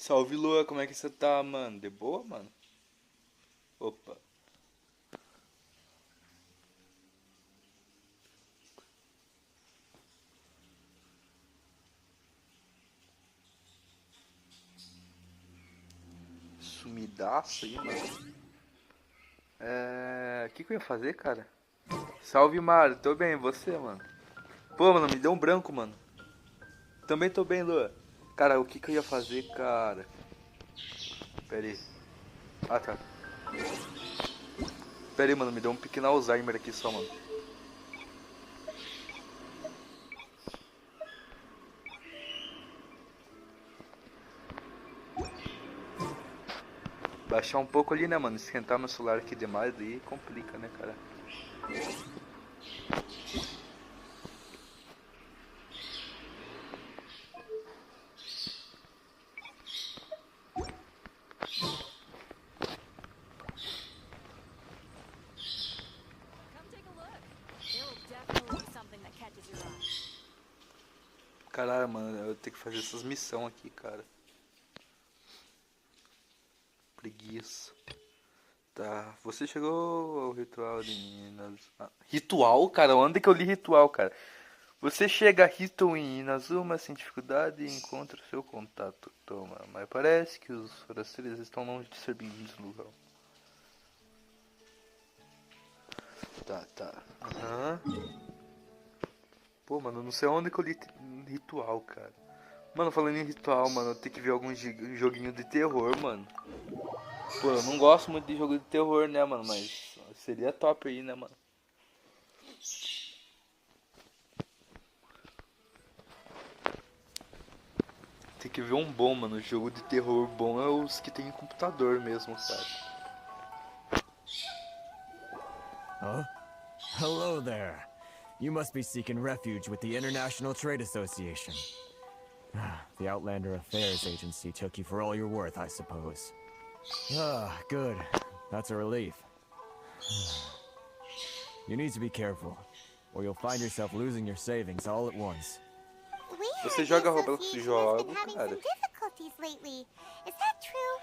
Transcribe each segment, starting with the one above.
Salve, Lua, como é que você tá, mano? De boa, mano? Opa. Sumidaço aí, mano. O que eu ia fazer, cara? Salve, Mário. Tô bem, e você, mano? Pô, mano, me deu um branco, mano. Também tô bem, Lua. Cara, o que eu ia fazer, cara? Pera aí. Ah, tá. Pera aí, mano, me deu um pequeno Alzheimer aqui só, mano. Baixar um pouco ali, né, mano? Esquentar meu celular aqui demais, aí complica, né, cara? Come take a look. There will definitely be something that catches your eye. Caralho, mano, eu tenho que fazer essas missões aqui, cara. Preguiça. Tá, você chegou ao ritual de Inazuma. Ritual, cara? Onde que eu li ritual, cara? Você chega a Ritual em Inazuma sem dificuldade e encontra seu contato. Toma, mas parece que os forasteiros estão longe de ser bem-vindos no lugar. Tá. Aham. Pô, mano, não sei onde que eu li ritual, cara. Mano, falando em ritual, mano, eu tenho que ver algum joguinho de terror, mano. Pô, eu não gosto muito de jogo de terror, né, mano? Mas seria top aí, né, mano? Tem que ver um bom, mano. Jogo de terror bom é os que tem em computador mesmo, cara. Huh? Hello there. You must be seeking refuge with the International Trade Association. The Outlander Affairs Agency took you for all you're worth, I suppose. Ah, good. That's a relief. You need to be careful, or you'll find yourself losing your savings all at once. Você joga Roblox jogo, having cara? some difficulties lately. Is that true?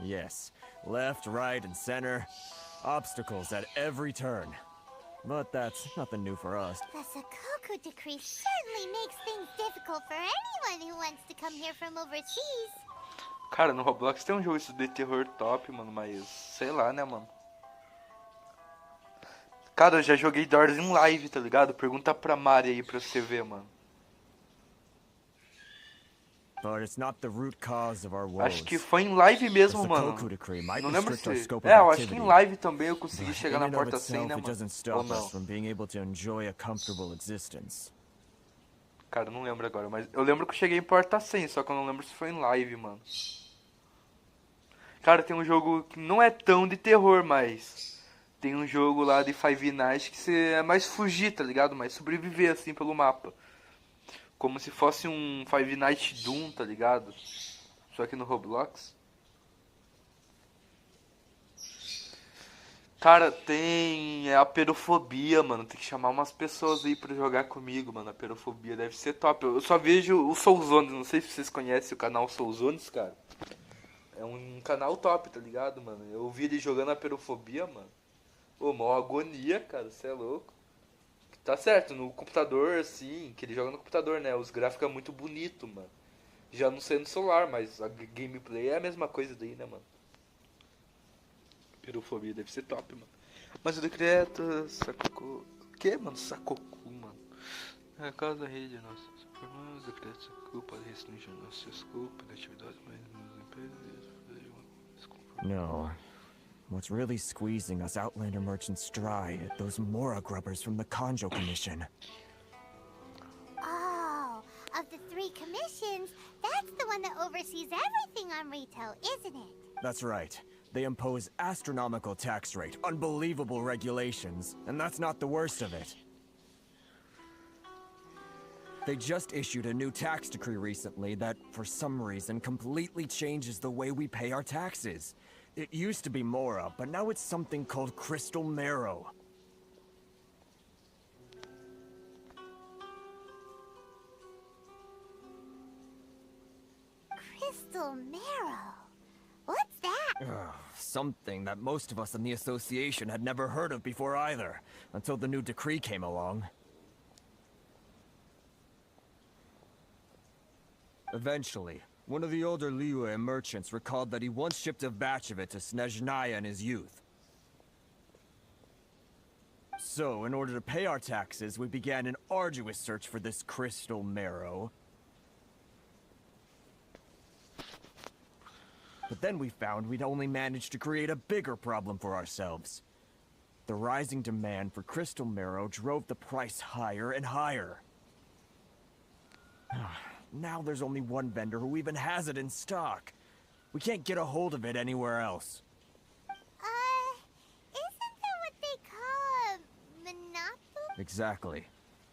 Yes, left, right, and center. Obstacles at every turn. But that's nothing new for us. The Sakoku decree certainly makes things difficult for anyone who wants to come here from overseas. Cara, no Roblox tem um jogo isso de terror top, mano, mas sei lá, né, mano? Cara, eu já joguei Doors em live, tá ligado? Pergunta pra Mari aí pra você ver, mano. But it's not the root cause of our woes. Acho que foi em live mesmo, The mano. Sakoku decree might Não lembro restrict our se... scope É, of eu acho que em activity. live também eu consegui chegar In na and of porta 100, né, itself, it mano? doesn't Ou stop não? us from being able to enjoy a comfortable existence. Cara, eu não lembro agora, mas eu lembro que eu cheguei em porta 100, só que eu não lembro se foi em live, mano. Cara, tem um jogo que não é tão de terror, mas... Tem um jogo lá de Five Nights que você é mais fugir, tá ligado? Mais sobreviver, assim, pelo mapa. Como se fosse um Five Nights Doom, tá ligado? Só que no Roblox. Cara, tem a perofobia, mano. Tem que chamar umas pessoas aí pra jogar comigo, mano. A perofobia deve ser top. Eu só vejo o Soulzones. Não sei se vocês conhecem o canal Soulzones, cara. É um canal top, tá ligado, mano? Eu vi ele jogando a perofobia, mano. Ô, mó agonia, cara. Você é louco. Tá certo, no computador, assim, que ele joga no computador, né? Os gráficos é muito bonito, mano. Já não sei no celular, mas a gameplay é a mesma coisa daí, né, mano? Pirofobia deve ser top, mano. Mas o decreto, Sakoku... O que, mano? Sakoku, mano. É, caso da rede, nossa. Superman, o decreto Sakoku pode restringir nosso escopo de atividade, mas nos empresas... No. What's really squeezing us Outlander merchants dry are those Mora grubbers from the Conjo Commission. Oh, of the 3 commissions, that's the one that oversees everything on retail, isn't it? That's right. They impose astronomical tax rate, unbelievable regulations, and that's not the worst of it. They just issued a new tax decree recently that, for some reason, completely changes the way we pay our taxes. It used to be Mora, but now it's something called Crystal Marrow. Crystal marrow. What's that? Something that most of us in the association had never heard of before either, until the new decree came along. Eventually, one of the older Liyue merchants recalled that he once shipped a batch of it to Snezhnaya in his youth. So, in order to pay our taxes, we began an arduous search for this crystal marrow. But then we found we'd only managed to create a bigger problem for ourselves. The rising demand for crystal marrow drove the price higher and higher. Now there's only one vendor who even has it in stock. We can't get a hold of it anywhere else. Isn't that what they call a monopoly? Exactly.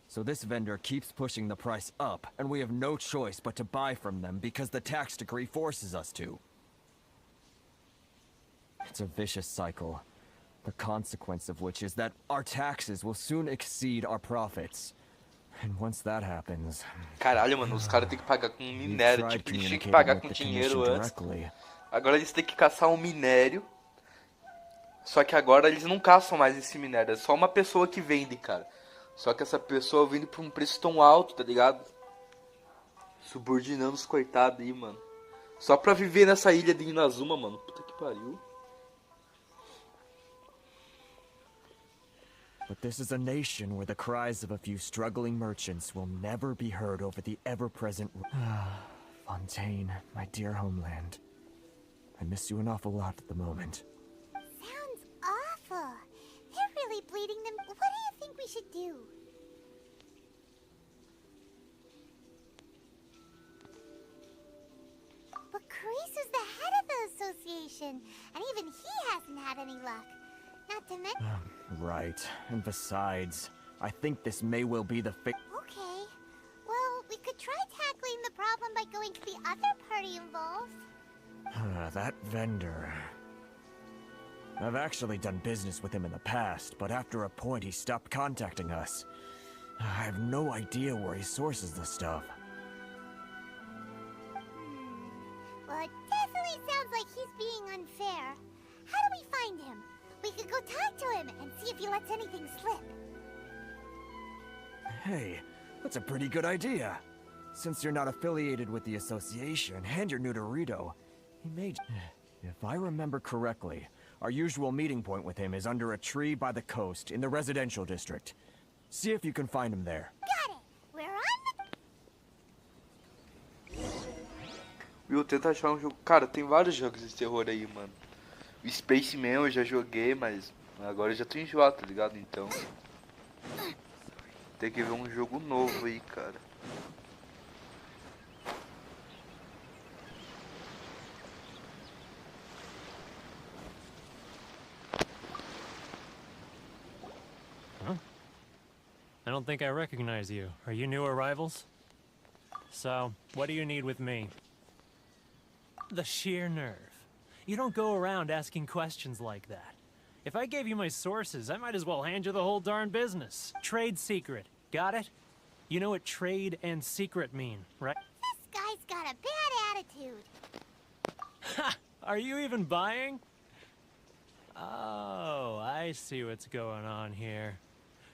So this vendor keeps pushing the price up, and we have no choice but to buy from them because the tax decree forces us to. It's a vicious cycle, the consequence of which is that our taxes will soon exceed our profits. And once that happens... Caralho, mano, os caras têm que pagar com minério. Tipo, eles tinham que pagar com dinheiro antes. Agora eles têm que caçar um minério. Só que agora eles não caçam mais esse minério. É só uma pessoa que vende, cara. Só que essa pessoa vende por um preço tão alto, tá ligado? Subordinando os coitados aí, mano. Só pra viver nessa ilha de Inazuma, mano. Puta que pariu. But this is a nation where the cries of a few struggling merchants will never be heard over the ever-present... Fontaine, my dear homeland. I miss you an awful lot at the moment. Sounds awful. They're really bleeding them. What do you think we should do? But Carice's the head of the association, and even he hasn't had any luck. Not to mention... Right. And besides, I think this may well be the fix... Okay. Well, we could try tackling the problem by going to the other party involved. That vendor... I've actually done business with him in the past, but after a point he stopped contacting us. I have no idea where he sources the stuff. Well, it definitely sounds like he's being unfair. How do we find him? We could go talk to him and see if he lets anything slip. Hey, that's a pretty good idea. Since you're not affiliated with the association and you're new to Rito, he may... If I remember correctly, our usual meeting point with him is under a tree by the coast in the residential district. See if you can find him there. Got it! We're on the... Will, tenta achar um jogo... Cara, tem vários jogos de terror aí, mano. O Spaceman eu já joguei, mas agora eu já tô enjoado, tá ligado? Então... Tem que ver um jogo novo aí, cara. I don't think I recognize you. Are you new arrivals? So, what do you need with me? The sheer nerve. You don't go around asking questions like that. If I gave you my sources, I might as well hand you the whole darn business. Trade secret. Got it? You know what trade and secret mean, right? This guy's got a bad attitude. Ha! Are you even buying? Oh, I see what's going on here.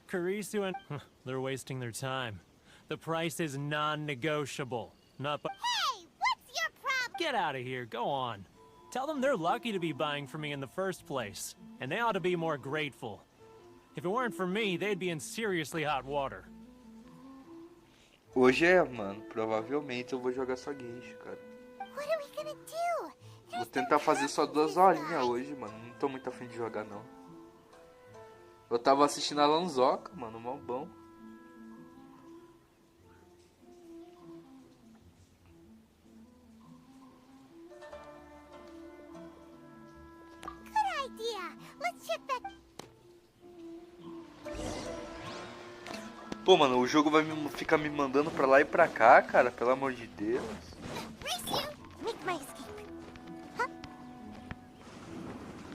Karisu and... They're wasting their time. The price is non-negotiable. Not but... Hey, what's your problem? Get out of here. Go on. Tell them they're lucky to be buying from me in the first place. And they ought to be more grateful. If it weren't for me, they'd be in seriously hot water. Hoje é, mano. Provavelmente eu vou jogar só Genshin, cara. What are we gonna do? Vou tentar fazer só 2 horinhas hoje, mano. Não tô muito afim de jogar, não. Eu tava assistindo a Lanzoca, mano. Mó bom. Good idea. Let's ship back. Pô, mano, o jogo vai ficar me mandando pra lá e pra cá, cara. Pelo amor de Deus. Race you. Make my escape. Huh?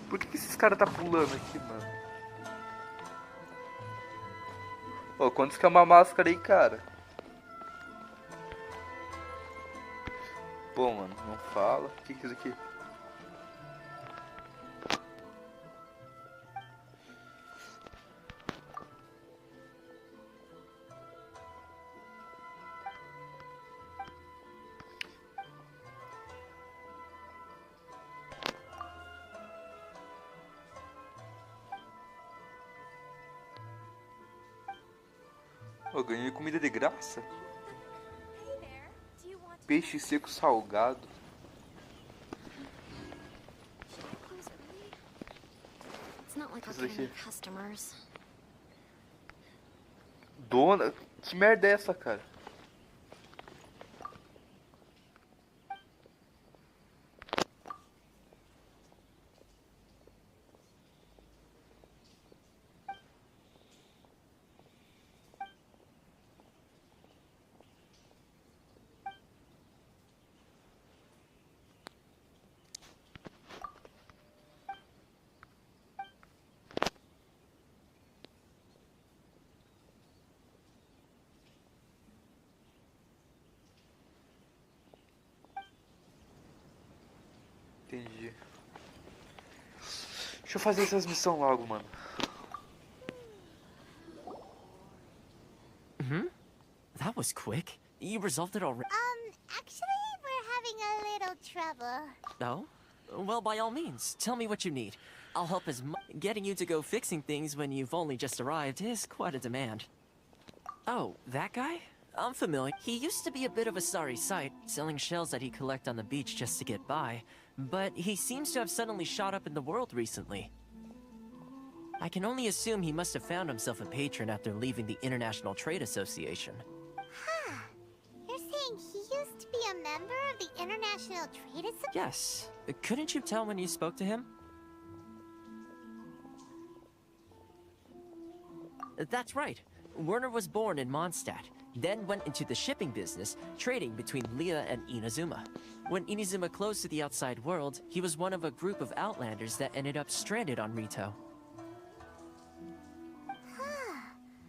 Por que esses caras tá pulando aqui, mano? Ô, quantos que é uma máscara aí, cara? Pô, mano, não fala. O que é isso aqui? Eu ganhei comida de graça? Hey there. Do you want to Peixe seco salgado. should I close early? It's not like I'll This is get any aqui. customers. Dona? Que merda é essa, cara? Entendi. Deixa eu fazer essas missões logo, mano. That was quick. You resolved it already. Actually, we're having a little trouble. No? Well, by all means, tell me what you need. I'll help as much. Getting you to go fixing things when you've only just arrived is quite a demand. Oh, that guy? I'm familiar. He used to be a bit of a sorry sight, selling shells that he collect on the beach just to get by. But he seems to have suddenly shot up in the world recently. I can only assume he must have found himself a patron after leaving the International Trade Association. You're saying he used to be a member of the International Trade Association? Yes. Couldn't you tell when you spoke to him? That's right. Werner was born in Mondstadt, then went into the shipping business, trading between Leah and Inazuma. When Inazuma closed to the outside world, he was one of a group of outlanders that ended up stranded on Rito.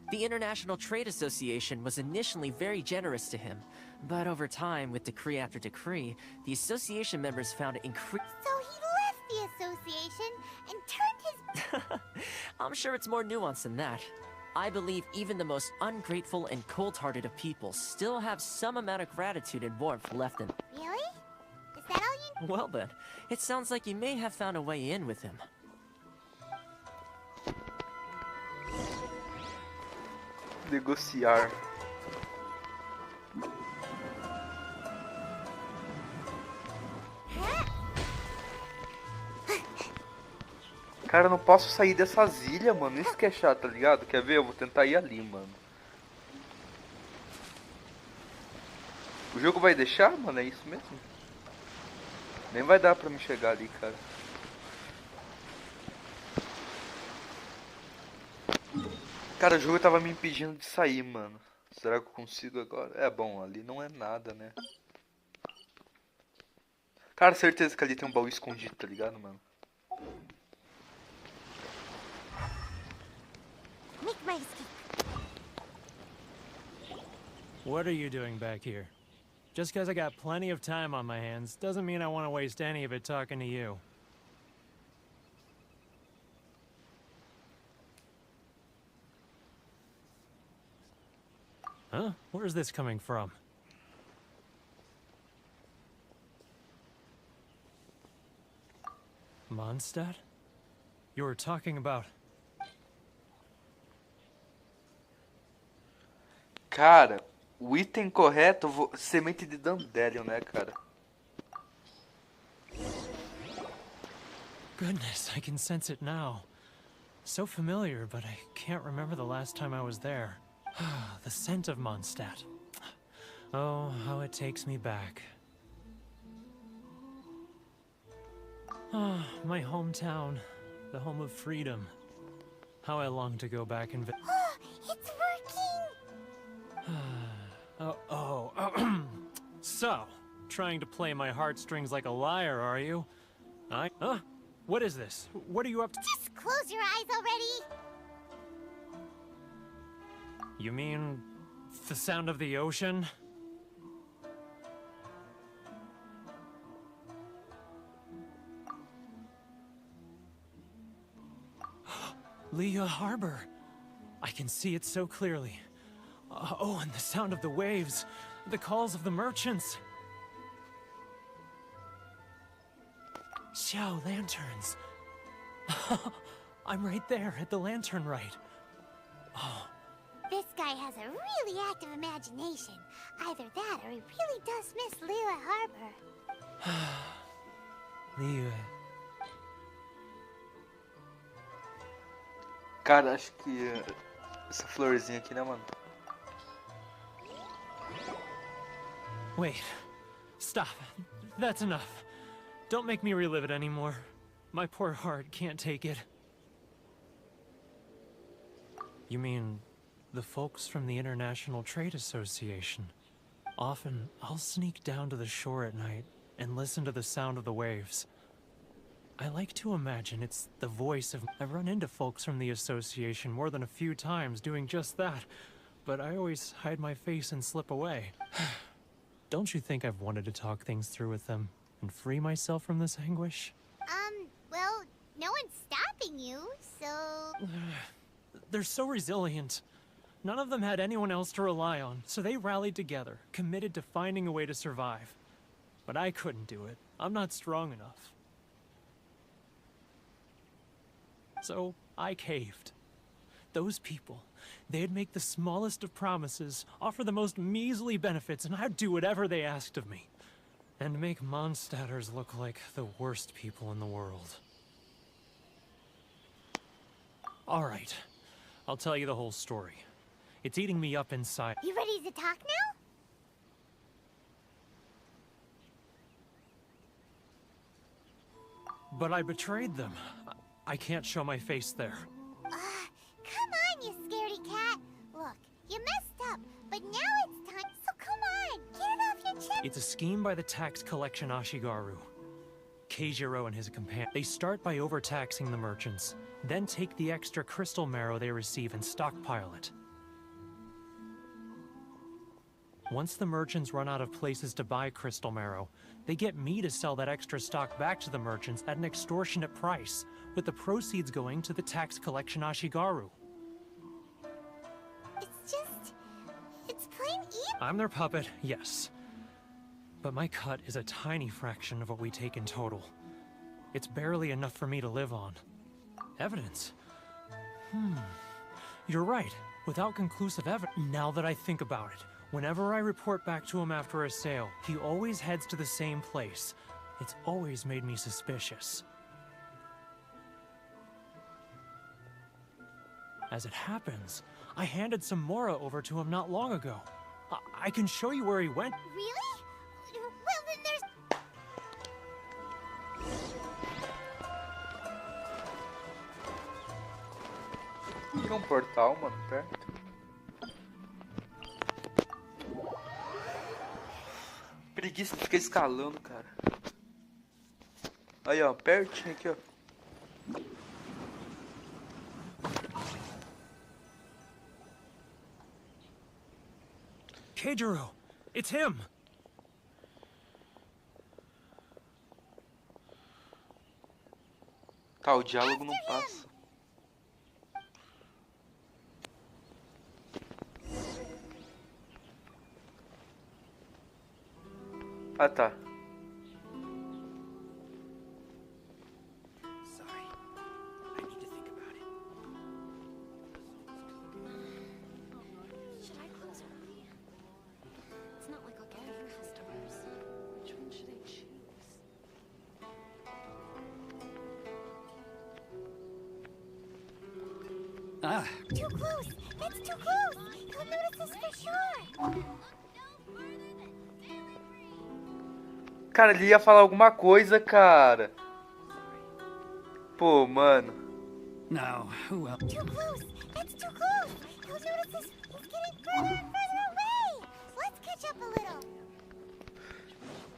The International Trade Association was initially very generous to him, but over time, with decree after decree, the association members found it So he left the association and turned his... I'm sure it's more nuanced than that. I believe even the most ungrateful and cold-hearted of people still have some amount of gratitude and warmth left in. Really? Is that all you... Well then, it sounds like you may have found a way in with him. Negociar. Cara, eu não posso sair dessas ilhas, mano. Isso que é chato, tá ligado? Quer ver? Eu vou tentar ir ali, mano. O jogo vai deixar, mano? É isso mesmo? Nem vai dar pra me chegar ali, cara. Cara, o jogo tava me impedindo de sair, mano. Será que eu consigo agora? É bom, ali não é nada, né? Cara, certeza que ali tem um baú escondido, tá ligado, mano? Make my escape. What are you doing back here? Just because I got plenty of time on my hands doesn't mean I want to waste any of it talking to you. Huh? Where's this coming from? Mondstadt? You were talking about... Cara, o item correto, semente de Dandelion, né, cara? Goodness, I can sense it now. So familiar, but I can't remember the last time I was there. The scent of Mondstadt. Oh, how it takes me back. Ah, my hometown, the home of freedom. How I long to go back and It's working! Oh, so, trying to play my heartstrings like a liar, are you? Huh? What is this? What are you up to? Just close your eyes already! You mean the sound of the ocean? Liyue Harbor. I can see it so clearly. Oh, and the sound of the waves. The calls of the merchants. Xiao lanterns. I'm right there at the lantern right. This guy has a really active imagination. Either that or he really does miss Liyue Harbor. Liyue. Cara, acho que essa florzinha aqui, né, mano? Wait. Stop. That's enough. Don't make me relive it anymore. My poor heart can't take it. You mean the folks from the International Trade Association? Often, I'll sneak down to the shore at night and listen to the sound of the waves. I like to imagine it's the voice of... I've run into folks from the association more than a few times doing just that, but I always hide my face and slip away. Don't you think I've wanted to talk things through with them and free myself from this anguish? Well, no one's stopping you, so... They're so resilient. None of them had anyone else to rely on, so they rallied together, committed to finding a way to survive. But I couldn't do it. I'm not strong enough. So I caved. Those people, they'd make the smallest of promises, offer the most measly benefits, and I'd do whatever they asked of me. And make Mondstadters look like the worst people in the world. Alright, I'll tell you the whole story. It's eating me up inside. You ready to talk now? But I betrayed them. I can't show my face there. Come on, you scaredy cat. Look, you messed up, but now it's time, so come on, get it off your chest. It's a scheme by the tax collection Ashigaru. Keijiro and his companion. They start by overtaxing the merchants, then take the extra crystal marrow they receive and stockpile it. Once the merchants run out of places to buy crystal marrow, they get me to sell that extra stock back to the merchants at an extortionate price, with the proceeds going to the tax collection Ashigaru. It's plain evil. I'm their puppet, yes. But my cut is a tiny fraction of what we take in total. It's barely enough for me to live on. Evidence? You're right. Without conclusive evidence. Now that I think about it, whenever I report back to him after a sale, he always heads to the same place. It's always made me suspicious. As it happens, I handed some Mora over to him not long ago. I can show you where he went. Really? Well, then there's... Tem um portal, mano, perto. Preguiça de ficar escalando, cara. Aí, ó, pertinho aqui, ó. Keijiro! It's him! Tá, o diálogo não passa. Ah, tá. Sorry. I need to think about it. Should I close early? It's not like I'll get any customers. Which one should I choose? Ah, Too close! That's too close! He'll notice us for sure! Cara, ele ia falar alguma coisa, cara. Pô, mano. no. Who else? Too close! That's too close! He'll notice us! He's getting further and further away! Let's catch up a little!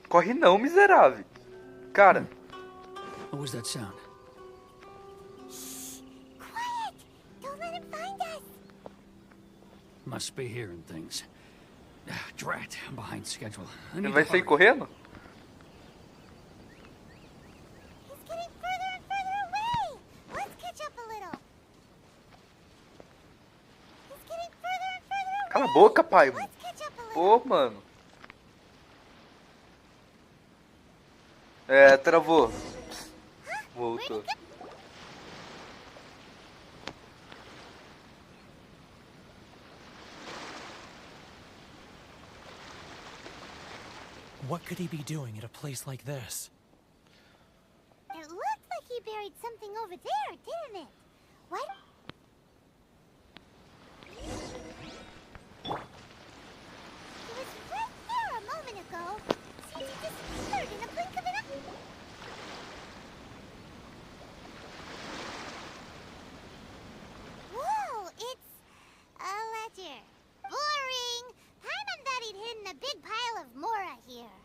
Corre não, miserável. Cara, What was that sound? Quiet! Don't let him find us! Must be hearing things. Drat, I'm behind schedule. I ele need vai to sair hurry. correndo? He's getting further and further away! Let's catch up a little! Cala a boca, pai. Let's catch up a little. Pô, mano. É, travou. Voltou. What could he be doing at a place like this? It looked like he buried something over there, didn't it? What? It was right there a moment ago. Seems he disappeared in a blink of an eye. Whoa, it's a ledger. Boring. Paimon thought he'd hidden a big pile of Mora here.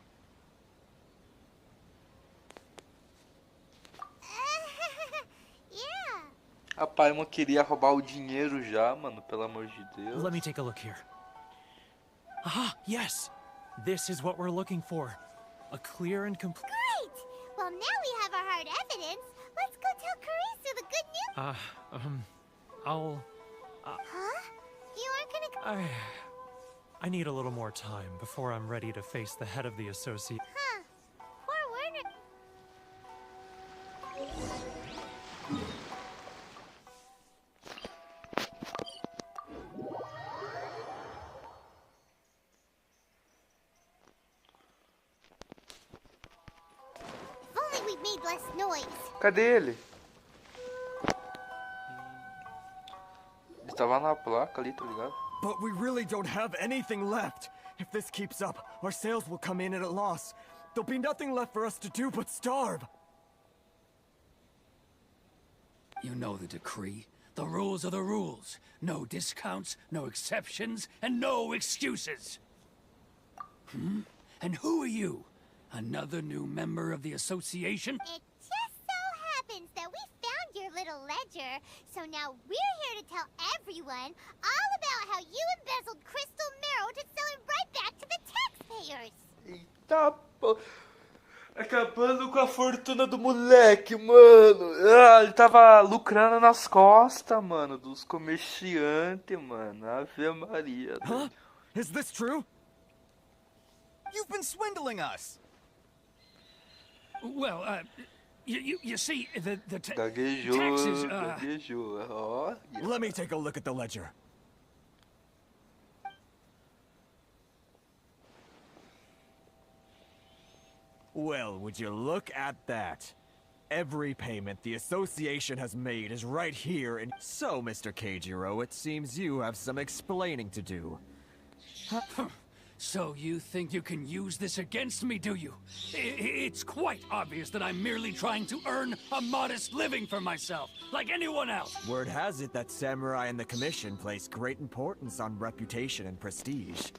Yeah. A Paimon queria roubar o dinheiro já, mano, pelo amor de Deus. Let me take a look here. Ah, yes! This is what we're looking for. A clear and complete... Great! Well, now we have our hard evidence. Let's go tell Karisu the good news. I'll... Huh? You aren't gonna... I need a little more time before I'm ready to face the head of the associate. Huh. Poor Werner. If only we made less noise. Cadê ele? Ele tava na placa ali, tá ligado? But we really don't have anything left. If this keeps up, our sales will come in at a loss. There'll be nothing left for us to do but starve. You know the decree. The rules are the rules. No discounts, no exceptions, and no excuses. And who are you? Another new member of the association? It just so happens that we found your little ledger, so now we're here to tell everyone all about how you embezzled crystal marrow to sell it right back to the taxpayers. Eita, pô. Acabando com a fortuna do moleque, mano. Ah, ele tava lucrando nas costas, mano, dos comerciantes, mano. Ave Maria. Huh? Is this true? You've been swindling us. Well, you see, the Gaguejou, taxes, gaguejou. Ó. Let me take a look at the ledger. Well, would you look at that? Every payment the association has made is right here and so, Mr. Keijiro, it seems you have some explaining to do. So you think you can use this against me, do you? It's quite obvious that I'm merely trying to earn a modest living for myself, like anyone else. Word has it that Samurai and the Commission place great importance on reputation and prestige.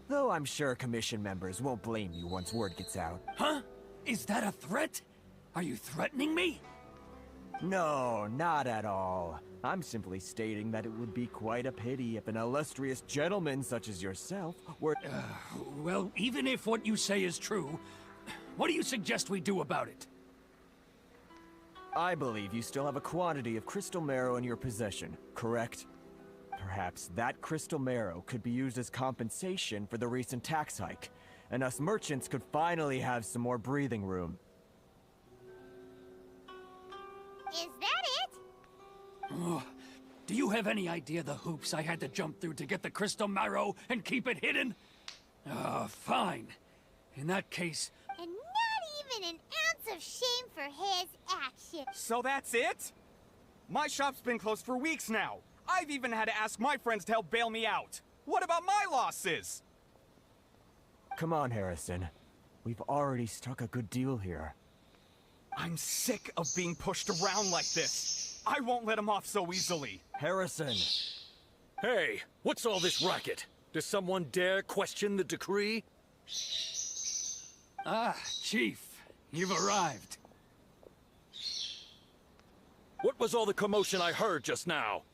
Though I'm sure Commission members won't blame you once word gets out. Huh? Is that a threat? Are you threatening me? No, not at all. I'm simply stating that it would be quite a pity if an illustrious gentleman such as yourself were... Well, even if what you say is true, what do you suggest we do about it? I believe you still have a quantity of crystal marrow in your possession, correct? Perhaps that crystal marrow could be used as compensation for the recent tax hike, and us merchants could finally have some more breathing room. Is that it? Oh, do you have any idea the hoops I had to jump through to get the crystal marrow and keep it hidden? Fine. In that case... And not even an ounce of shame for his action. So that's it? My shop's been closed for weeks now. I've even had to ask my friends to help bail me out. What about my losses? Come on, Harrison. We've already struck a good deal here. I'm sick of being pushed around like this. I won't let him off so easily. Harrison! Hey, what's all this racket? Does someone dare question the decree? Ah, Chief, you've arrived. What was all the commotion I heard just now?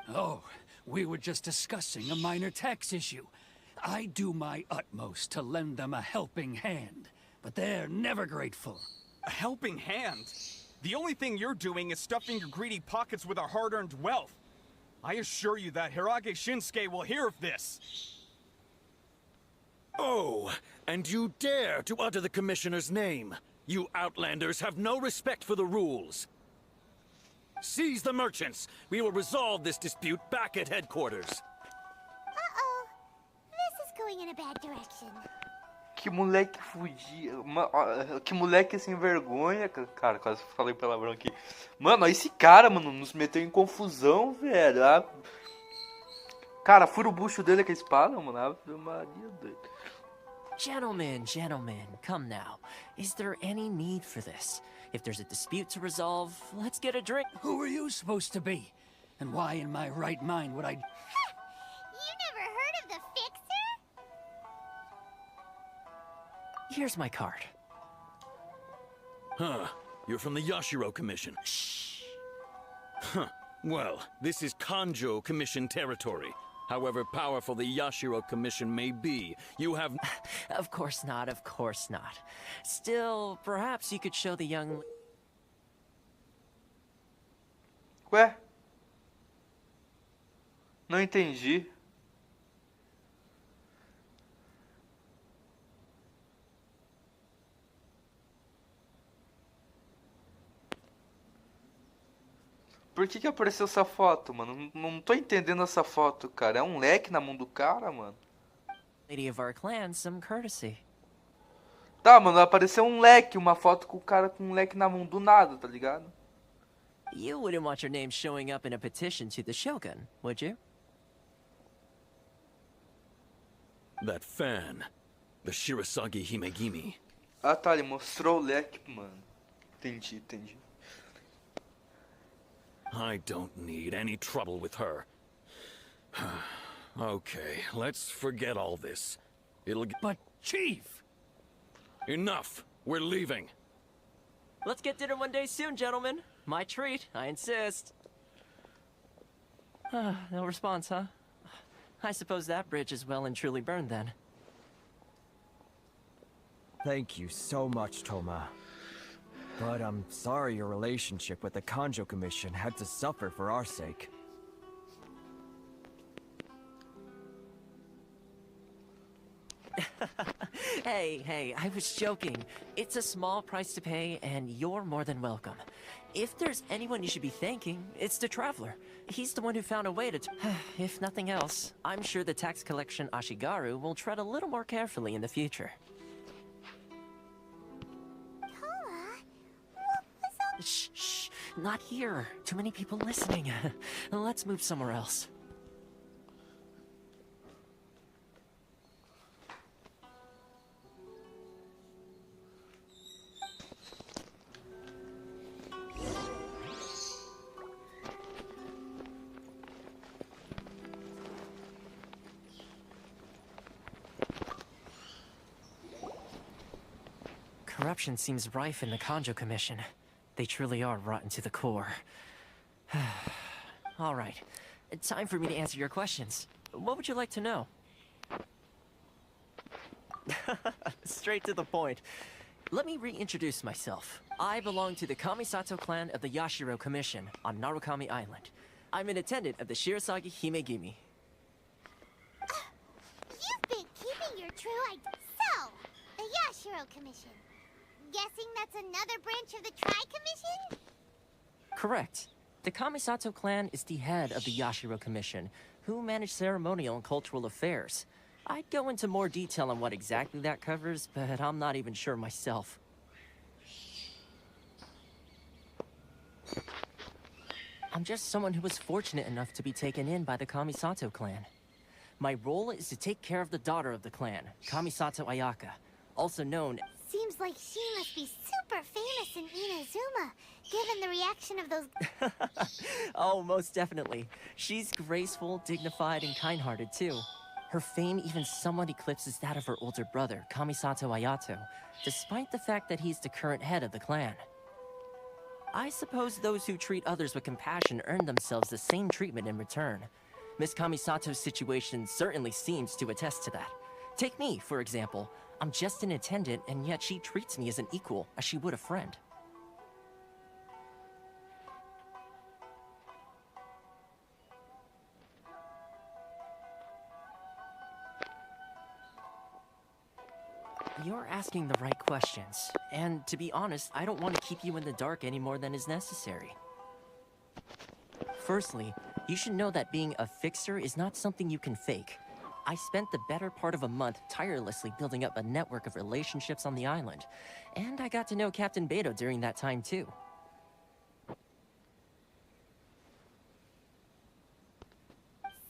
Oh, we were just discussing a minor tax issue. I do my utmost to lend them a helping hand, but they're never grateful. A helping hand? The only thing you're doing is stuffing your greedy pockets with our hard-earned wealth. I assure you that Hirage Shinsuke will hear of this. Oh, and you dare to utter the Commissioner's name. You Outlanders have no respect for the rules. Seize the merchants. We will resolve this dispute back at headquarters. Uh-oh. This is going in a bad direction. Que moleque fudido. Que moleque sem vergonha. Cara, quase falei palavrão aqui. Mano, olha esse cara, mano. Nos meteu em confusão, velho. Cara, fura o bucho dele com a espada, mano. Ave Maria, doido. Gentlemen, come now. Is there any need for this? If there's a dispute to resolve, let's get a drink. Who are you supposed to be? And why in my right mind would I... You never heard of the Fixer? Here's my card. Huh. You're from the Yashiro Commission. Shh. Huh. Well, this is Kanjo Commission territory. However powerful the Yashiro Commission may be, you have... Of course not, of course not. Still, perhaps you could show the young... Ué? Não entendi. Por que apareceu essa foto, mano? Não tô entendendo essa foto, cara. É um leque na mão do cara, mano. Lady of our clan some courtesy. Tá, mano, apareceu um leque, uma foto com o cara com um leque na mão do nada, tá ligado? You wouldn't want your name showing up in a petition to the Shogun, would you? That fan. The Shirasagi Himegimi. Ah, tá, ele mostrou o leque, mano. Entendi. I don't need any trouble with her. Okay, let's forget all this. But, Chief! Enough! We're leaving. Let's get dinner one day soon, gentlemen. My treat, I insist. No response, huh? I suppose that bridge is well and truly burned then. Thank you so much, Toma. But I'm sorry your relationship with the Kanjo Commission had to suffer for our sake. Hey, I was joking. It's a small price to pay, and you're more than welcome. If there's anyone you should be thanking, it's the Traveler. He's the one who found a way to... If nothing else, I'm sure the tax collection Ashigaru will tread a little more carefully in the future. Shh, not here. Too many people listening. Let's move somewhere else. Corruption seems rife in the Kanjo Commission. They truly are rotten to the core. All right. Time for me to answer your questions. What would you like to know? Straight to the point. Let me reintroduce myself. I belong to the Kamisato clan of the Yashiro Commission on Narukami Island. I'm an attendant of the Shirasagi Himegimi. You've been keeping your true identity. So, the Yashiro Commission. Guessing that's another branch of the Tri-Commission? Correct. The Kamisato clan is the head of the Yashiro Commission, who manage ceremonial and cultural affairs. I'd go into more detail on what exactly that covers, but I'm not even sure myself. I'm just someone who was fortunate enough to be taken in by the Kamisato clan. My role is to take care of the daughter of the clan, Kamisato Ayaka, also known... Seems like she must be super famous in Inazuma, given the reaction of those... Oh, most definitely. She's graceful, dignified, and kind-hearted, too. Her fame even somewhat eclipses that of her older brother, Kamisato Ayato, despite the fact that he's the current head of the clan. I suppose those who treat others with compassion earn themselves the same treatment in return. Miss Kamisato's situation certainly seems to attest to that. Take me, for example. I'm just an attendant, and yet she treats me as an equal, as she would a friend. You're asking the right questions. And to be honest, I don't want to keep you in the dark any more than is necessary. Firstly, you should know that being a fixer is not something you can fake. I spent the better part of a month tirelessly building up a network of relationships on the island. And I got to know Captain Beto during that time too.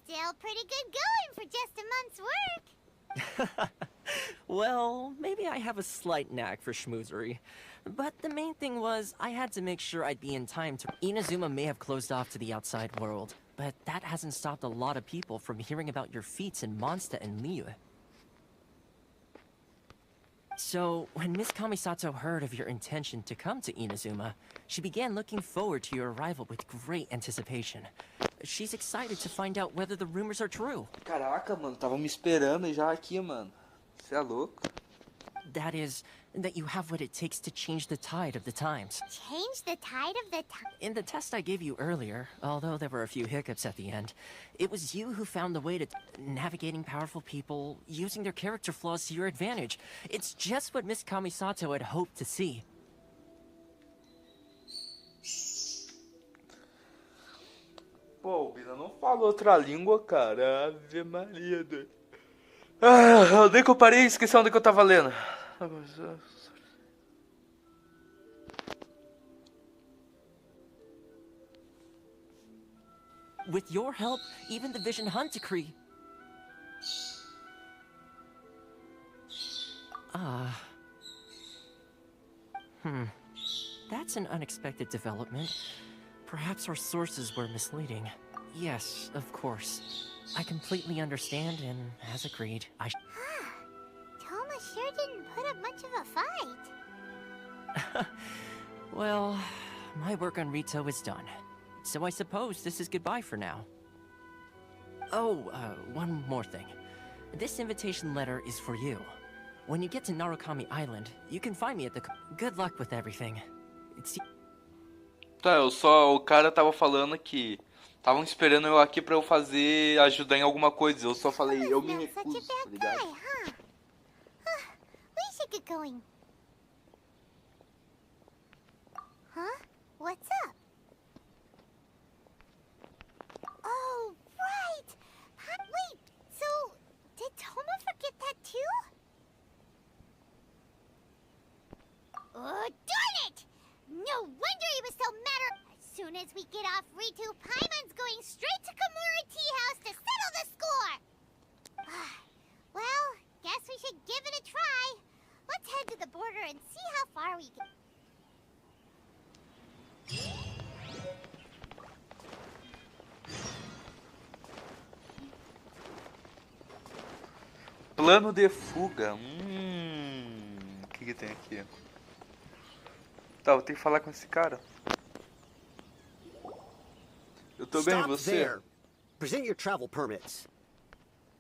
Still pretty good going for just a month's work. Well, maybe I have a slight knack for schmoozery. But the main thing was, I had to make sure I'd be in time to... Inazuma may have closed off to the outside world, but that hasn't stopped a lot of people from hearing about your feats in Mondstadt and Liyue. So, when Miss Kamisato heard of your intention to come to Inazuma, she began looking forward to your arrival with great anticipation. She's excited to find out whether the rumors are true. Caraca, mano, tava me esperando já aqui, mano. Você é louco? That is, that you have what it takes to change the tide of the times. Change the tide of the time. In the test I gave you earlier, although there were a few hiccups at the end, it was you who found the way to navigating powerful people, using their character flaws to your advantage. It's just what Miss Kamisato had hoped to see. Pô, o Bina não fala outra língua, cara. Ave Maria, doido. Ah, onde que eu parei? Esqueci onde que eu tava lendo. With your help, even the Vision Hunt decree. That's an unexpected development. Perhaps our sources were misleading. Yes, of course. I completely understand, and as agreed, Toma sure didn't put up much of a fight. Well, my work on Rito is done. So I suppose this is goodbye for now. Oh, one more thing. This invitation letter is for you. When you get to Narukami Island, you can find me at the... Good luck with everything. It's... Tá, o cara tava falando que estavam esperando eu aqui pra eu fazer, ajudar em alguma coisa. Eu só falei, eu me recuso, tá ligado? We should get going. Huh? What's up? Oh, right! Wait, so did Toma forget that too? Oh, darn it! No wonder he was so mad. As soon as we get off Ritu, Paimon's going straight to Komura Tea House to settle the score! Well, guess we should give it a try. Let's head to the border and see how far we can. Plano de fuga. O que tem aqui? Tá, eu tenho que falar com esse cara. Eu tô bem, Stop você? there. Present your travel permits.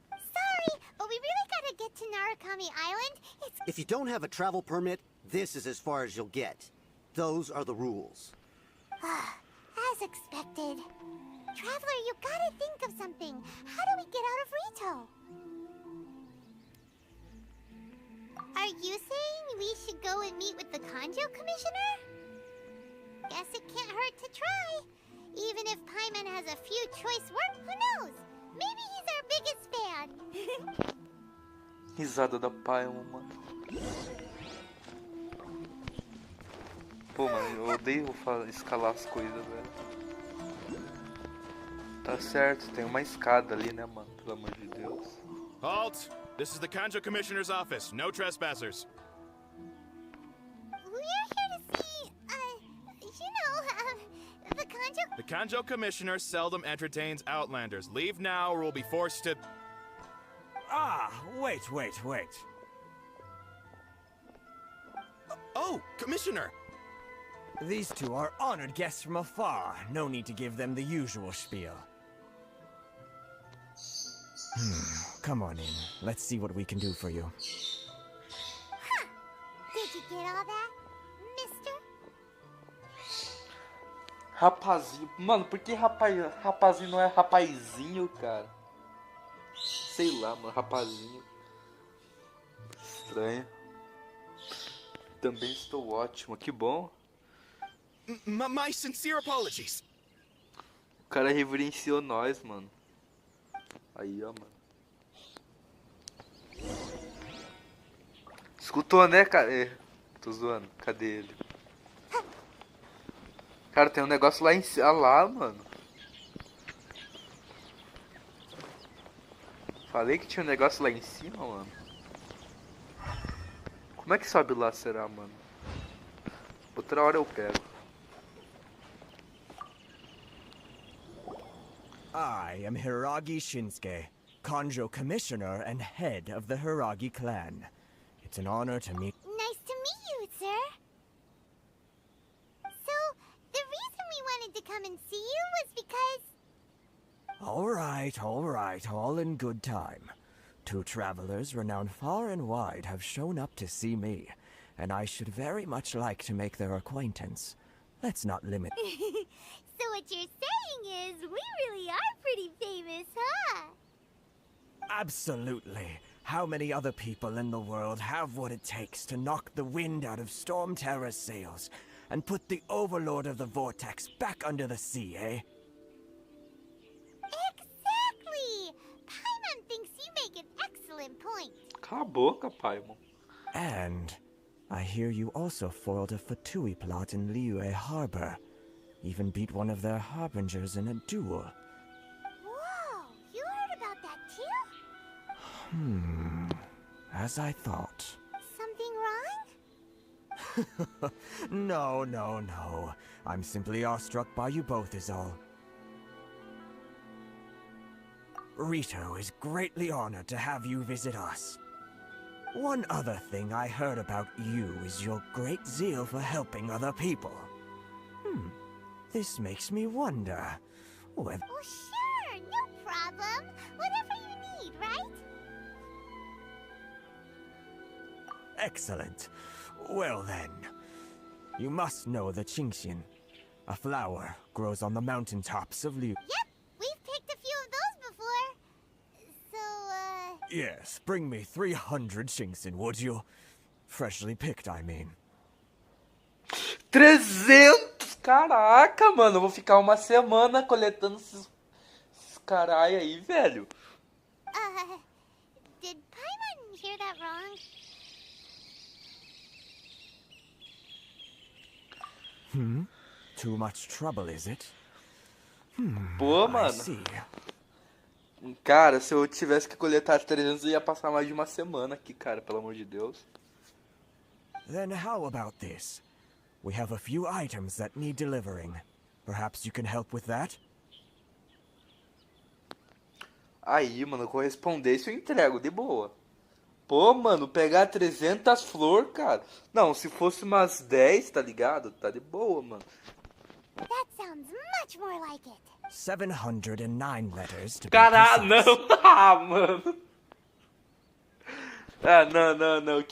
Sorry, but we really gotta get to Narukami Island. It's... If you don't have a travel permit, this is as far as you'll get. Those are the rules. As expected. Traveler, you gotta think of something. How do we get out of Rito? Are you saying we should go and meet with the Kanjo Commissioner? Guess it can't hurt to try. Even if Paimon has a few choice words, who knows? Maybe he's our biggest fan. Risada da Paimon, mano. Pô, mano, eu odeio escalar as coisas, velho. Tá certo, tem uma escada ali, né, mano? Pelo amor de Deus. Halt! This is the Kanjo Commissioner's office. No trespassers. We're here to see, the Kanjo... The Kanjo Commissioner seldom entertains Outlanders. Leave now or we'll be forced to... Wait. Oh, Commissioner! These two are honored guests from afar. No need to give them the usual spiel. Come on in. Let's see what we can do for you. Did you get all that, mister? Rapazinho. Mano, por que rapazinho não é rapazinho, cara? Sei lá, mano. Rapazinho. Estranho. Também estou ótimo, que bom. My sincere apologies. O cara reverenciou nós, mano. Aí, ó, mano. Escutou, né, cara? Tô zoando. Cadê ele? Cara, tem um negócio lá em cima. Lá, mano. Falei que tinha um negócio lá em cima, mano. Como é que sobe lá, será, mano? Outra hora eu pego. I am Hiragi Shinsuke, Kanjo Commissioner and head of the Hiragi clan. It's an honor to meet. Nice to meet you, sir. So, the reason we wanted to come and see you was because... All right, all in good time. Two travelers renowned far and wide have shown up to see me, and I should very much like to make their acquaintance. Let's not limit. So what you're saying is, we really are pretty famous, huh? Absolutely. How many other people in the world have what it takes to knock the wind out of Storm Terror's sails and put the Overlord of the Vortex back under the sea, eh? Exactly! Paimon thinks you make an excellent point. Cala a boca, Paimon. And I hear you also foiled a Fatui plot in Liyue Harbor. Even beat one of their harbingers in a duel. Whoa! You heard about that too? As I thought. Something wrong? No. I'm simply awestruck by you both is all. Rito is greatly honored to have you visit us. One other thing I heard about you is your great zeal for helping other people. This makes me wonder whether... Oh, sure! No problem! Whatever you need, right? Excellent. Well then, you must know the Genshin. A flower grows on the mountaintops of Liu. Yep! We've picked a few of those before. So, Yes, bring me 300 Genshin, would you? Freshly picked, I mean. 300! Caraca, mano. Eu vou ficar uma semana coletando esses carai aí, velho. Did Paimon hear that wrong? Too much trouble, is it? Pô, I mano. see. Cara, se eu tivesse que coletar 300, eu ia passar mais de uma semana aqui, cara. Pelo amor de Deus. Then how about this? We have a few items that need delivering. Perhaps you can help with that? Aí, mano, correspondência eu entrego, de boa. Pô, mano, pegar 300 flor, cara. Não, se fosse umas 10, tá ligado? Tá de boa, mano. That sounds much more like it. 709 letters to be Caralho, precise. não. Ah, mano. Ah, não.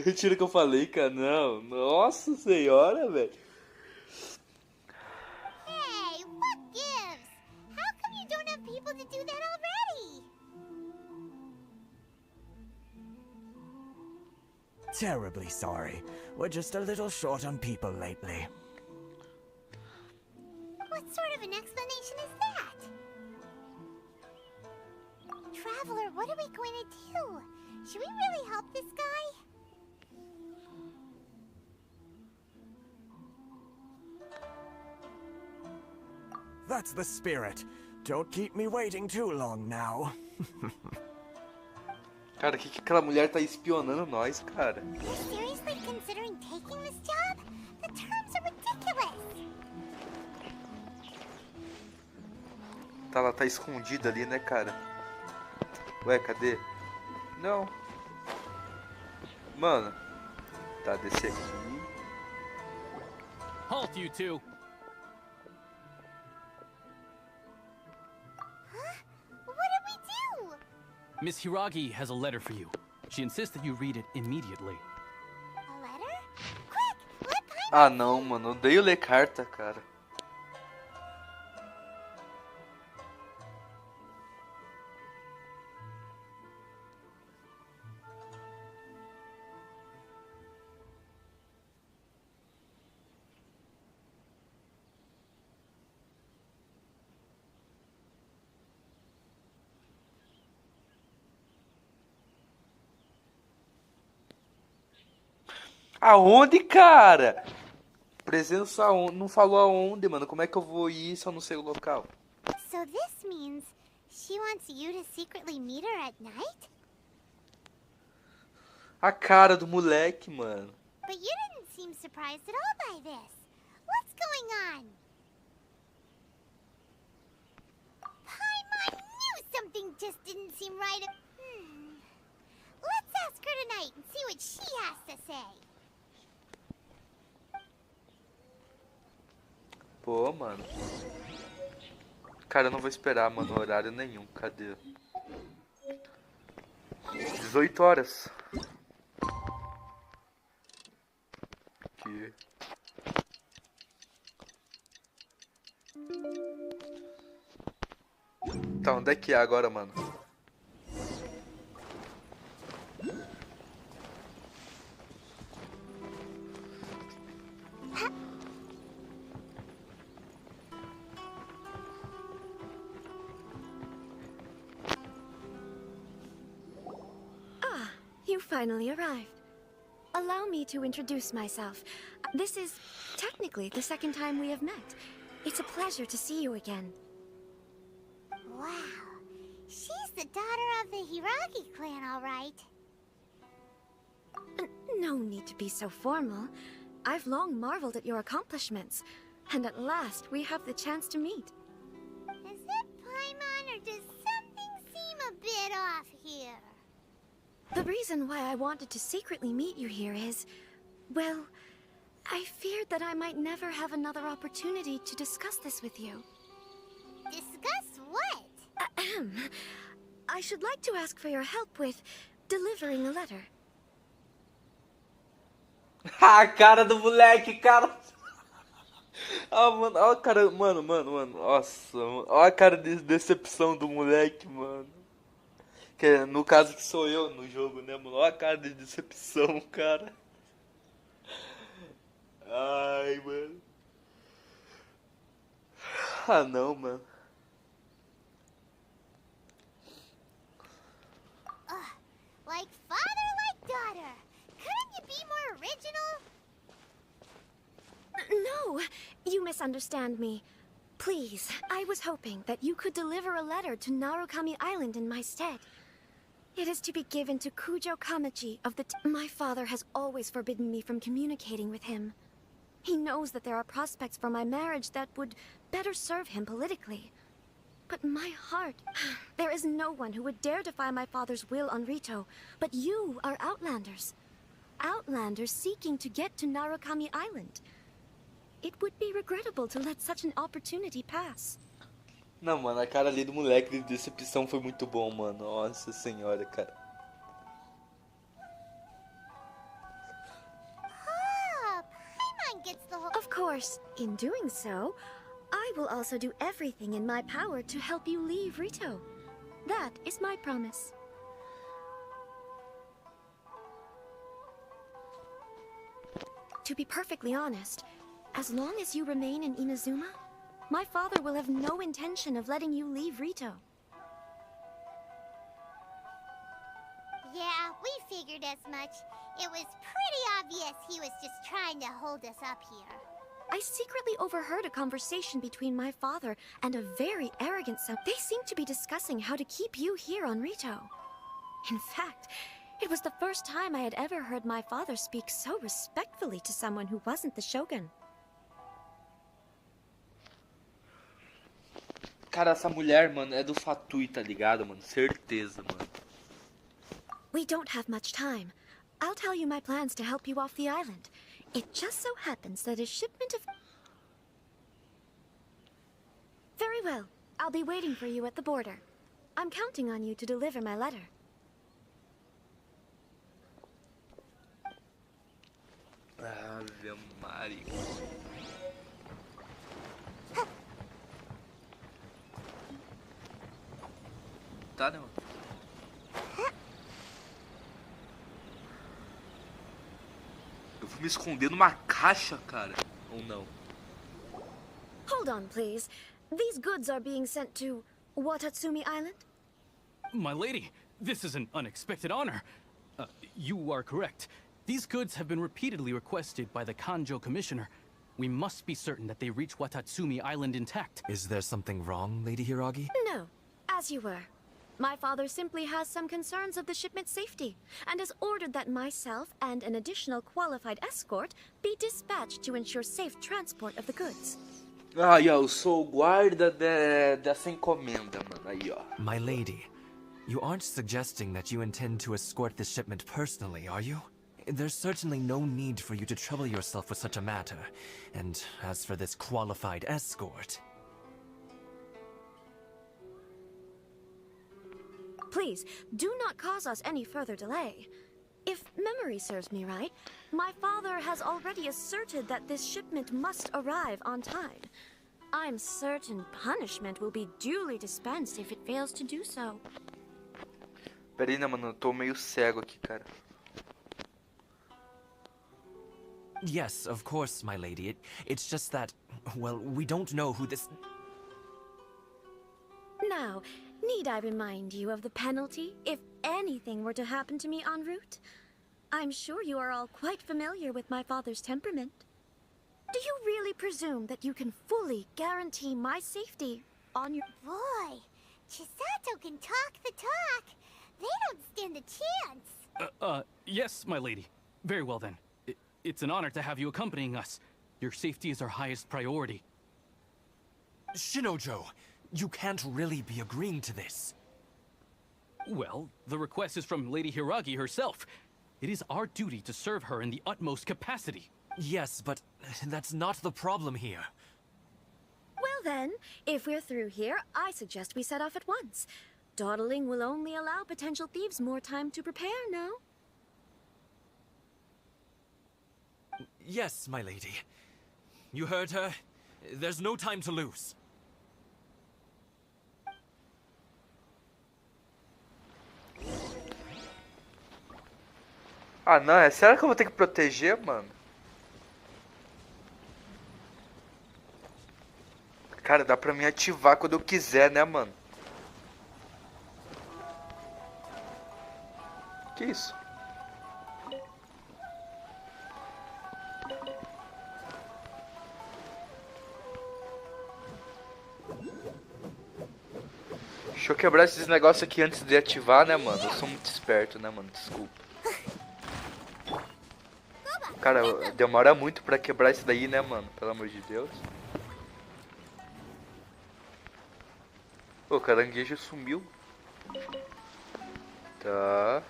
Retira o que eu falei, cara. Não. Nossa senhora, velho. Hey, what gives? How come you don't have people to do that already? Terribly sorry. We're just a little short on people lately. What sort of an explanation is that? Traveler, what are we going to do? Should we really help this guy? That's the spirit. Don't keep me waiting too long now. Cara, que aquela mulher tá espionando nós, cara? You're seriously considering taking this job? The terms are ridiculous. Tá, ela tá escondida ali, né, cara? Ué, cadê? Não. Mano. Tá, descer aqui. Halt, you two! What did we do? Miss Hiragi has a letter for you. She insists that you read it immediately. A letter? Quick, let Paimon... Ah, não, mano. Odeio ler carta, cara. Aonde, cara? Presença aonde? Não falou aonde, mano. Como é que eu vou ir se eu não sei o local? So this means she wants you to secretly meet her at night? A cara do moleque, mano. But you didn't seem surprised at all by this. What's going on? Paimon knew something just didn't seem right. Let's ask her tonight and see what she has to say. Pô, mano. Cara, eu não vou esperar, mano, horário nenhum. Cadê? 18 horas. Aqui. Tá, onde é que é agora, mano? You finally arrived. Allow me to introduce myself. This is technically the second time we have met. It's a pleasure to see you again. Wow. She's the daughter of the Hiragi clan, all right. No need to be so formal. I've long marveled at your accomplishments. And at last, we have the chance to meet. Is it Paimon, or does something seem a bit off here? The reason why I wanted to secretly meet you here is, well, I feared that I might never have another opportunity to discuss this with you. Discuss what? Ahem. I should like to ask for your help with delivering a letter. A cara do moleque, cara. Ah, mano, ó a cara, mano. Nossa, mano. Ó a cara de decepção do moleque, mano. Que no caso que sou eu no jogo, né, mano? Olha a cara de decepção, cara. Ai, mano. Ah, não, mano. Like father, like daughter. Couldn't you be more original? No, you misunderstand me. Please, I was hoping that you could deliver a letter to Narukami Island in my stead. It is to be given to Kujo Kamachi of the My father has always forbidden me from communicating with him. He knows that there are prospects for my marriage that would better serve him politically. But my heart, there is no one who would dare defy my father's will on Rito, but you are Outlanders. Outlanders seeking to get to Narukami Island. It would be regrettable to let such an opportunity pass. Não, mano, a cara ali do moleque de decepção foi muito bom, mano. Nossa senhora, cara. Oh, Paimon gets the whole... Of course, in doing so, I will also do everything in my power to help you leave Rito. That is my promise. To be perfectly honest, as long as you remain in Inazuma, my father will have no intention of letting you leave Rito. Yeah, we figured as much. It was pretty obvious he was just trying to hold us up here. I secretly overheard a conversation between my father and a very arrogant son. They seem to be discussing how to keep you here on Rito. In fact, it was the first time I had ever heard my father speak so respectfully to someone who wasn't the Shogun. Cara, essa mulher, mano, é do Fatui, tá ligado, mano? Certeza, mano. We don't have much time. I'll tell you my plans to help you off the island. It just so happens that a shipment of... Very well. I'll be waiting for you at the border. I'm counting on you to deliver my letter. Ave Maria. Tá, né, mano? Eu vou me esconder numa caixa, cara. Ou não? Hold on, please. These goods are being sent to Watatsumi Island? My lady, this is an unexpected honor. You are correct. These goods have been repeatedly requested by the Kanjo Commissioner. We must be certain that they reach Watatsumi Island intact. Is there something wrong, Lady Hiragi? No, as you were. My father simply has some concerns of the shipment's safety, and has ordered that myself and an additional qualified escort be dispatched to ensure safe transport of the goods. Aí, ó, eu sou o guarda dessa encomenda, mano. Aí, ó. My lady, you aren't suggesting that you intend to escort this shipment personally, are you? There's certainly no need for you to trouble yourself with such a matter. And as for this qualified escort... Please, do not cause us any further delay. If memory serves me right, my father has already asserted that this shipment must arrive on time. I'm certain punishment will be duly dispensed if it fails to do so. Pera aí, né, mano? Eu tô meio cego aqui, cara. Yes, of course, my lady. It's just that, well, we don't know who this... Now, need I remind you of the penalty if anything were to happen to me en route? I'm sure you are all quite familiar with my father's temperament. Do you really presume that you can fully guarantee my safety on your... Boy, Chisato can talk the talk. They don't stand a chance. Yes, my lady. Very well then. It's an honor to have you accompanying us. Your safety is our highest priority. Shinojo, you can't really be agreeing to this. Well, the request is from Lady Hiragi herself. It is our duty to serve her in the utmost capacity. Yes, but that's not the problem here. Well then, if we're through here, I suggest we set off at once. Dawdling will only allow potential thieves more time to prepare, no? Yes, my lady. You heard her. There's no time to lose. Ah, não, é sério que eu vou ter que proteger, mano? Cara, dá pra me ativar quando eu quiser, né, mano? Que isso? Deixa eu quebrar esses negócios aqui antes de ativar, né, mano? Eu sou muito esperto, né, mano? Desculpa. Cara, demora muito pra quebrar isso daí, né, mano? Pelo amor de Deus. Pô, o caranguejo sumiu. Tá.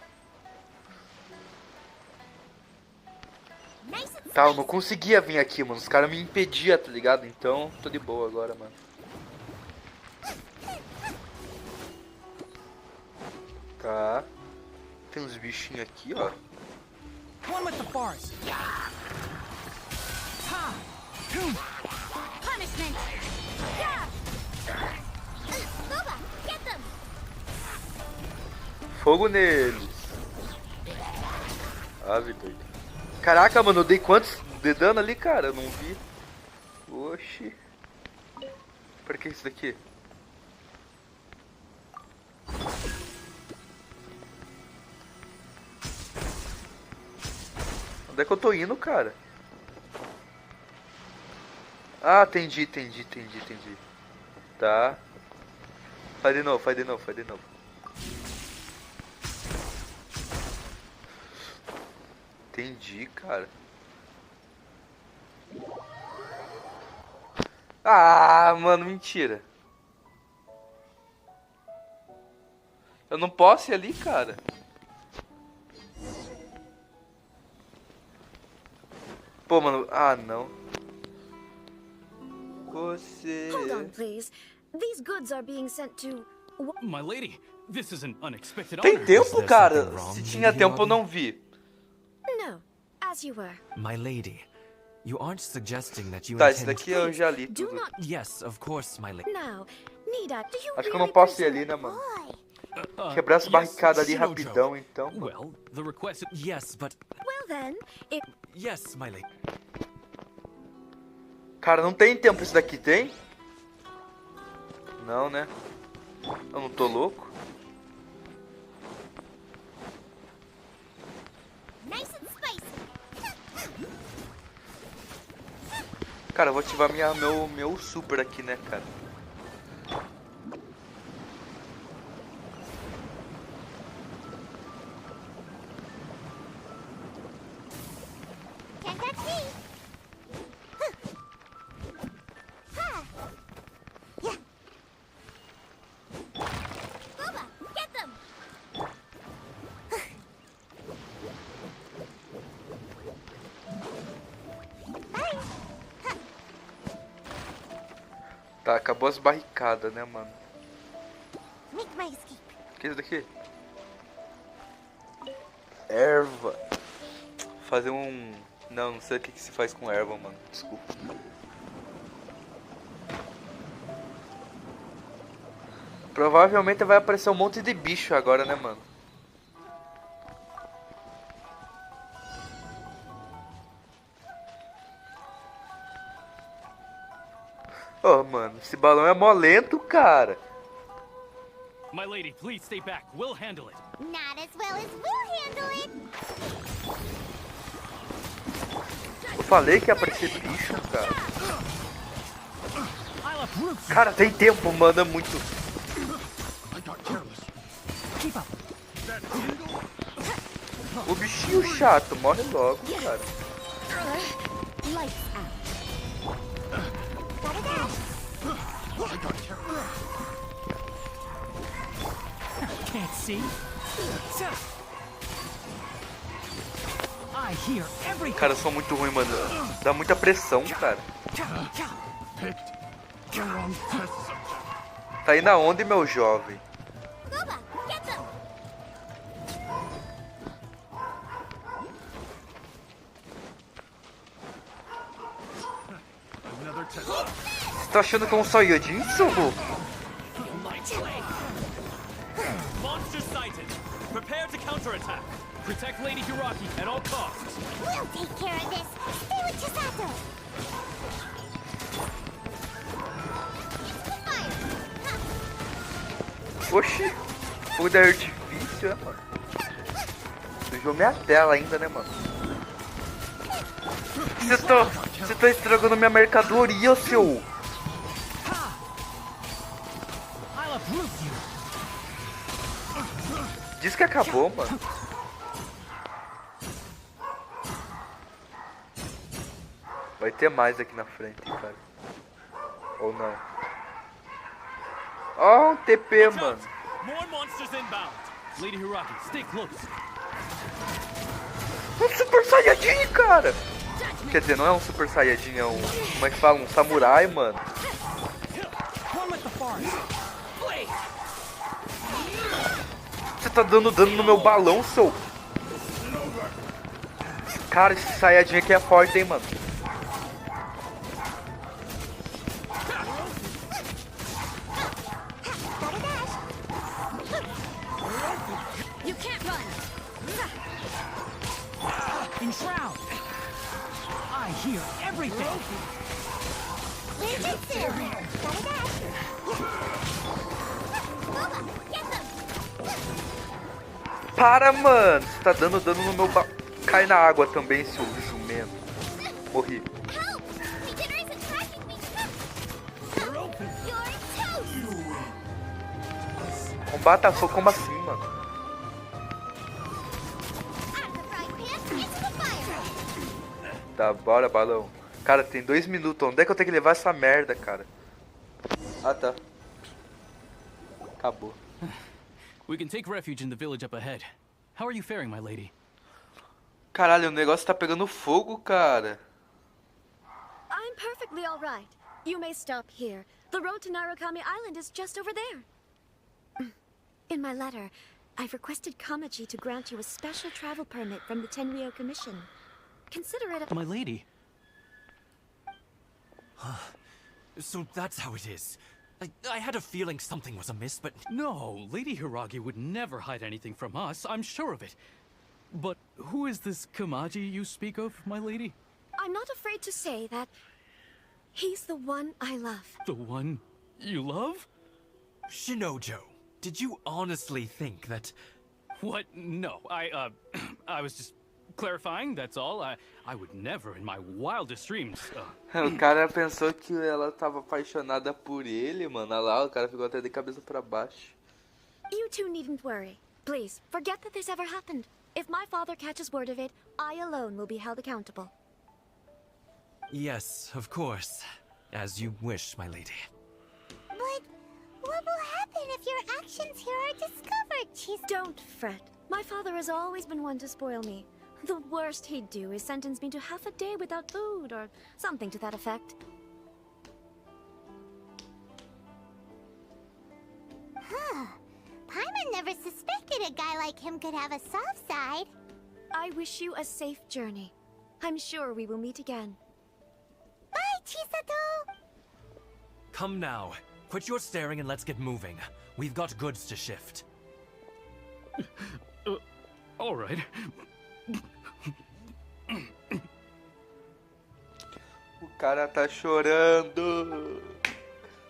Tá, eu não conseguia vir aqui, mano. Os caras me impediam, tá ligado? Então, tô de boa agora, mano. Tá. Tem uns bichinhos aqui, ó. One with the forest. Punishment. Boba, get them. Fogo neles. Ave doido. Caraca, mano, eu dei quantos de dano ali, cara? Eu não vi. Oxi. Pra que isso daqui? Onde é que eu tô indo, cara? Ah, entendi. Tá. Faz de novo. Entendi, cara. Ah, mano, mentira. Eu não posso ir ali, cara. Pô, mano, ah, não. Você... Hold on, please. These goods are being sent to... My lady, this is an unexpected Tem honor. tempo, cara? Se tinha tempo, eu não vi. No, as you were. My lady, you aren't suggesting that you Tá, esse intend... daqui eu já li Do tudo. not... Yes, of course, my lady. Now, need I... Do you Acho que eu really não posso ir presume- ali, né, mano? Quebrar essa barricada ali Shinojo. rapidão, então. Well, the request... Yes, but... Well then, if... Yes, my lady. Cara, não tem tempo isso daqui, tem? Não, né? Eu não tô louco? Nice and spicy. Cara, eu vou ativar meu super aqui, né, cara? Can't touch me. Yeah. Booba, get them. Bye. Tá, acabou as barricadas, né, mano? Make my escape. O que é isso daqui? Erva. Fazer um... Não sei o que se faz com erva, mano. Desculpa. Provavelmente vai aparecer um monte de bicho agora, né, mano? Oh, mano, esse balão é mó lento, cara. My lady, please stay back. We'll handle it. Not as well as we'll handle it. Eu falei que ia aparecer bicho, cara. Cara, tem tempo, mano, é muito... O bichinho chato, morre logo, cara. Lights out. Can't see. I hear everything. Cara, eu sou muito ruim, mano. Dá muita pressão, cara. Tá indo aonde, meu jovem? Booba, get them. Você tá achando que eu não sou Yodin, seu louco? Monster sighted. Prepare to counterattack. Protect Lady Hiraki at all costs. We'll take care of this. Stay with Chisato. Into the fire. Oxi, fogo de artifício, né, mano? Sujou minha tela ainda, né, mano? Você tá estragando minha mercadoria, seu... Diz que acabou, mano. Vai ter mais aqui na frente, cara. Ou não. Ó, um TP, mano. More monsters inbound. Lady Hiraki, stay close. Um Super Saiyajin, cara! Quer dizer, não é um Super Saiyajin, é um... Como é que fala? Um samurai, mano. Você tá dando dano no meu balão, seu... Cara, esse Saiyajin aqui é forte, hein, mano. You can't run. Enshroud. I hear everything. Para, mano! Você tá dando dano no meu balão. Cai na água também, seu jumento. Morri. Combata fogo, como assim, mano? Tá, bora, balão. Cara, tem 2 minutos. Onde é que eu tenho que levar essa merda, cara? Ah, tá. Acabou. We can take refuge in the village up ahead. How are you faring, my lady? Caralho, o negócio tá pegando fogo, cara. I'm perfectly all right. You may stop here. The road to Narukami Island is just over there. In my letter, I've requested Kamaji to grant you a special travel permit from the Tenryou Commission. Consider it a... My lady. So that's how it is. I had a feeling something was amiss, but... No, Lady Hiragi would never hide anything from us, I'm sure of it. But who is this Kamaji you speak of, my lady? I'm not afraid to say that he's the one I love. The one you love? Shinojo, did you honestly think that... What? No, I was just clarifying, that's all. I would never in my wildest dreams. O cara pensou que ela tava apaixonada por ele, mano. Olha lá, o cara ficou até de cabeça pra baixo. You two needn't worry. Please, forget that this ever happened. If my father catches word of it, I alone will be held accountable. Yes, of course. As you wish, my lady. But what will happen if your actions here are discovered, Cheese? Don't fret. My father has always been one to spoil me. The worst he'd do is sentence me to half a day without food or something to that effect. Huh. Paimon never suspected a guy like him could have a soft side. I wish you a safe journey. I'm sure we will meet again. Bye, Chisato! Come now. Quit your staring and let's get moving. We've got goods to shift. All right. O cara tá chorando.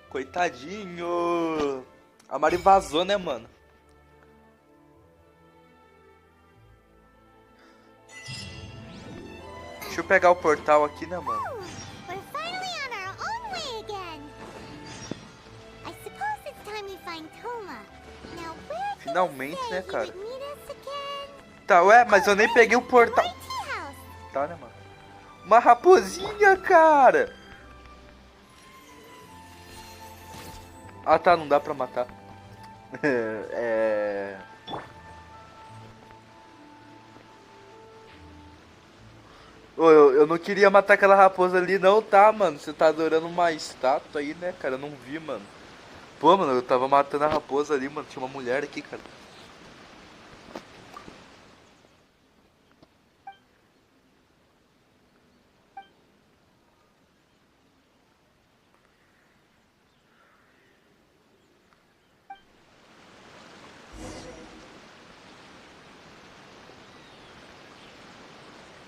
Coitadinho. A Mari vazou, né, mano? Deixa eu pegar o portal aqui, né, mano? We're finally on our own way again. I suppose it's time we find Toma. Now where Finalmente, né, can cara? you meet us again? Tá, ué, mas eu nem peguei o portal. Tea house. Tá, né, mano? Uma raposinha, cara! Ah, tá, não dá pra matar. Ô, eu não queria matar aquela raposa ali não, tá, mano? Você tá adorando uma estátua aí, né, cara? Eu não vi, mano. Pô, mano, eu tava matando a raposa ali, mano. Tinha uma mulher aqui, cara.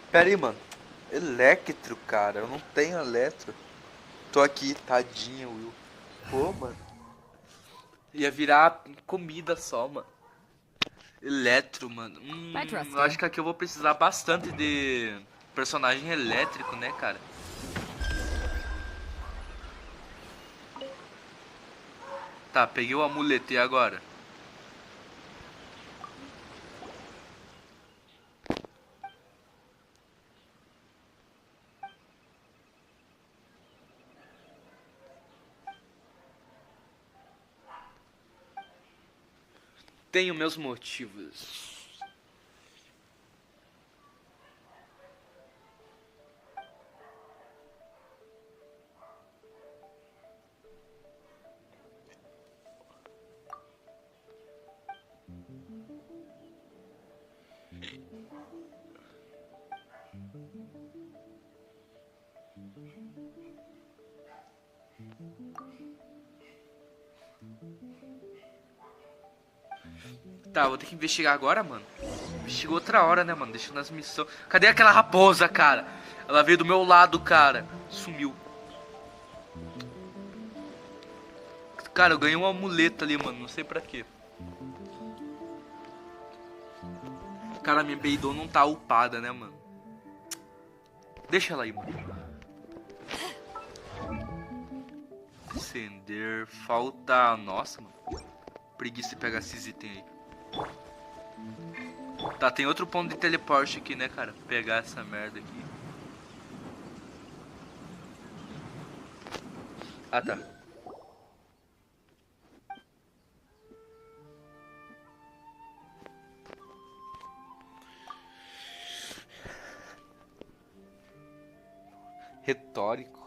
Pera aí, mano. Electro, cara. Eu não tenho eletro. Tô aqui, tadinho, Will. Pô, mano. Ia virar comida só, mano. Eletro, mano. Eu acho que aqui eu vou precisar bastante de personagem elétrico, né, cara? Tá, peguei o amuleto e agora? Tenho meus motivos. Tá, vou ter que investigar agora, mano. Investiga outra hora, né, mano? Deixa nas missões. Cadê aquela raposa, cara? Ela veio do meu lado, cara. Sumiu. Cara, eu ganhei um amuleto ali, mano. Não sei pra quê. Cara, minha Beidou não tá upada, né, mano? Deixa ela aí, mano. Acender. Falta... Nossa, mano. Preguiça de pegar esses itens aí. Tá, tem outro ponto de teleporte aqui, né, cara? Pegar essa merda aqui. Ah, tá. Retórico.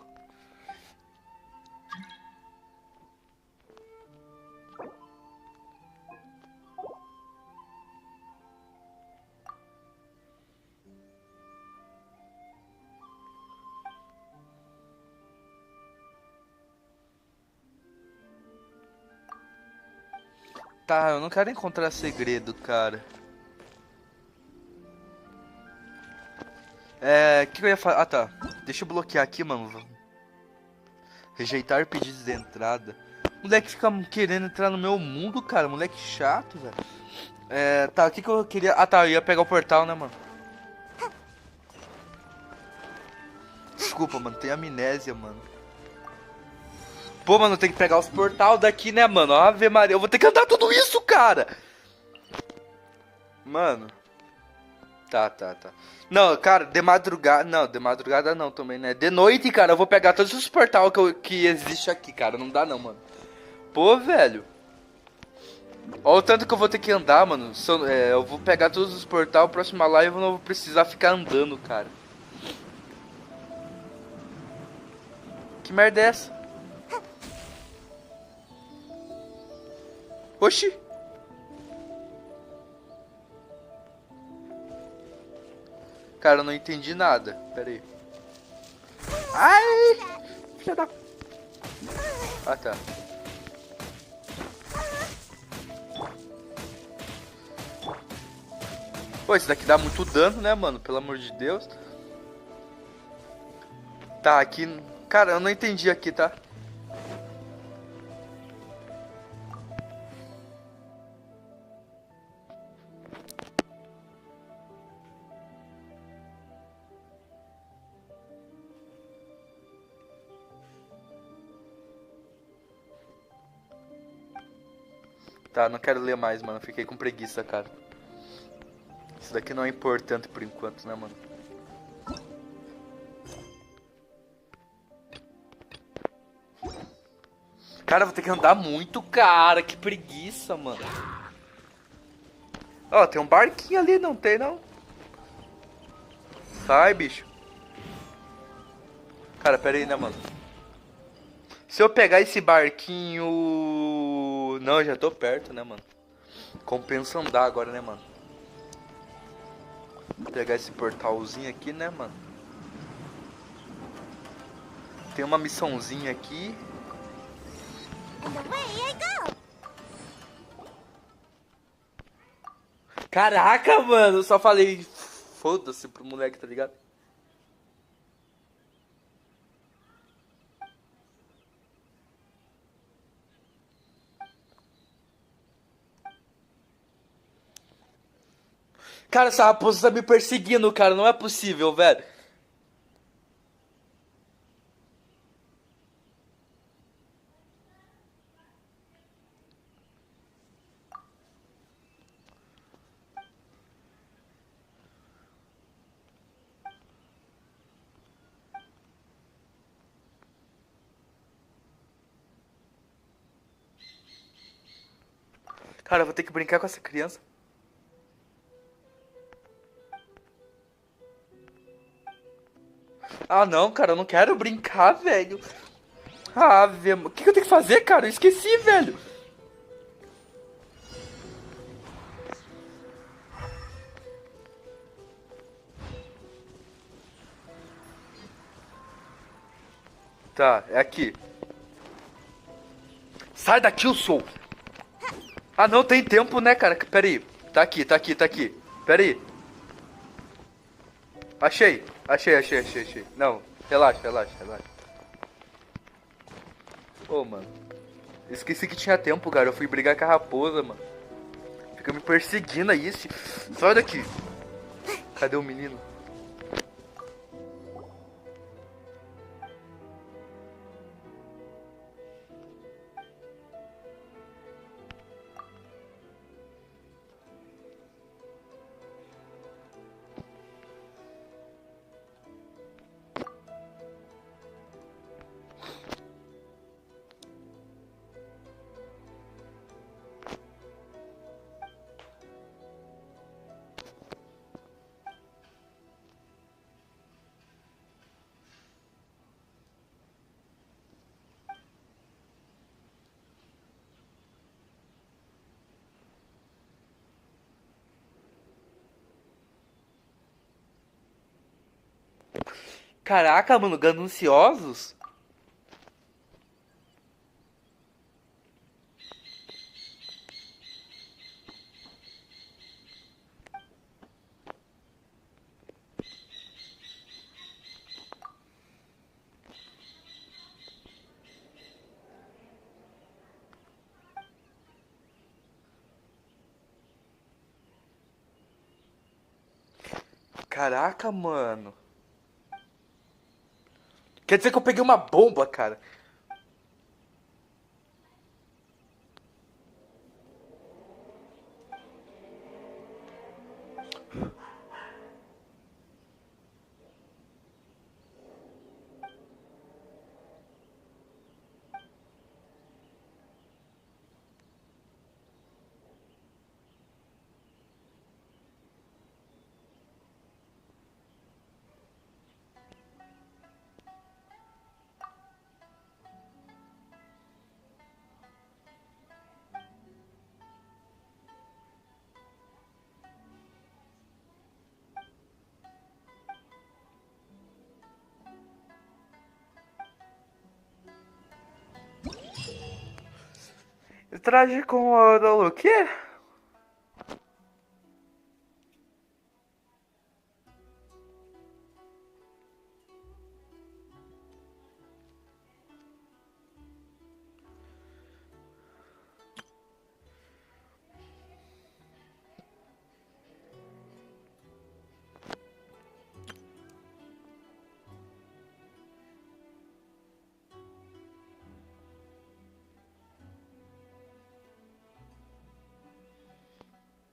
Tá, eu não quero encontrar segredo, cara. O que eu ia falar? Ah, tá. Deixa eu bloquear aqui, mano. Rejeitar pedidos de entrada. Moleque fica querendo entrar no meu mundo, cara. Moleque chato, velho. Tá, o que eu queria... Ah, tá, eu ia pegar o portal, né, mano? desculpa, mano. Tem amnésia, mano. Pô, mano, tem que pegar os portal daqui, né, mano? Ave Maria, eu vou ter que andar tudo isso, cara. Mano. Tá. Não, cara, de madrugada... Não, de madrugada não também, né? De noite, cara, eu vou pegar todos os portal que existe aqui, cara. Não dá não, mano. Pô, velho. Olha o tanto que eu vou ter que andar, mano. Eu vou pegar todos os portal, próxima live eu não vou precisar ficar andando, cara. Que merda é essa? Oxi. Cara, eu não entendi nada. Pera aí. Ai! Filha da... Ah, tá. Pô, isso daqui dá muito dano, né, mano? Pelo amor de Deus. Tá, aqui... Cara, eu não entendi aqui, tá? Tá, não quero ler mais, mano. Fiquei com preguiça, cara. Isso daqui não é importante por enquanto, né, mano? Cara, vou ter que andar muito, cara. Que preguiça, mano. Ó, tem um barquinho ali, não tem, não? Sai, bicho. Cara, pera aí, né, mano? Se eu pegar esse barquinho... Não, eu já tô perto, né, mano? Compensa andar agora, né, mano? Vou pegar esse portalzinho aqui, né, mano? Tem uma missãozinha aqui. Caraca, mano, eu só falei foda-se pro moleque, tá ligado? Cara, essa raposa tá me perseguindo, cara, não é possível, velho. Cara, eu vou ter que brincar com essa criança. Ah, não, cara, eu não quero brincar, velho. Ah, velho, o que eu tenho que fazer, cara? Eu esqueci, velho. Tá, é aqui. Sai daqui, eu sou. Ah, não, tem tempo, né, cara? Pera aí. Tá aqui. Pera aí. Achei. Não, relaxa. Ô, mano. Esqueci que tinha tempo, cara. Eu fui brigar com a raposa, mano. Fica me perseguindo aí. Sai daqui. Cadê o menino? Caraca, mano, gananciosos? Caraca, mano. Quer dizer que eu peguei uma bomba, cara. Traje com o quê?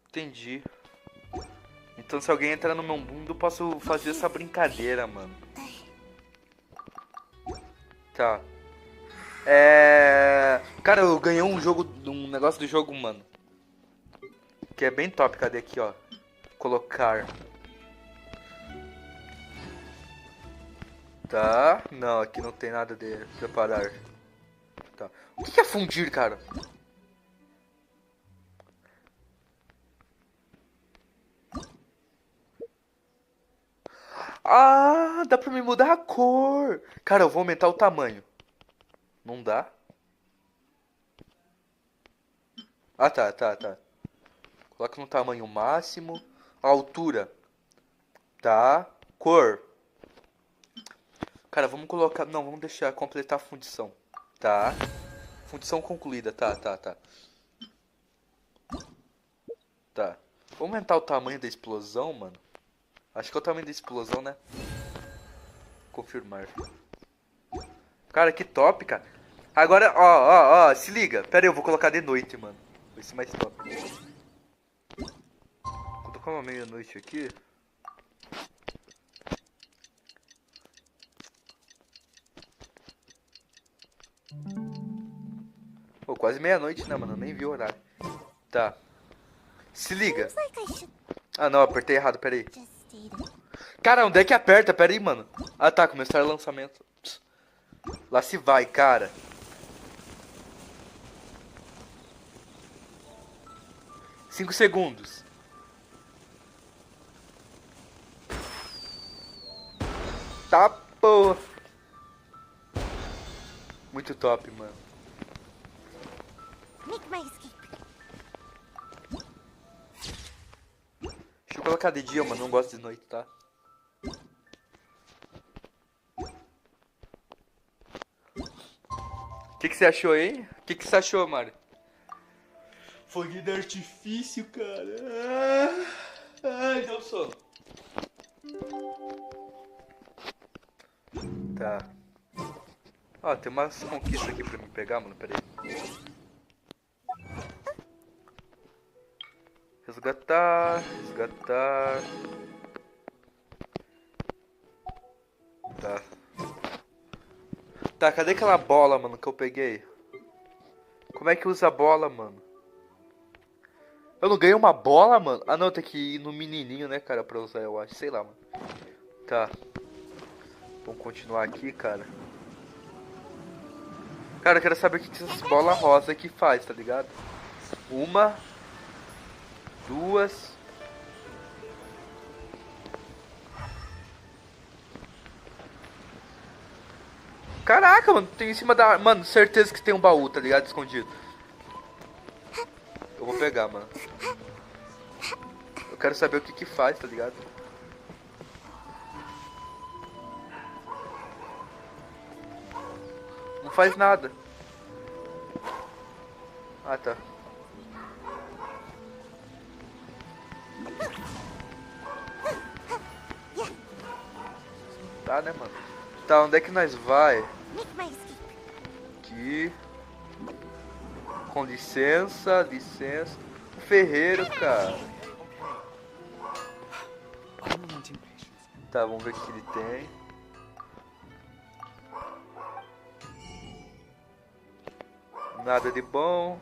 Entendi. Então se alguém entrar no meu mundo, eu posso fazer essa brincadeira, mano. Tá. Cara, eu ganhei um negócio do jogo, mano. Que é bem top. Cadê aqui, ó? Colocar. Tá. Não, aqui não tem nada de preparar. Tá. O que é fundir, cara? Ah, dá pra me mudar a cor. Cara, eu vou aumentar o tamanho. Não dá? Ah, tá. Coloca no tamanho máximo. A altura. Tá. Cor. Cara, vamos colocar... Não, vamos deixar completar a fundição. Tá. Fundição concluída. Tá. Tá. Vou aumentar o tamanho da explosão, mano. Acho que é o tamanho da explosão, né? Confirmar. Cara, que top, cara. Agora, ó, se liga. Pera aí, eu vou colocar de noite, mano. Vai ser mais top. Vou colocar uma meia-noite aqui. Pô, quase meia-noite, né, mano? Eu nem vi o horário. Tá. Se liga. Ah, não, apertei errado, pera aí. Cara, onde é que aperta? Pera aí, mano. Ah, tá, começar o lançamento. Lá se vai, cara. Cinco segundos. Tá, pô. Muito top, mano. Deixa eu colocar de dia, mano. Não gosto de noite, tá? O que você achou aí? O que você achou, Mário? Foguinho de artifício, cara. Ai, deu sono. Tá. Ó, tem umas conquistas aqui pra me pegar, mano. Pera aí. Resgatar. Tá. Tá, cadê aquela bola, mano, que eu peguei? Como é que usa a bola, mano? Eu não ganhei uma bola, mano? Ah, não, tem que ir no menininho, né, cara, pra usar, eu acho. Sei lá, mano. Tá. Vamos continuar aqui, cara. Cara, eu quero saber o que essas bolas rosa aqui faz, tá ligado? Uma. Duas. Caraca, mano, tem em cima da... Mano, certeza que tem um baú, tá ligado? Escondido. Eu vou pegar, mano. Eu quero saber o que faz, tá ligado? Não faz nada. Ah, tá. Tá, né, mano? Tá, onde é que nós vai? Make my escape. Aqui. Com licença, licença. O ferreiro, cara. Tá, vamos ver o que ele tem. Nada de bom.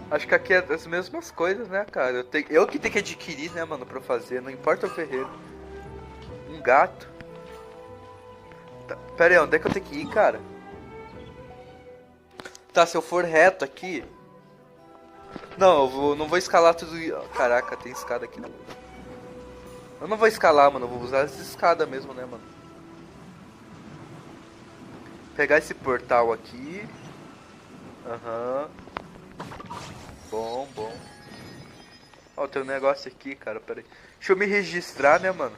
Acho que aqui é as mesmas coisas, né, cara? Eu que tenho que adquirir, né, mano, pra fazer. Não importa o ferreiro. Um gato. Tá, pera aí, onde é que eu tenho que ir, cara? Tá, se eu for reto aqui... Não, não vou escalar tudo... Caraca, tem escada aqui. Eu não vou escalar, mano. Eu vou usar as escadas mesmo, né, mano? Pegar esse portal aqui. Aham. Bom, bom. Ó, tem um negócio aqui, cara. Pera aí. Deixa eu me registrar, né, mano?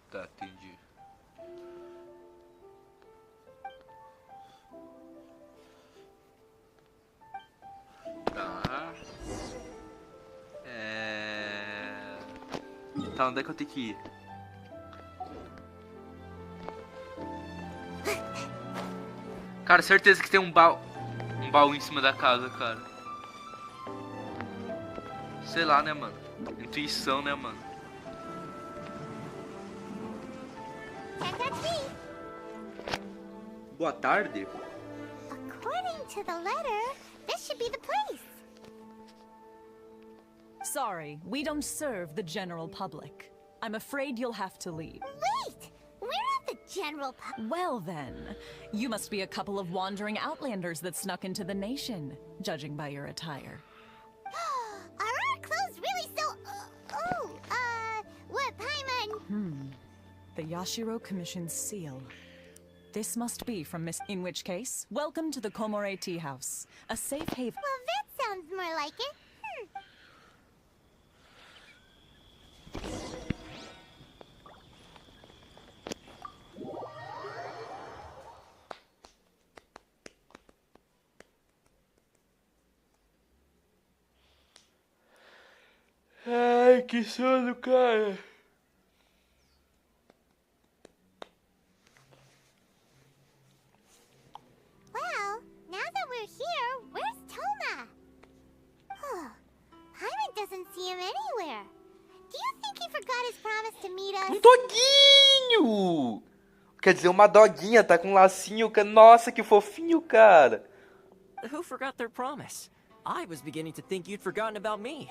Tá, entendi. Tá. Tá, onde é que eu tenho que ir? Cara, certeza que tem um baú em cima da casa, cara. Sei lá, né, mano? Intuição, né, mano? Boa tarde. According to the letter, this should be the place. Sorry, we don't serve the general public. I'm afraid you'll have to leave. Wait! We're not the general Well then, you must be a couple of wandering outlanders that snuck into the nation, judging by your attire. Are our clothes really so... what Paimon... The Yashiro Commission's seal. This must be from Miss... In which case, welcome to the Komore Tea House, a safe haven... Well, that sounds more like it. Ai, que sono, cara. Well, now that we're here, where's Toma? Paimon doesn't see him anywhere. Do you think he forgot his promise to meet us? Um doguinho! Quer dizer, uma doguinha, tá com um lacinho. Nossa, que fofinho, cara. Who forgot their promise? I was beginning to think you'd forgotten about me.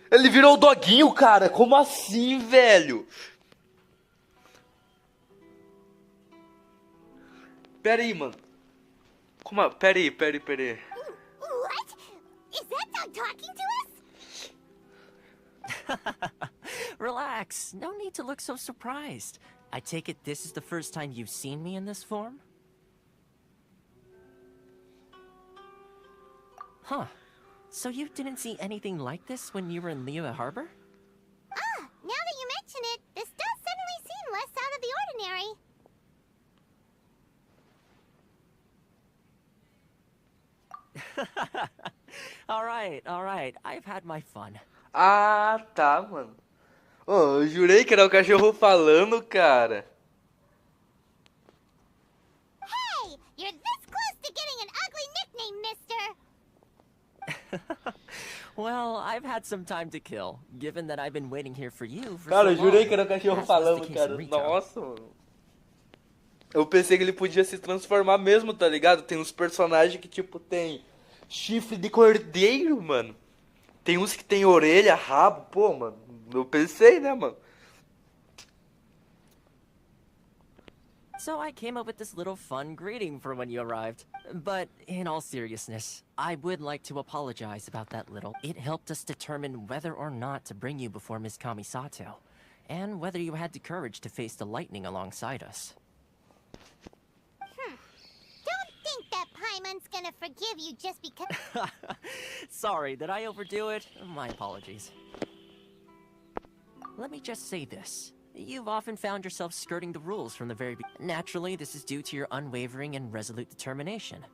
Ele virou o doguinho, cara. Como assim, velho? Pera aí, mano. Como? Pera aí. What? Is that dog talking to us? Relax. No need to look so surprised. I take it this is the first time you've seen me in this form? Huh. So you didn't see anything like this when you were in Liyue Harbor? Now that you mention it, this does suddenly seem less out of the ordinary. All right. I've had my fun. Ah, tá, mano. Oh, eu jurei que era o cachorro falando, cara. Hey, you're this close to getting an ugly nickname, mister. Well, I've had some time to kill, given that I've been waiting here for you for Cara, eu so jurei long. que era o cachorro As was the falando, case cara. in Rito. Nossa, mano. Eu pensei que ele podia se transformar mesmo, tá ligado? Tem uns personagens que, tipo, tem chifre de cordeiro, mano. Tem uns que tem orelha, rabo. Pô, mano, eu pensei, né, mano? So I came up with this little fun greeting for when you arrived. But in all seriousness, I would like to apologize about that little. It helped us determine whether or not to bring you before Miss Kamisato, and whether you had the courage to face the lightning alongside us. Don't think that Paimon's gonna forgive you just because. Sorry, did I overdo it? My apologies. Let me just say this. You've often found yourself skirting the rules from the very beginning. Naturally, this is due to your unwavering and resolute determination.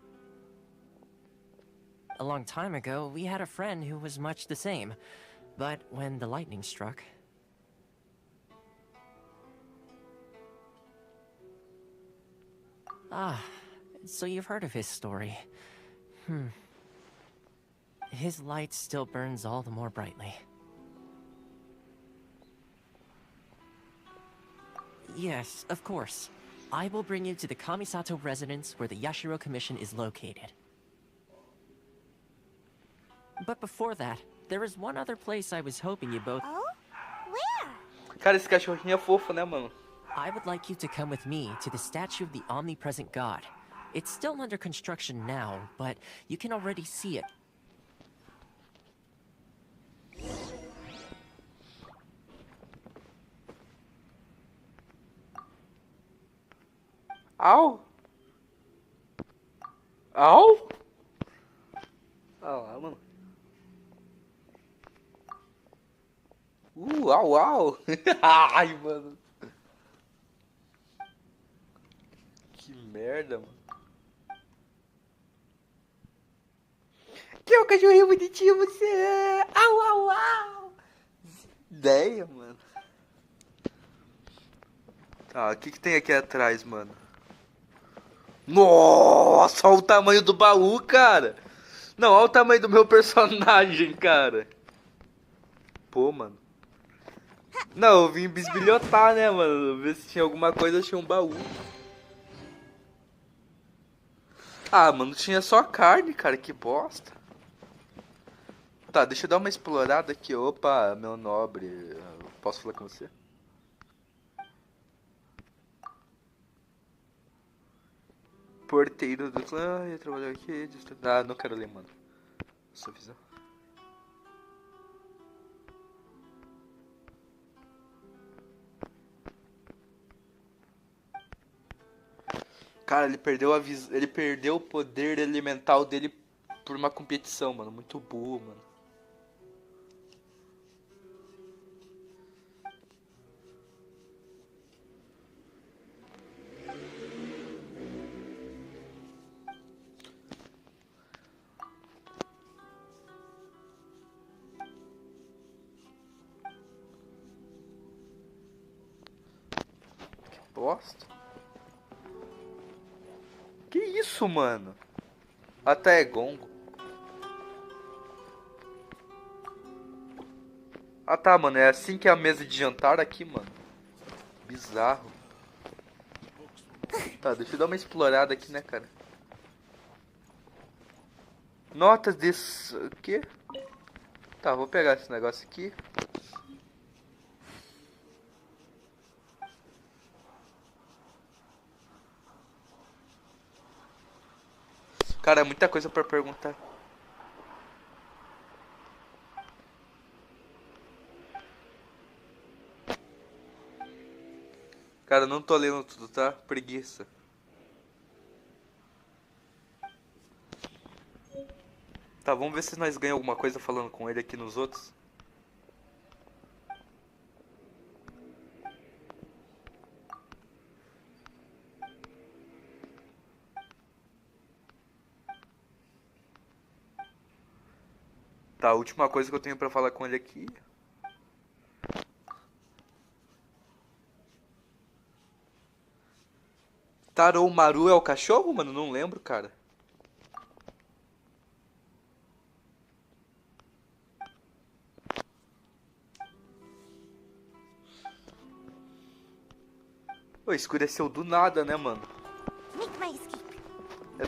A long time ago, we had a friend who was much the same. But when the lightning struck... Ah, so you've heard of his story. His light still burns all the more brightly. Yes, of course. I will bring you to the Kamisato residence where the Yashiro Commission is located. But before that, there is one other place I was hoping you both... Oh? Where? Cara, esse cachorrinho é fofo, né, mano? I would like you to come with me to the statue of the omnipresent god. It's still under construction now, but you can already see it. Au! Au! Olha lá, mano. Au, au! Ai, mano. Que merda, mano. Que é o cachorrinho bonitinho, você! Au, au, au! Ideia, mano. Tá, o que tem aqui atrás, mano? Nossa, olha o tamanho do baú, cara. Não, olha o tamanho do meu personagem, cara. Pô, mano. Não, eu vim bisbilhotar, né, mano? Ver se tinha alguma coisa, tinha um baú. Ah, mano, tinha só carne, cara, que bosta. Tá, deixa eu dar uma explorada aqui. Opa, meu nobre. Posso falar com você? Porteiro do clã, eu trabalho aqui. Ah, não quero ler, mano. Sua visão. Cara, ele perdeu a ele perdeu o poder elemental dele por uma competição, mano. Muito burro, mano. Bosta. Que isso, mano? Até é gongo. Ah tá, mano, é assim que é a mesa de jantar aqui, mano. Bizarro. Tá, deixa eu dar uma explorada aqui, né, cara. Notas desse... O quê? Tá, vou pegar esse negócio aqui. Cara, muita coisa pra perguntar. Cara, não tô lendo tudo, tá? Preguiça. Tá, vamos ver se nós ganhamos alguma coisa falando com ele aqui nos outros. Tá, a última coisa que eu tenho pra falar com ele aqui. Taroumaru é o cachorro, mano? Não lembro, cara. Pô, escureceu do nada, né, mano? É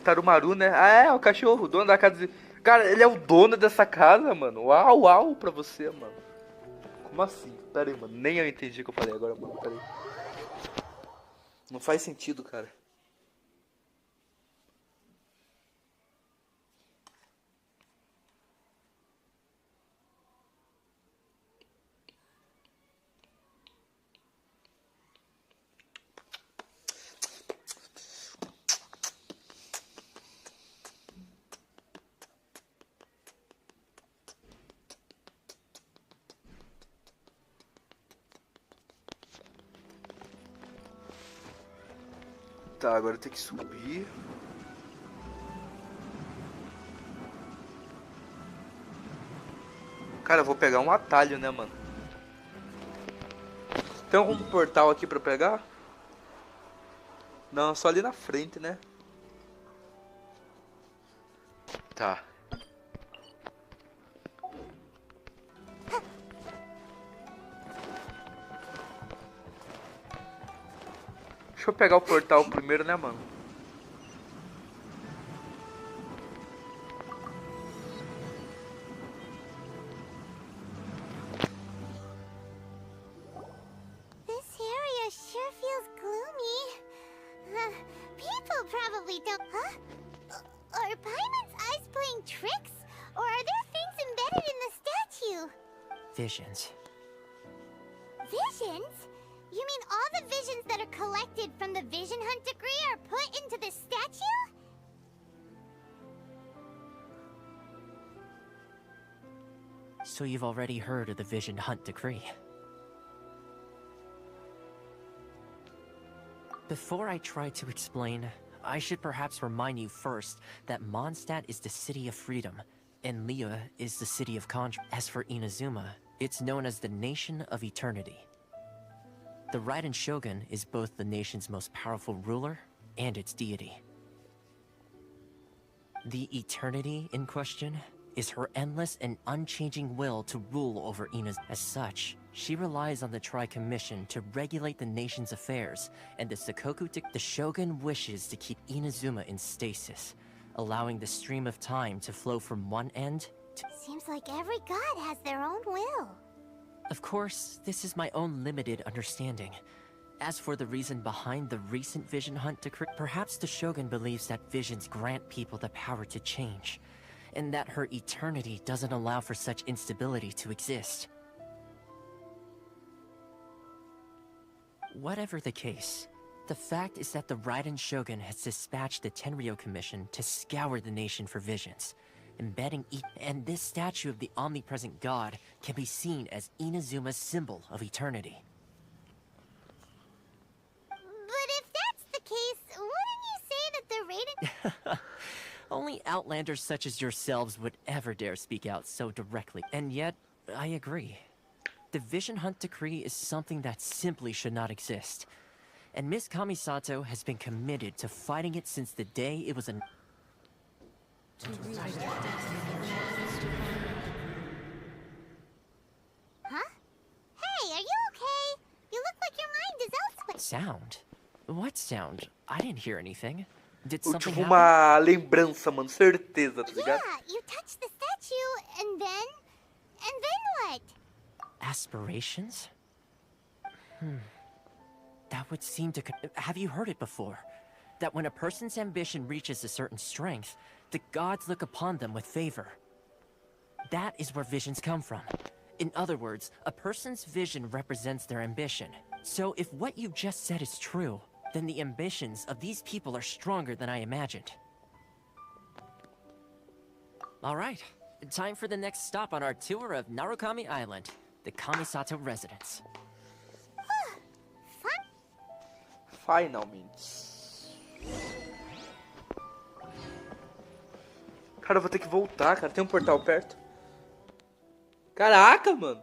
Taroumaru, né? Ah, é o cachorro, o dono da casa. Cara, ele é o dono dessa casa, mano. Uau, uau pra você, mano. Como assim? Pera aí, mano. Nem eu entendi o que eu falei agora, mano. Pera aí. Não faz sentido, cara. Tá, agora tem que subir. Cara, eu vou pegar um atalho, né, mano? Tem algum portal aqui pra pegar? Não, só ali na frente, né? Tá. Deixa eu pegar o portal primeiro, né, mano? This area sure feels gloomy. People probably don't. Huh? Are Paimon's eyes playing tricks? Or are there things embedded in the statue? Visions. Visions? You mean all the visions that are collected from the Vision Hunt decree are put into this statue? So you've already heard of the Vision Hunt decree. Before I try to explain, I should perhaps remind you first that Mondstadt is the city of freedom, and Liyue is the city of contract. As for Inazuma, it's known as the Nation of Eternity. The Raiden Shogun is both the nation's most powerful ruler and its deity. The eternity in question is her endless and unchanging will to rule over Inazuma. As such, she relies on the Tri-Commission to regulate the nation's affairs, and the the Shogun wishes to keep Inazuma in stasis, allowing the stream of time to flow from one end to... Seems like every god has their own will. Of course, this is my own limited understanding. As for the reason behind the recent Vision Hunt decree, perhaps the Shogun believes that visions grant people the power to change, and that her eternity doesn't allow for such instability to exist. Whatever the case, the fact is that the Raiden Shogun has dispatched the Tenryo Commission to scour the nation for visions, embedding and this statue of the omnipresent god can be seen as Inazuma's symbol of eternity. But if that's the case, wouldn't you say that the Raiden... Only outlanders such as yourselves would ever dare speak out so directly. And yet, I agree. The Vision Hunt decree is something that simply should not exist. And Miss Kamisato has been committed to fighting it since the day it was an... Huh? Hey, are you okay? You look like your mind is elsewhere. Sound? What sound? I didn't hear anything. Did Eu something tive happen? uma lembrança, mano, certeza, tá ligado? Yeah, you touched the statue, and then what? Aspirations? That would seem to... Have you heard it before? That when a person's ambition reaches a certain strength, the gods look upon them with favor. That is where visions come from. In other words, a person's vision represents their ambition. So if what you just said is true, then the ambitions of these people are stronger than I imagined. Alright, time for the next stop on our tour of Narukami Island, the Kamisato residence. Finalmente. Cara, eu vou ter que voltar, cara. Tem um portal perto. Caraca, mano.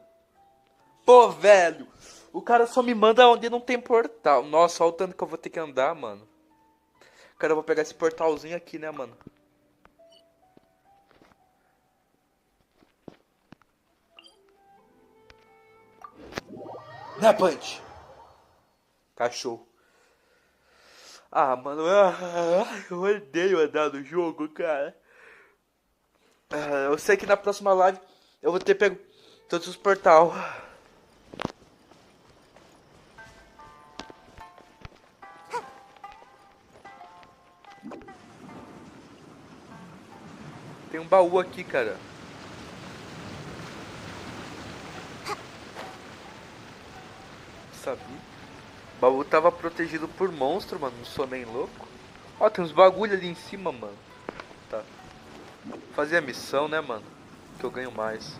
Pô, velho. O cara só me manda onde não tem portal. Nossa, olha o tanto que eu vou ter que andar, mano. Cara, eu vou pegar esse portalzinho aqui, né, mano. Né, Punch? Cachorro. Ah, mano. Eu odeio andar no jogo, cara. Eu sei que na próxima live eu vou ter pego todos os portal. Tem um baú aqui, cara. Sabia? O baú tava protegido por monstro, mano. Não sou nem louco. Ó, tem uns bagulho ali em cima, mano. Tá. Fazer a missão, né, mano? Que eu ganho mais.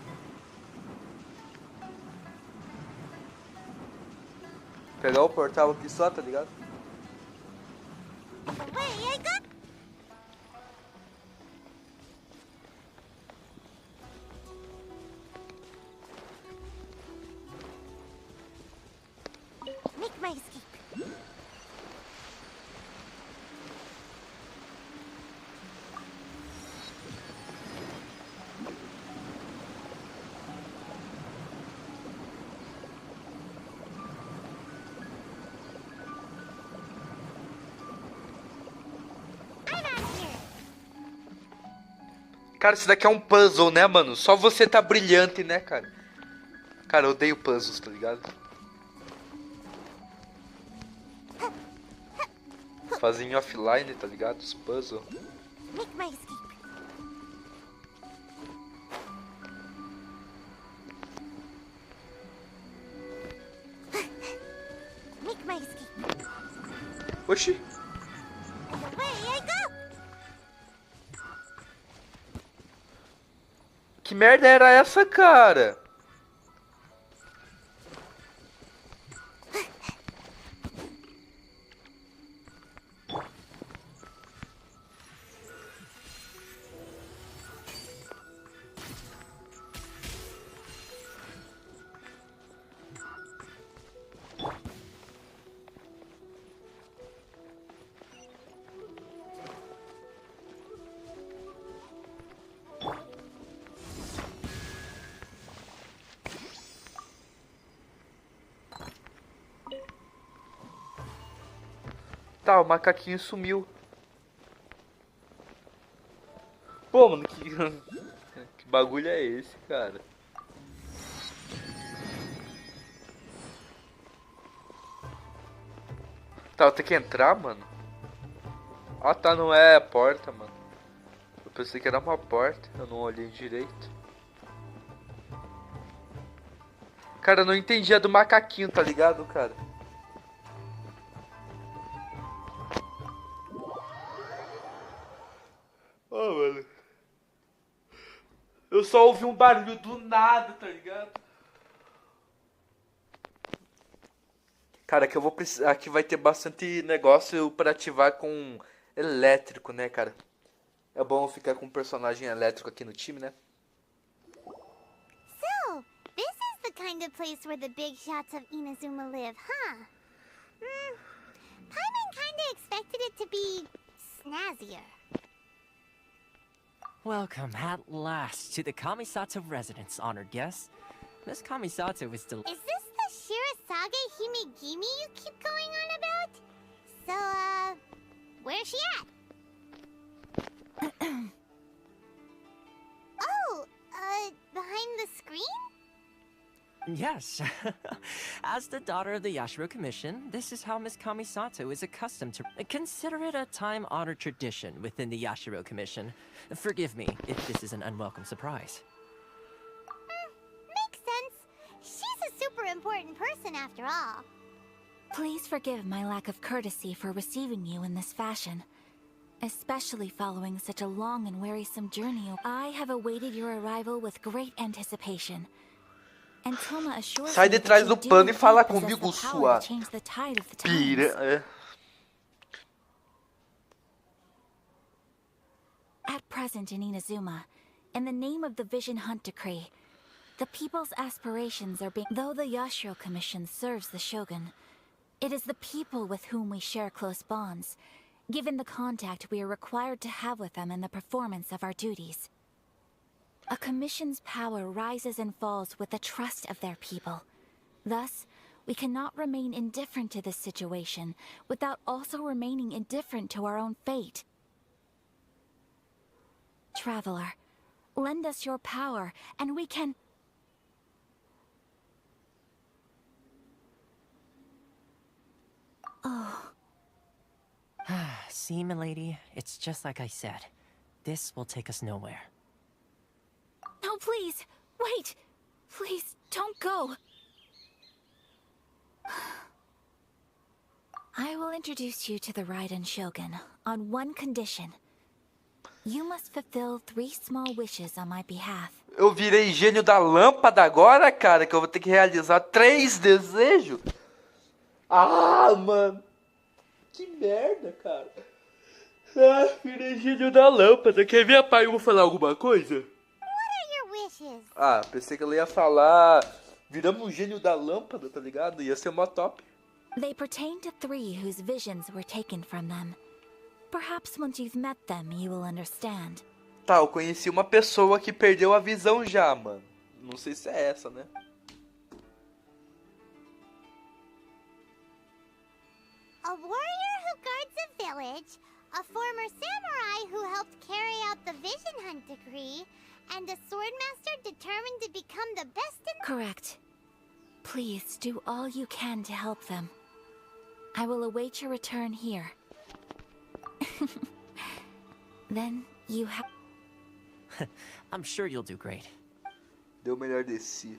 Pegar o portal aqui só, tá ligado? Make my escape. Cara, isso daqui é um puzzle, né, mano? Só você tá brilhante, né, cara? Cara, eu odeio puzzles, tá ligado? Fazem offline, tá ligado? Os puzzles. Make my escape. Make my escape. Oxi. Away I go. Que merda era essa, cara? Tá, o macaquinho sumiu. Pô, mano, que... que bagulho é esse, cara? Tá, eu tenho que entrar, mano? Ah, tá, não é a porta, mano. Eu pensei que era uma porta, eu não olhei direito. Cara, eu não entendi a do macaquinho, tá ligado, cara? Oh, mano. Eu só ouvi um barulho do nada, tá ligado? Cara, aqui eu vou precisar. Aqui vai ter bastante negócio pra ativar com elétrico, né, cara? É bom ficar com um personagem elétrico aqui no time, né? So, this is the kind of place where the big shots of Inazuma live, huh? Paimon kinda expected it to be snazzier. Welcome at last to the Kamisato residence, honored guests. Miss Kamisato is Is this the Shirasage Himegimi you keep going on about? So, where's she at? Oh, behind the screen? Yes. As the daughter of the Yashiro Commission, this is how Miss Kamisato is accustomed to. Consider it a time-honored tradition within the Yashiro Commission. Forgive me if this is an unwelcome surprise. Makes sense. She's a super important person after all. Please forgive my lack of courtesy for receiving you in this fashion. Especially following such a long and wearisome journey. I have awaited your arrival with great anticipation. And Toma assures Sai me de that trás you do do pano e indeed fala possess comigo, the power sua to change the tide of the pira. times. At present in Inazuma, in the name of the Vision Hunt Decree, the people's aspirations are being... Though the Yashiro Commission serves the Shogun, it is the people with whom we share close bonds, given the contact we are required to have with them in the performance of our duties. A commission's power rises and falls with the trust of their people. Thus, we cannot remain indifferent to this situation without also remaining indifferent to our own fate. Traveler, lend us your power, and we can... Oh. See, milady, it's just like I said. This will take us nowhere. No, please. Wait. Please, don't go. I will introduce you to the Raiden Shogun on one condition. You must fulfill 3 small wishes on my behalf. Eu virei gênio da lâmpada agora, cara, que eu vou ter que realizar 3 desejos? Ah, mano. Que merda, cara. Ah, virei gênio da lâmpada. Quer ver, pai? Eu vou falar alguma coisa? What are your wishes? Ah, pensei que ela ia falar... Viramos um gênio da lâmpada, tá ligado? Ia ser mó top. They pertain to 3 whose visions were taken from them. Perhaps once you've met them, you will understand. Tá, eu conheci uma pessoa que perdeu a visão já, mano. Não sei se é essa, né? A warrior who guards a village, a former samurai who helped carry out the Vision Hunt decree, and a swordmaster determined to become the best in... Correct. Please do all you can to help them. I will await your return here. Then you have... I'm sure you'll do great. Deu o melhor de si.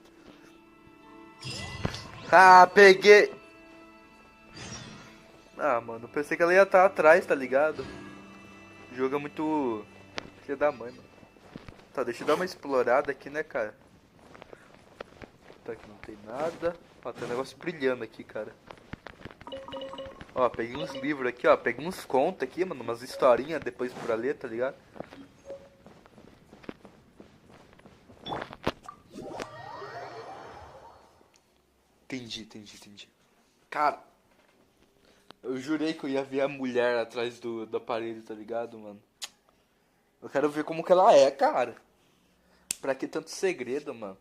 Ah, peguei! Ah, mano, pensei que ela ia estar atrás, tá ligado? O jogo é muito... filho da mãe, mano. Tá, deixa eu dar uma explorada aqui, né, cara? Tá, aqui não tem nada. Ó, tem um negócio brilhando aqui, cara. Ó, peguei uns livros aqui, ó. Peguei uns contos aqui, mano. Umas historinhas depois pra ler, tá ligado? Entendi. Cara, eu jurei que eu ia ver a mulher atrás do aparelho, tá ligado, mano? Eu quero ver como que ela é, cara. Pra que tanto segredo, mano?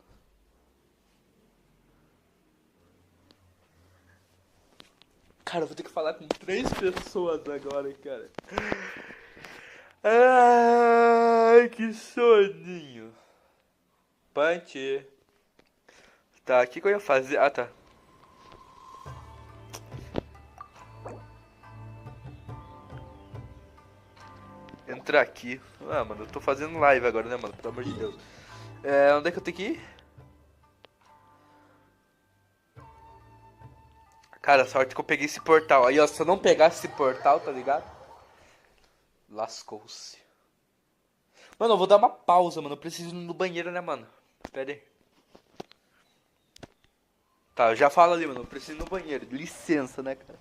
Cara, eu vou ter que falar com 3 pessoas agora, cara. Ai, que soninho. Punch. Tá, o que eu ia fazer? Ah, tá. Entrar aqui. Ah, mano, eu tô fazendo live agora, né, mano? Pelo amor de Deus. Onde é que eu tenho que ir? Cara, sorte que eu peguei esse portal. Aí, ó, se eu não pegasse esse portal, tá ligado? Lascou-se. Mano, eu vou dar uma pausa, mano. Eu preciso ir no banheiro, né, mano? Pera aí. Tá, eu já falo ali, mano. Eu preciso ir no banheiro. Licença, né, cara?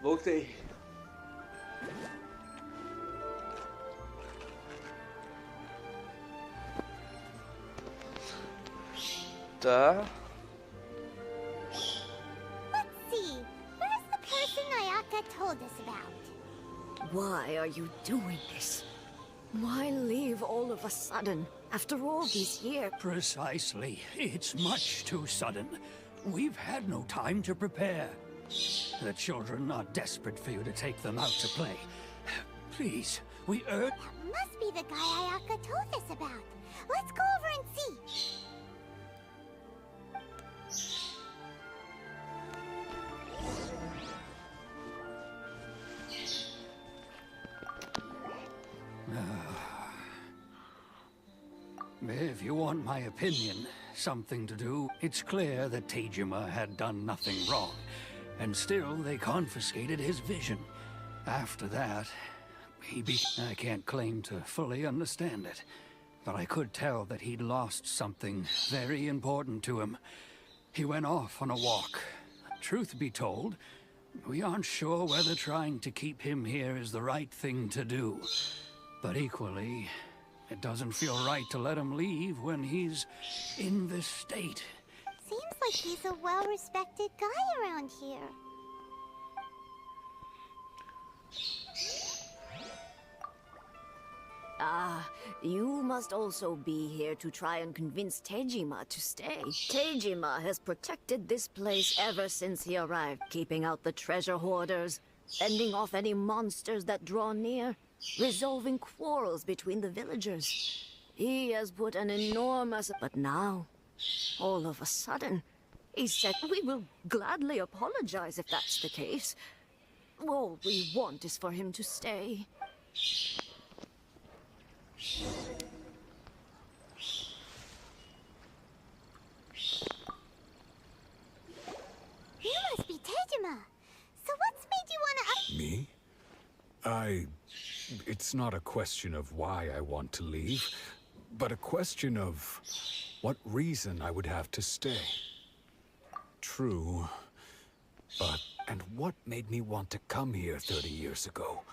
Voltei. Tá. Let's see. Where's the person Ayaka told us about? Why are you doing this? Why leave all of a sudden, after all these years? Precisely. It's much too sudden. We've had no time to prepare. The children are desperate for you to take them out to play. Please, we urge... That must be the guy Ayaka told us about. Let's go over and see. If you want my opinion, something to do, it's clear that Tejima had done nothing wrong. And still, they confiscated his vision. After that, I can't claim to fully understand it, but I could tell that he'd lost something very important to him. He went off on a walk. Truth be told, We aren't sure whether trying to keep him here is the right thing to do. But equally, it doesn't feel right to let him leave when he's in this state. Seems like he's a well-respected guy around here. Ah, you must also be here to try and convince Tejima to stay. Tejima has protected this place ever since he arrived, keeping out the treasure hoarders, fending off any monsters that draw near, resolving quarrels between the villagers. He has put an enormous... But now, all of a sudden, he said we will gladly apologize if that's the case. All we want is for him to stay. You must be Tejima. So what's made you wanna... Me? It's not a question of why I want to leave, but a question of what reason I would have to stay. True. And what made me want to come here 30 years ago?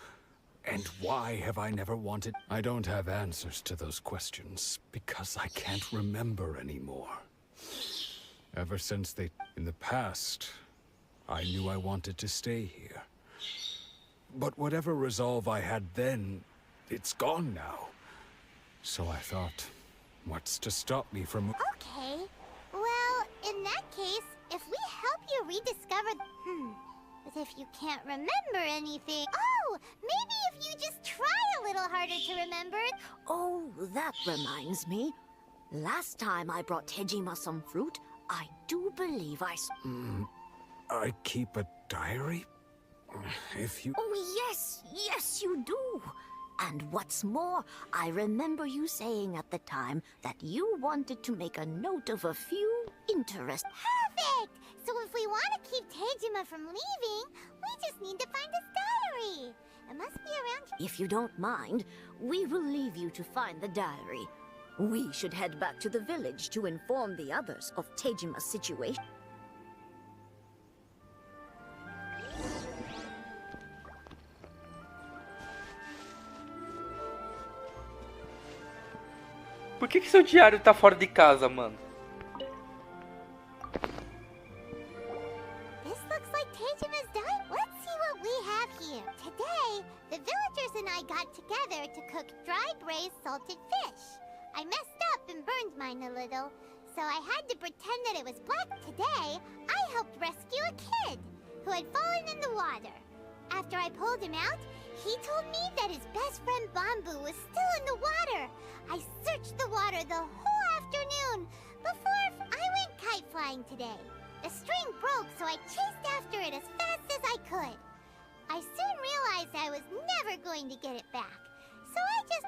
And why have I never wanted... I don't have answers to those questions, because I can't remember anymore. Ever since in the past, I knew I wanted to stay here. But whatever resolve I had then, it's gone now. So I thought, what's to stop me from... Okay. Well, in that case, if we help you rediscover... But if you can't remember anything... Oh! Maybe if you just try a little harder to remember... Oh, that reminds me. Last time I brought Tejima some fruit, I do believe I keep a diary? If you... Oh, yes, you do. And what's more, I remember you saying at the time that you wanted to make a note of a few interesting... Perfect! So if we want to keep Tejima from leaving, we just need to find his diary. It must be around... If you don't mind, we will leave you to find the diary. We should head back to the village to inform the others of Tejima's situation. Por que seu diário tá fora de casa, mano? This looks like Tejima's diary. Let's see what we have here. Today, the villagers and I got together to cook dry braised salted fish. I messed up and burned mine a little, so I had to pretend that it was black. Today, I helped rescue a kid who had fallen in the water. After I pulled him out, he told me that his best friend Bamboo was still in the water. I searched the water the whole afternoon before I went kite flying today. The string broke, so I chased after it as fast as I could. I soon realized I was never going to get it back. So I just,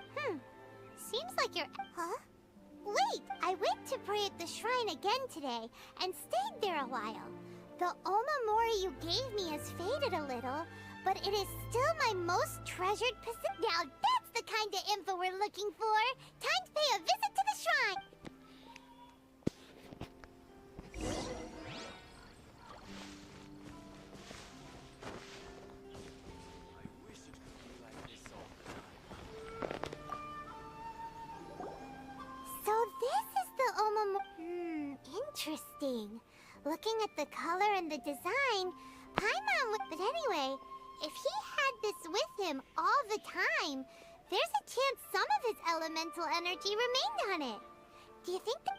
seems like you're... Huh? Wait, I went to pray at the shrine again today and stayed there a while. The Omamori you gave me has faded a little, but it is still my most treasured possession. Now that's the kind of info we're looking for. Time to pay a visit to the shrine. So this is the Omamori. Interesting. Looking at the color and the design, Paimon would... But anyway, if he had this with him all the time, there's a chance some of his elemental energy remained on it. Do you think that...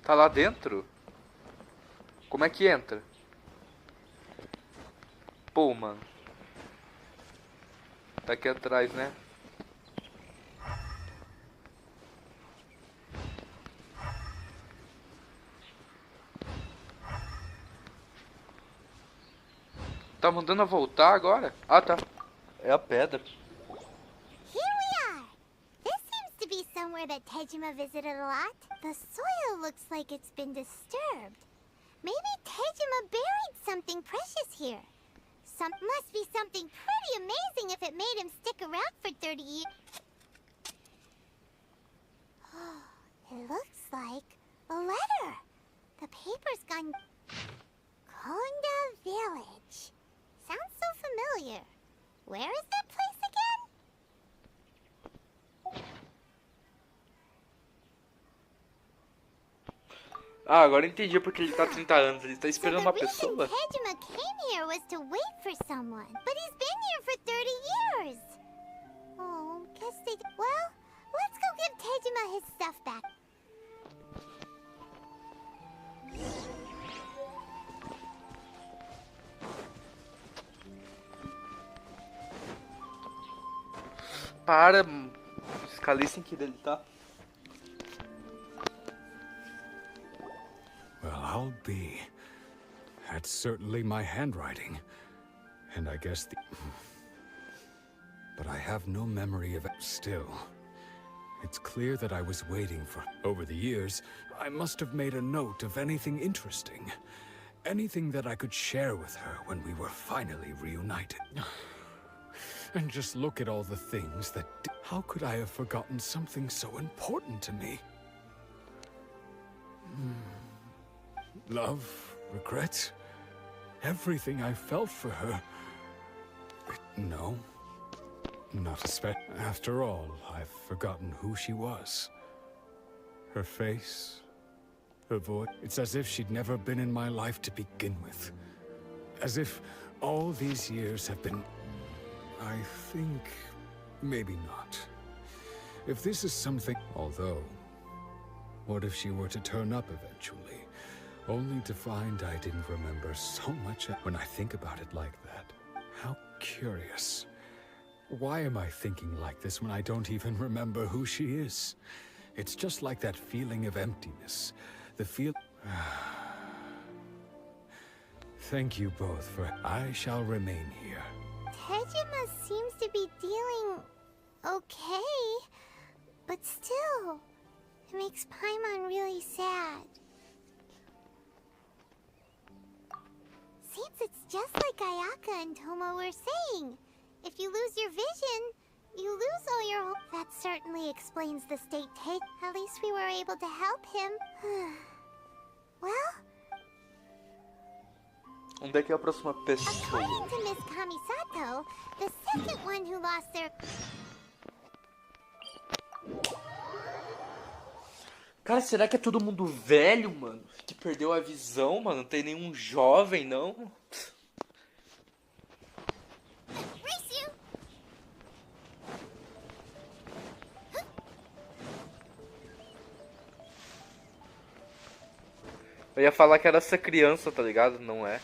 Tá lá dentro? Como é que entra? Pô, mano. Tá aqui atrás, né? Tá mandando a voltar agora? Ah, tá. É a pedra. Here we are! This seems to be somewhere that Tejima visited a lot. The soil looks like it's been disturbed. Maybe Tejima buried something precious here. Must be something pretty amazing if it made him stick around for 30 years. It looks like a letter. The paper's gone... Konda Village. Sounds so familiar. Where is that place again? Ah, agora eu entendi porque ele tá 30 anos. Ele tá esperando uma pessoa. Tejima came here was to wait for someone, but he's been here for 30 years. Oh, guess they... Well, let's go give Tejima his stuff back. Para, escalei sem querer, ele tá. Well, I'll be. That's certainly my handwriting. And I guess the... But I have no memory of it still. It's clear that I was waiting for... Over the years, I must have made a note of anything interesting. Anything that I could share with her when we were finally reunited. And just look at all the things that... How could I have forgotten something so important to me? Love, regret, everything I felt for her. No, not especially. After all, I've forgotten who she was. Her face, her voice. It's as if she'd never been in my life to begin with. As if all these years have been... I think... maybe not. If this is something... Although... What if she were to turn up eventually? Only to find I didn't remember so much when I think about it like that. How curious. Why am I thinking like this when I don't even remember who she is? It's just like that feeling of emptiness. The feel... Thank you both for... I shall remain here. Tejima seems to be dealing... okay. But still... It makes Paimon really sad. Seems it's just like Ayaka and Tomo were saying. If you lose your vision, you lose all your hope. That certainly explains the state At least we were able to help him. Well... Onde é que é a próxima pessoa? According to Miss Kamisato, the second one who lost their... Cara, será que é todo mundo velho, mano? Que perdeu a visão, mano? Não tem nenhum jovem, não? Eu ia falar que era essa criança, tá ligado? Não é.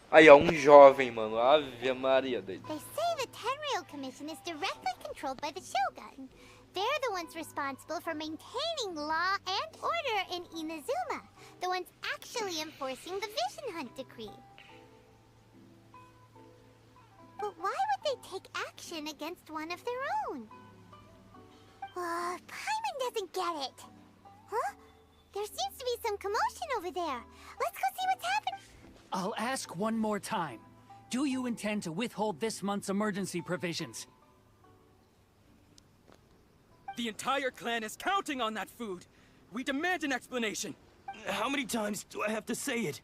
Aí, ó, um jovem, mano. Ave Maria. They say the Tenryou Commission is directly controlled by the Shogun. They're the ones responsible for maintaining law and order in Inazuma. The ones actually enforcing the Vision Hunt decree. But why would they take action against one of their own? Paimon doesn't get it. Huh? There seems to be some commotion over there. Let's go see what's happening. I'll ask one more time. Do you intend to withhold this month's emergency provisions? The entire clan is counting on that food. We demand an explanation. How many times do I have to say it?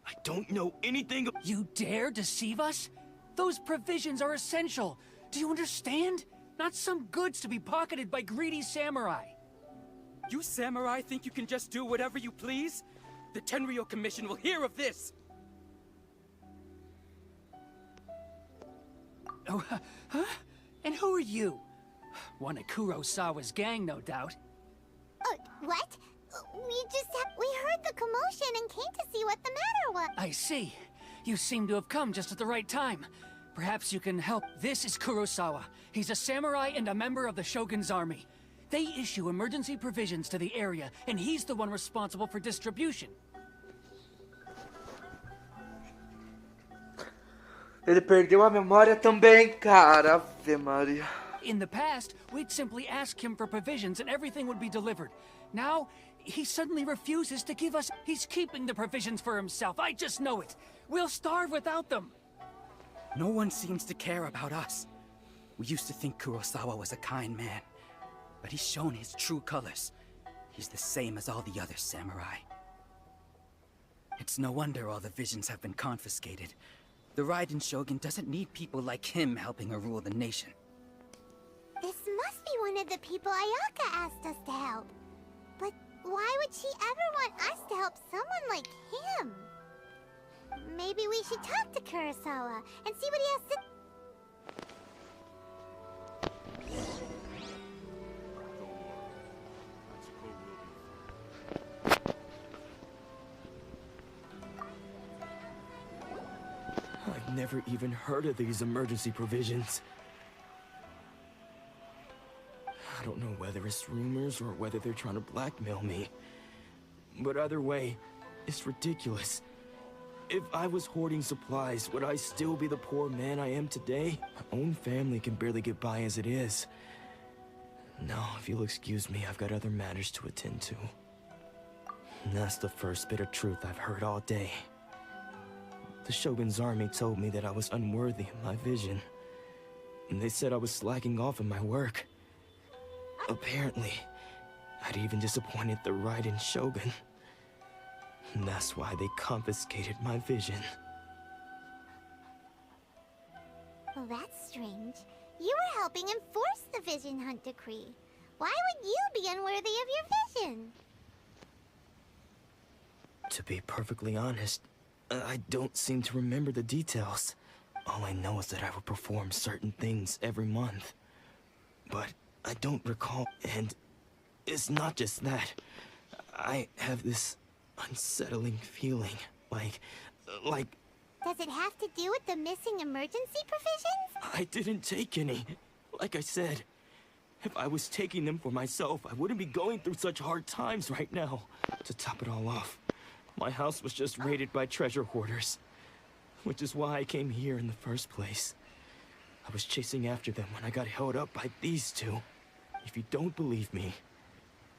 I don't know anything. You dare deceive us? Those provisions are essential. Do you understand? Not some goods to be pocketed by greedy samurai. You samurai think you can just do whatever you please? The Tenryou Commission will hear of this! Oh, huh? And who are you? One of Kurosawa's gang, no doubt. What? We heard the commotion and came to see what the matter was. I see. You seem to have come just at the right time. Perhaps you can help. This is Kurosawa. He's a samurai and a member of the Shogun's army. They issue emergency provisions to the area, and he's the one responsible for distribution. Ele perdeu a memória também, cara. Ave Maria. In the past, we'd simply ask him for provisions and everything would be delivered. Now, he suddenly refuses to give us... He's keeping the provisions for himself, I just know it. We'll starve without them. No one seems to care about us. We used to think Kurosawa was a kind man, but he's shown his true colors. He's the same as all the other samurai. It's no wonder all the visions have been confiscated. The Raiden Shogun doesn't need people like him helping her rule the nation. This must be one of the people Ayaka asked us to help. But why would she ever want us to help someone like him? Maybe we should talk to Kurosawa and see what he has to... I've never even heard of these emergency provisions. I don't know whether it's rumors or whether they're trying to blackmail me. But either way, it's ridiculous. If I was hoarding supplies, would I still be the poor man I am today? My own family can barely get by as it is. No, if you'll excuse me, I've got other matters to attend to. And that's the first bit of truth I've heard all day. The Shogun's army told me that I was unworthy of my vision. And they said I was slacking off in my work. Apparently, I'd even disappointed the Raiden Shogun. And that's why they confiscated my vision. Well, that's strange. You were helping enforce the Vision Hunt Decree. Why would you be unworthy of your vision? To be perfectly honest, I don't seem to remember the details. All I know is that I would perform certain things every month. But I don't recall, and it's not just that. I have this unsettling feeling, like... Does it have to do with the missing emergency provisions? I didn't take any. Like I said, if I was taking them for myself, I wouldn't be going through such hard times right now. To top it all off, my house was just raided by treasure hoarders, which is why I came here in the first place. I was chasing after them when I got held up by these two. If you don't believe me,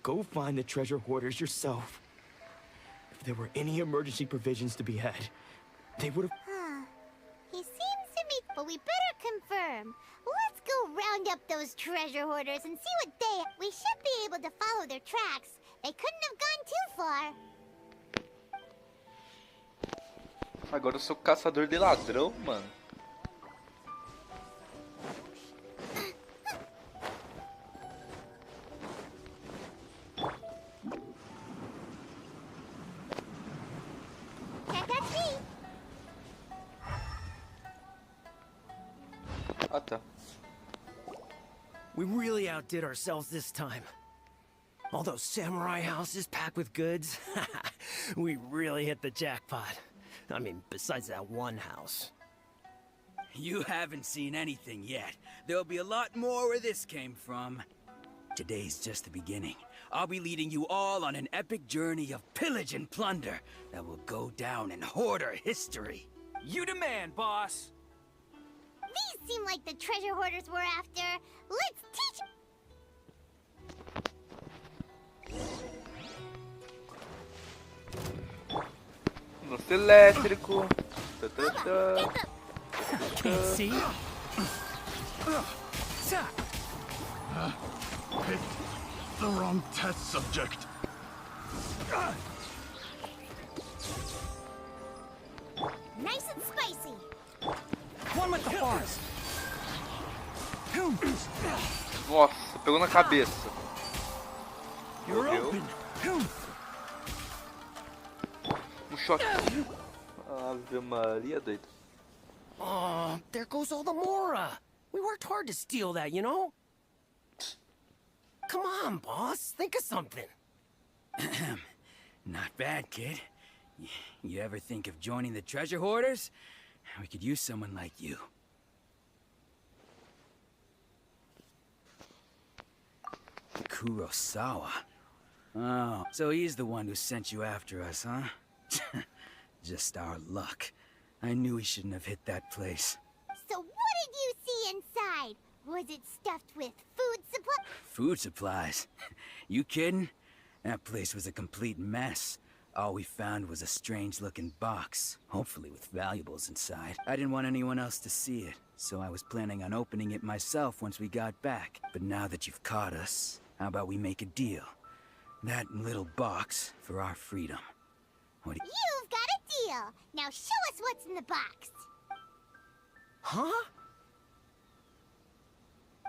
go find the treasure hoarders yourself. If there were any emergency provisions to be had, they would have... He seems to me... But we better confirm. Let's go round up those treasure hoarders and see what they... We should be able to follow their tracks. They couldn't have gone too far. Agora eu sou caçador de ladrão, mano. Ah, tá. We really outdid ourselves this time. All those samurai houses packed with goods. We really hit the jackpot. I mean, besides that one house. You haven't seen anything yet. There'll be a lot more where this came from. Today's just the beginning. I'll be leading you all on an epic journey of pillage and plunder that will go down in hoarder history. You demand, boss. These seem like the treasure hoarders we're after. Let's teach... No elétrico. Can't see. Picked the wrong test subject. Nice and spicy. One with the bars. Nossa, pegou na cabeça. Morreu. Choque. Ave Maria, doido. Oh, there goes all the Mora. We worked hard to steal that, you know? Come on, boss. Think of something. Not bad, kid. You ever think of joining the treasure hoarders? We could use someone like you. Kurosawa. Oh, so he's the one who sent you after us, huh? Just our luck. I knew we shouldn't have hit that place. So what did you see inside? Was it stuffed with food supplies? Food supplies? You kidding? That place was a complete mess. All we found was a strange-looking box, hopefully with valuables inside. I didn't want anyone else to see it, so I was planning on opening it myself once we got back. But now that you've caught us, how about we make a deal? That little box for our freedom. What do you... You've got a deal! Now show us what's in the box! Huh?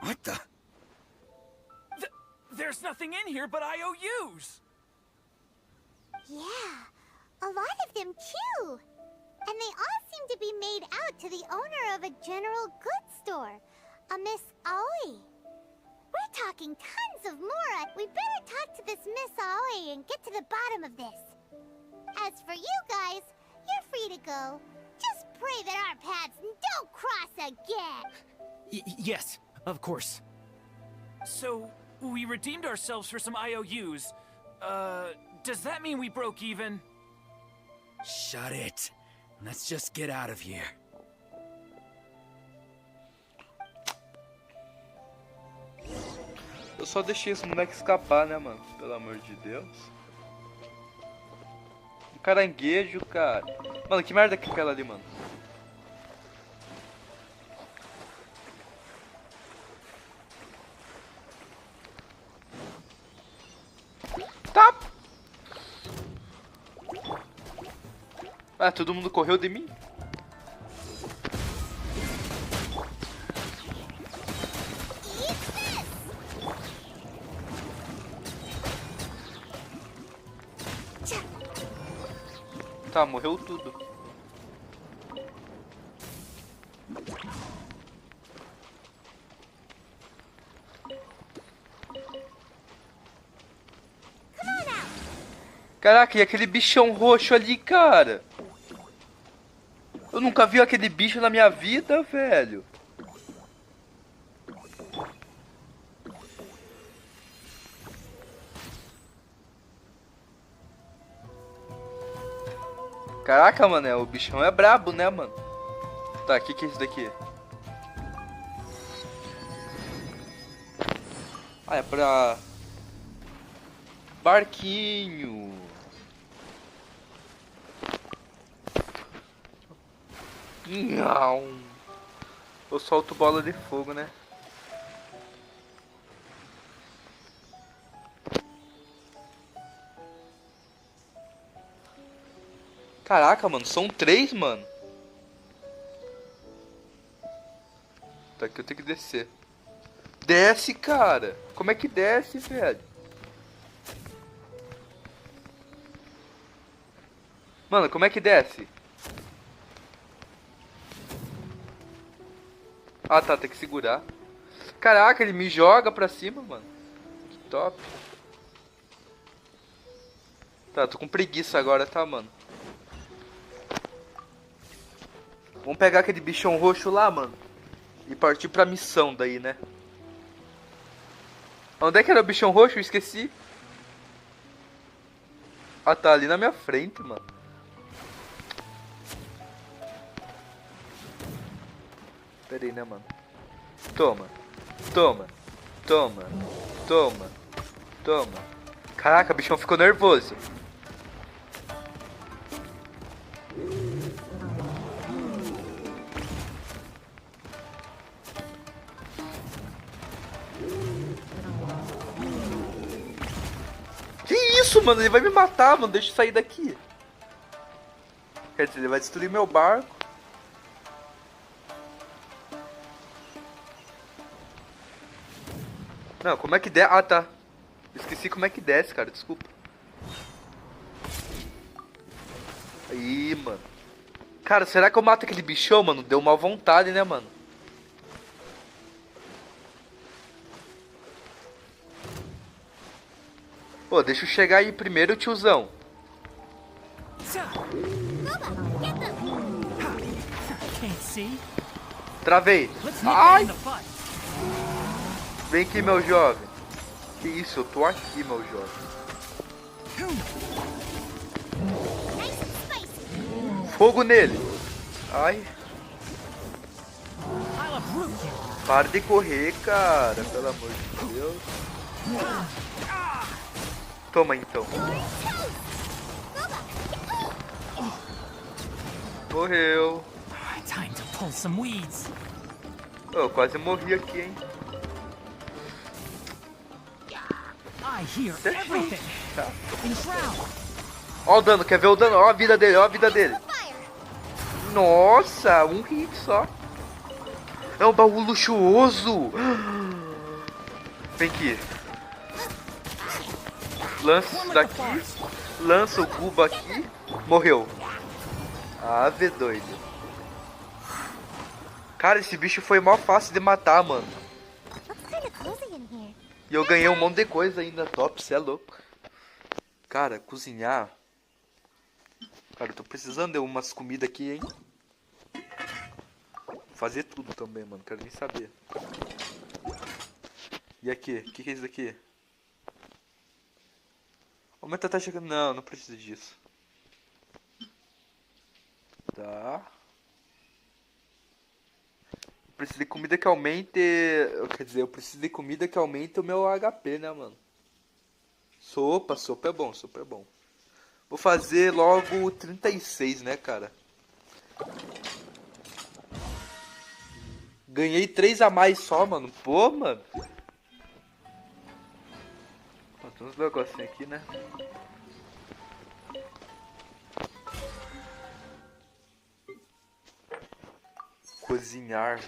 What the... There's nothing in here but IOUs! Yeah, a lot of them too. And they all seem to be made out to the owner of a general goods store, a Miss Aoi. We're talking tons of more. We better talk to this Miss Aoi and get to the bottom of this. As for you guys, you're free to go. Just pray that our paths don't cross again. Yes, of course. So, we redeemed ourselves for some IOUs. Does that mean we broke even? Shut it. Let's just get out of here. Eu só deixei esse moleque escapar, né, mano? Pelo amor de Deus. Um caranguejo, cara. Mano, que merda que é aquela ali, mano? Tá. Ah, todo mundo correu de mim? Tá, morreu tudo. Caraca, e aquele bichão roxo ali, cara? Eu nunca vi aquele bicho na minha vida, velho. Caraca, mano, o bichão é brabo, né, mano? Tá, o que é isso daqui? Ah, é pra... barquinho. Não. Eu solto bola de fogo, né? Caraca, mano, são 3, mano. Tá, aqui eu tenho que descer. Desce, cara. Como é que desce, velho? Mano, como é que desce? Ah, tá, tem que segurar. Caraca, ele me joga pra cima, mano. Que top. Tá, tô com preguiça agora, tá, mano? Vamos pegar aquele bichão roxo lá, mano. E partir pra missão daí, né? Onde é que era o bichão roxo? Eu esqueci. Ah, tá ali na minha frente, mano. Pera aí, né, mano? Toma. Toma. Toma. Toma. Toma. Caraca, o bichão ficou nervoso. Que isso, mano? Ele vai me matar, mano. Deixa eu sair daqui. Quer dizer, ele vai destruir meu barco. Não, como é que desce? Ah, tá. Esqueci como é que desce, cara. Desculpa. Aí, mano. Cara, será que eu mato aquele bichão, mano? Deu mal vontade, né, mano? Pô, deixa eu chegar aí primeiro, tiozão. Travei. Ai! Vem aqui, meu jovem. Que isso, eu tô aqui, meu jovem. Fogo nele. Ai. Para de correr, cara. Pelo amor de Deus. Toma então. Morreu. Time to pull some weeds. Eu quase morri aqui, hein? I hear everything. In ground. Ó o dano, quer ver o dano? Ó a vida dele, ó a vida dele. Nossa, um hit só. É um baú luxuoso. Vem aqui. Lança isso daqui. Lança o cubo aqui. Morreu. Ave doido. Cara, esse bicho foi mó fácil de matar, mano. E eu ganhei um monte de coisa ainda top, cê é louco. Cara, cozinhar. Cara, eu tô precisando de umas comidas aqui, hein. Fazer tudo também, mano. Quero nem saber. E aqui? O que é isso aqui? Aumenta a taxa... Não, não precisa disso. Tá. Preciso de comida que aumente... Quer dizer, eu preciso de comida que aumente o meu HP, né, mano? Sopa é bom, sopa é bom. Vou fazer logo 36, né, cara? Ganhei 3 a mais só, mano. Pô, mano. Tem uns negocinhos aqui, né? Cozinhar.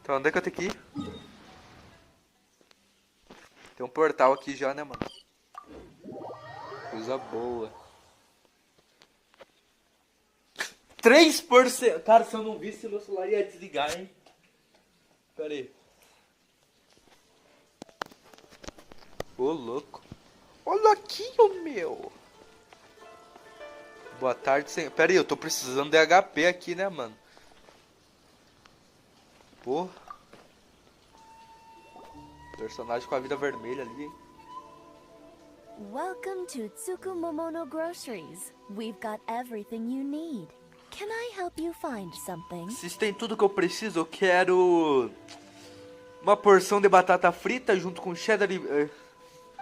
Então, onde é que eu tenho que ir? Tem um portal aqui já, né, mano? Coisa boa. 3%! Cara, se eu não visse, meu celular ia desligar, hein? Pera aí. Ô, louco. Olha aqui, ô meu. Boa tarde, senhor. Pera aí, eu tô precisando de HP aqui, né, mano? Porra. Personagem com a vida vermelha ali, hein? Welcome to Tsukumomono Groceries. We've got everything you need. Can I help you find something? Vocês têm tudo que eu preciso. Eu quero... uma porção de batata frita junto com cheddar e...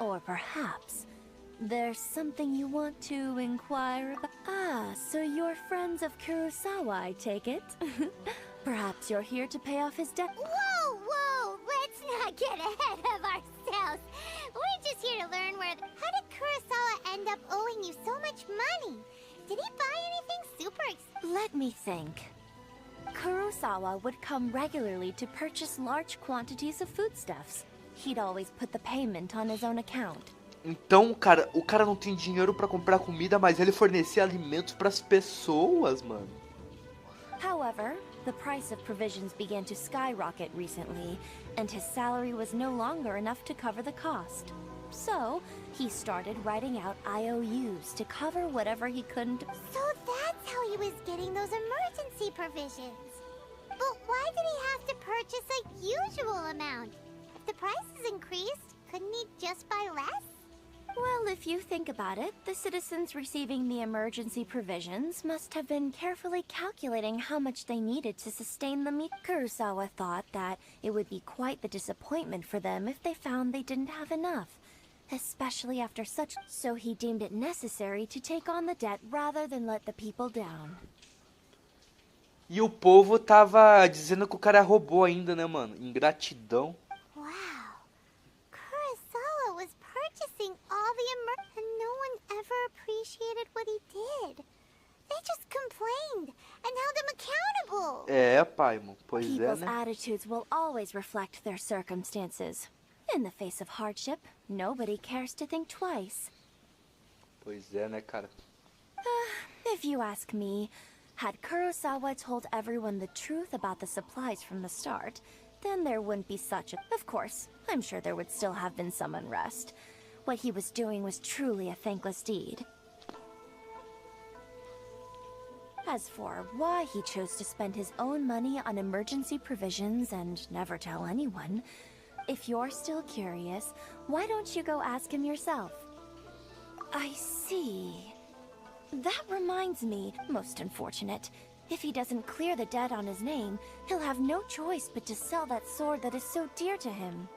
Or perhaps there's something you want to inquire about. Ah, so you're friends of Kurosawa, I take it? Perhaps you're here to pay off his debt. Whoa, whoa! Let's not get ahead of ourselves. We're just here to learn where... How did Kurosawa end up owing you so much money? Did he buy anything super Let me think. Kurosawa would come regularly to purchase large quantities of foodstuffs. He'd always put the payment on his own account. Então, cara, o cara não tem dinheiro pra comprar comida, mas ele fornecia alimentos pras pessoas, mano. However, the price of provisions began to skyrocket recently, and his salary was no longer enough to cover the cost. So, he started writing out IOUs to cover whatever he couldn't... So that's how he was getting those emergency provisions. But why did he have to purchase a usual amount? If the prices increased, couldn't he just buy less? Well, if you think about it, the citizens receiving the emergency provisions must have been carefully calculating how much they needed to sustain the meat. Kurosawa thought that it would be quite the disappointment for them if they found they didn't have enough, especially after such... So he deemed it necessary to take on the debt rather than let the people down. E o povo tava dizendo que o cara roubou ainda, né, mano? Ingratidão. Purchasing all the and no one ever appreciated what he did. They just complained and held him accountable. É, pai, pois People's é, né? attitudes will always reflect their circumstances. In the face of hardship, nobody cares to think twice. Pois é, né, cara? If you ask me, had Kurosawa told everyone the truth about the supplies from the start, then there wouldn't be such a... Of course, I'm sure there would still have been some unrest. What he was doing was truly a thankless deed. As for why he chose to spend his own money on emergency provisions and never tell anyone, if you're still curious, why don't you go ask him yourself? I see. That reminds me, most unfortunate. If he doesn't clear the debt on his name, he'll have no choice but to sell that sword that is so dear to him.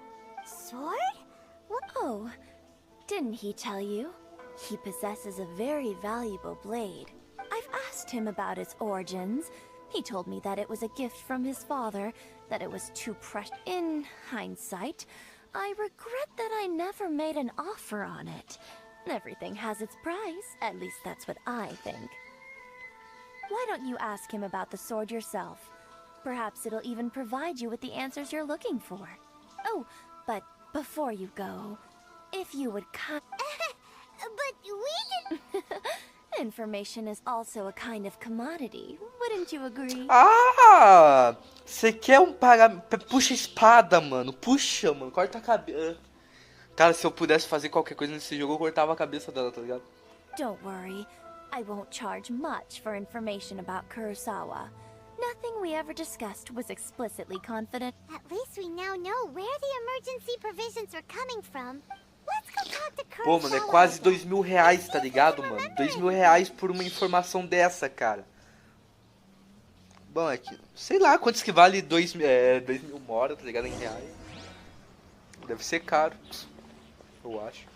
Sword? Oh, didn't he tell you? He possesses a very valuable blade. I've asked him about its origins. He told me that it was a gift from his father, that it was too precious. In hindsight, I regret that I never made an offer on it. Everything has its price, at least that's what I think. Why don't you ask him about the sword yourself? Perhaps it'll even provide you with the answers you're looking for. Oh, but before you go, if you would But we didn't... Information is also a kind of commodity, wouldn't you agree? Ah! Você quer um puxa a espada, mano. Puxa, mano. Corta a cabeça. Cara, se eu pudesse fazer qualquer coisa nesse jogo, eu cortava a cabeça dela, tá ligado? Don't worry. I won't charge much for information about Kurosawa. Nothing we ever discussed was explicitly confident. At least we now know where the emergency provisions were coming from. Let's go talk to Pô, mano, é quase R$2.000, tá ligado, mano? R$2.000 por uma informação dessa, cara. Bom, é que... Sei lá quantos que vale 2.000 mora, tá ligado, em reais. Deve ser caro, eu acho.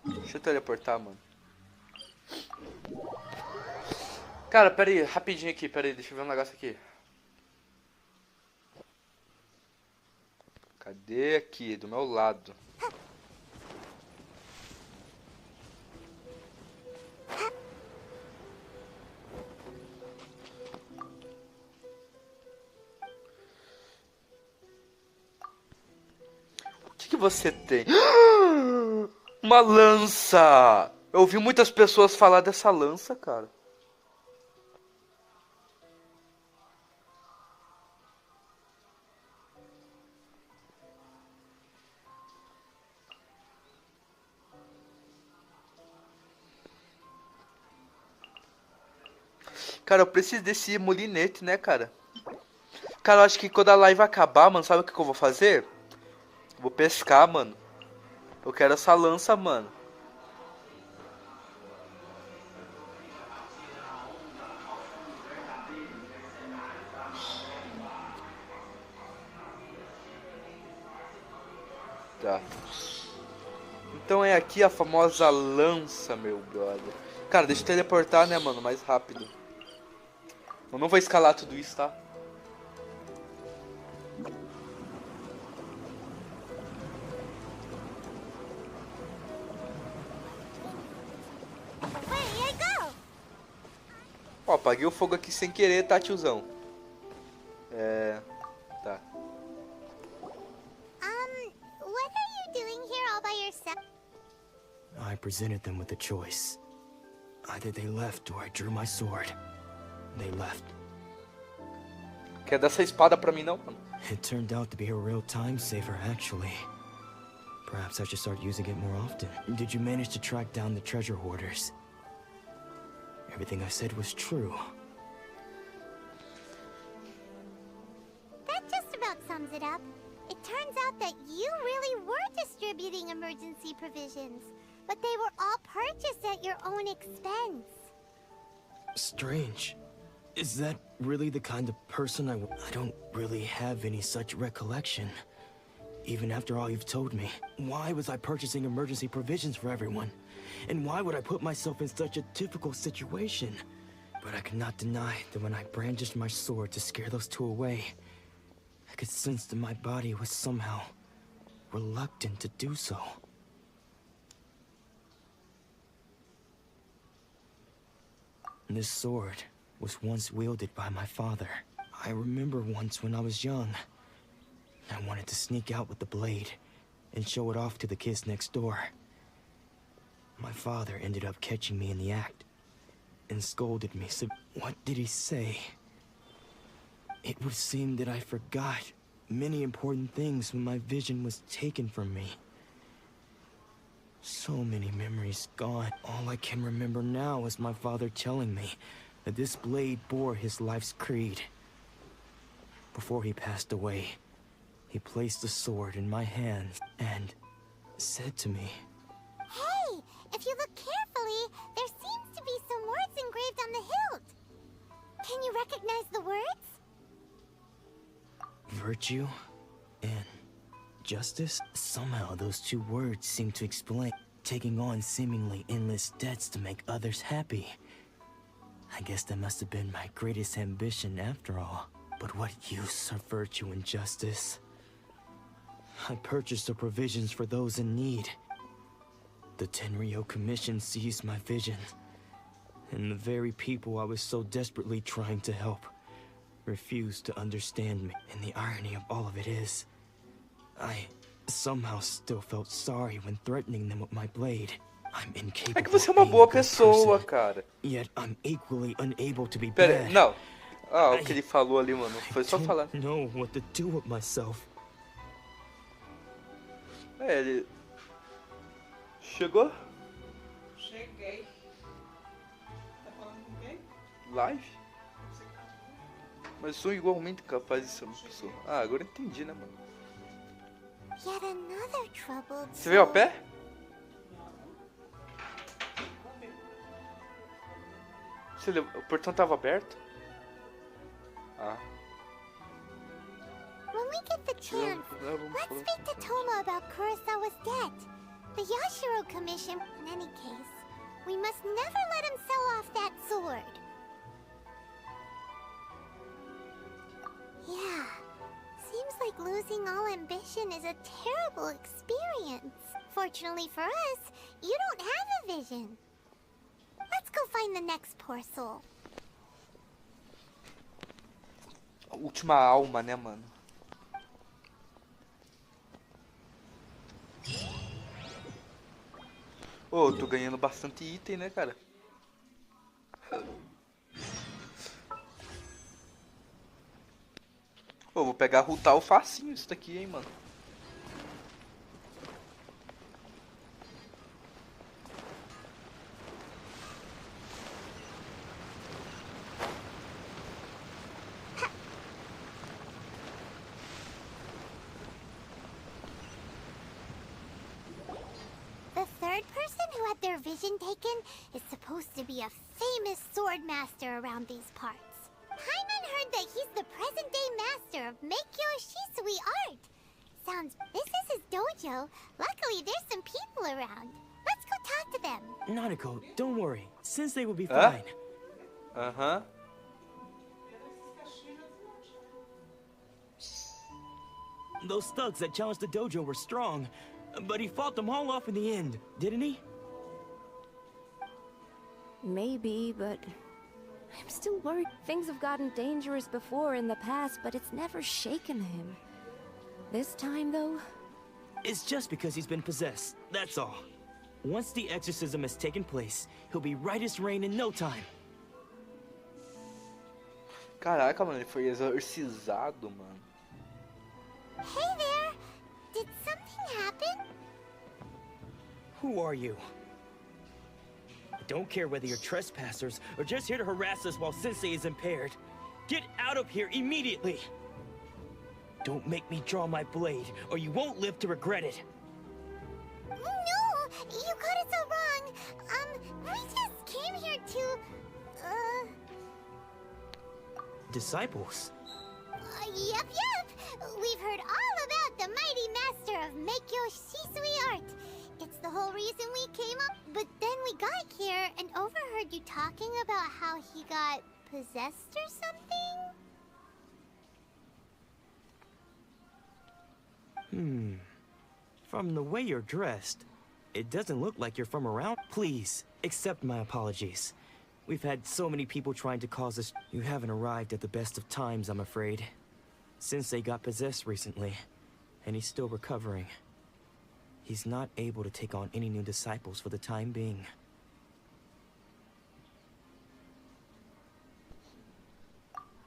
Deixa eu teleportar, mano. Cara, pera aí, rapidinho aqui, pera aí, deixa eu ver um negócio aqui. Cadê aqui, do meu lado? O que você tem? Uma lança! Eu ouvi muitas pessoas falar dessa lança, cara. Cara, eu preciso desse molinete, né, cara? Cara, eu acho que quando a live acabar, mano, sabe o que eu vou fazer? Vou pescar, mano. Eu quero essa lança, mano. Tá. Então é aqui a famosa lança, meu brother. Cara, deixa eu teleportar, né, mano, mais rápido. Eu não vou escalar tudo isso, tá? Ó, apaguei o fogo aqui sem querer, tá, tiozão? Tá. What are you doing here all by yourself? I presented them with a choice. Either they left or I drew my sword. They left. Quer dar essa espada pra mim, não, mano? It turned out to be a real time saver, actually. Perhaps I should start using it more often. Did you manage to track down the treasure hoarders? Everything I said was true. That just about sums it up. It turns out that you really were distributing emergency provisions, but they were all purchased at your own expense. Strange. Is that really the kind of person I don't really have any such recollection. Even after all you've told me. Why was I purchasing emergency provisions for everyone? And why would I put myself in such a difficult situation? But I could not deny that when I brandished my sword to scare those two away, I could sense that my body was somehow reluctant to do so. This sword was once wielded by my father. I remember once when I was young, I wanted to sneak out with the blade and show it off to the kids next door. My father ended up catching me in the act and scolded me. So what did he say? It would seem that I forgot many important things when my vision was taken from me. So many memories gone. All I can remember now is my father telling me that this blade bore his life's creed. Before he passed away, he placed the sword in my hands and said to me, Hey, if you look carefully, there seems to be some words engraved on the hilt. Can you recognize the words? Virtue and justice? Somehow those two words seem to explain taking on seemingly endless debts to make others happy. I guess that must have been my greatest ambition after all. But what use are virtue and justice? I purchased the provisions for those in need. The Tenryo Commission seized my vision. And the very people I was so desperately trying to help refused to understand me. And the irony of all of it is, I somehow still felt sorry when threatening them with my blade. I'm incapable É que você é uma of being boa a good pessoa, person, cara. Yet I'm equally unable to be Pera, bad. não. Ah, o que ele falou ali, mano. Foi só falar. I don't know what to do with myself. É, ele... Chegou? Cheguei. Tá falando com quem? Live? Mas sou igualmente capaz de ser uma pessoa. Ah, agora eu entendi, né, mano? Yet another troubled Você veio a pé? O portão tava aberto? Ah. When we get the chance, let's speak to Toma about Kurosawa's debt. The Yashiro Commission. In any case, we must never let him sell off that sword. Yeah, seems like losing all ambition is a terrible experience. Fortunately for us, you don't have a vision. Let's go find the next poor soul. A última alma, né, mano? Ô, eu tô ganhando bastante item, né, cara? Ô, vou pegar Rutal facinho isso daqui, hein, mano. Their vision taken is supposed to be a famous sword master around these parts. Paimon heard that he's the present-day master of Meikyo Shisui art. Sounds... This is his dojo. Luckily, there's some people around. Let's go talk to them. Nanako, don't worry. Sensei will be fine. Uh-huh. Those thugs that challenged the dojo were strong, but he fought them all off in the end, didn't he? Maybe, but I'm still worried. Things have gotten dangerous before in the past, but it's never shaken him. This time, though? It's just because he's been possessed, that's all. Once the exorcism has taken place, he'll be right as rain in no time. Caraca, mano, ele foi exorcizado, mano. Hey there! Did something happen? Who are you? I don't care whether you're trespassers or just here to harass us while Sensei is impaired. Get out of here immediately! Don't make me draw my blade, or you won't live to regret it. No! You got it so wrong. We just came here to... Disciples? Yep. We've heard all about the mighty master of Meikyo Shisui art. It's the whole reason we came up. But then we got here and overheard you talking about how he got possessed or something? From the way you're dressed, it doesn't look like you're from around. Please, accept my apologies. We've had so many people trying to cause us. You haven't arrived at the best of times, I'm afraid. Sensei got possessed recently, and he's still recovering. He's not able to take on any new disciples for the time being.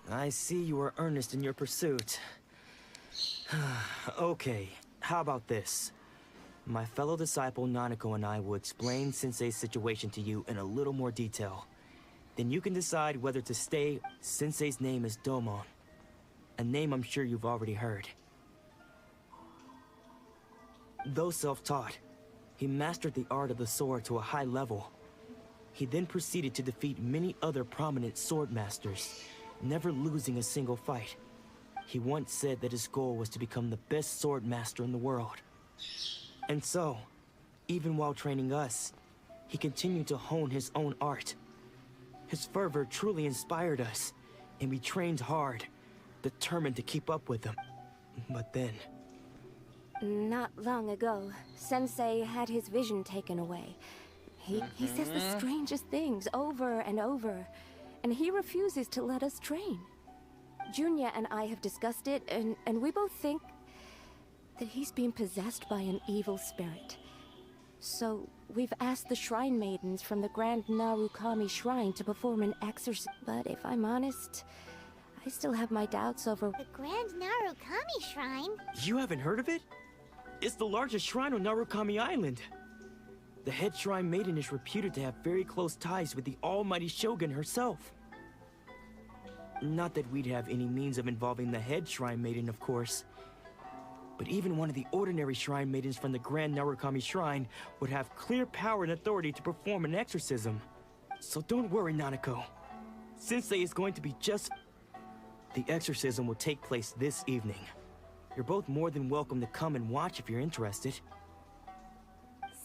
I see you are earnest in your pursuit. Okay, how about this? My fellow disciple Nanako and I will explain Sensei's situation to you in a little more detail. Then you can decide whether to stay. Sensei's name is Domon, a name I'm sure you've already heard. Though self-taught, he mastered the art of the sword to a high level. He then proceeded to defeat many other prominent sword masters, never losing a single fight. He once said that his goal was to become the best sword master in the world. And so, even while training us, he continued to hone his own art. His fervor truly inspired us, and we trained hard, determined to keep up with him. But then... Not long ago, Sensei had his vision taken away. He says the strangest things over and over, and he refuses to let us train. Junya and I have discussed it, and we both think that he's being possessed by an evil spirit. So, we've asked the shrine maidens from the Grand Narukami Shrine to perform an exorcism. But if I'm honest, I still have my doubts over... The Grand Narukami Shrine? You haven't heard of it? It's the largest shrine on Narukami Island. The head shrine maiden is reputed to have very close ties with the almighty Shogun herself. Not that we'd have any means of involving the head shrine maiden, of course. But even one of the ordinary shrine maidens from the Grand Narukami Shrine would have clear power and authority to perform an exorcism. So don't worry, Nanako. Sensei is going to be just... The exorcism will take place this evening. You're both more than welcome to come and watch if you're interested.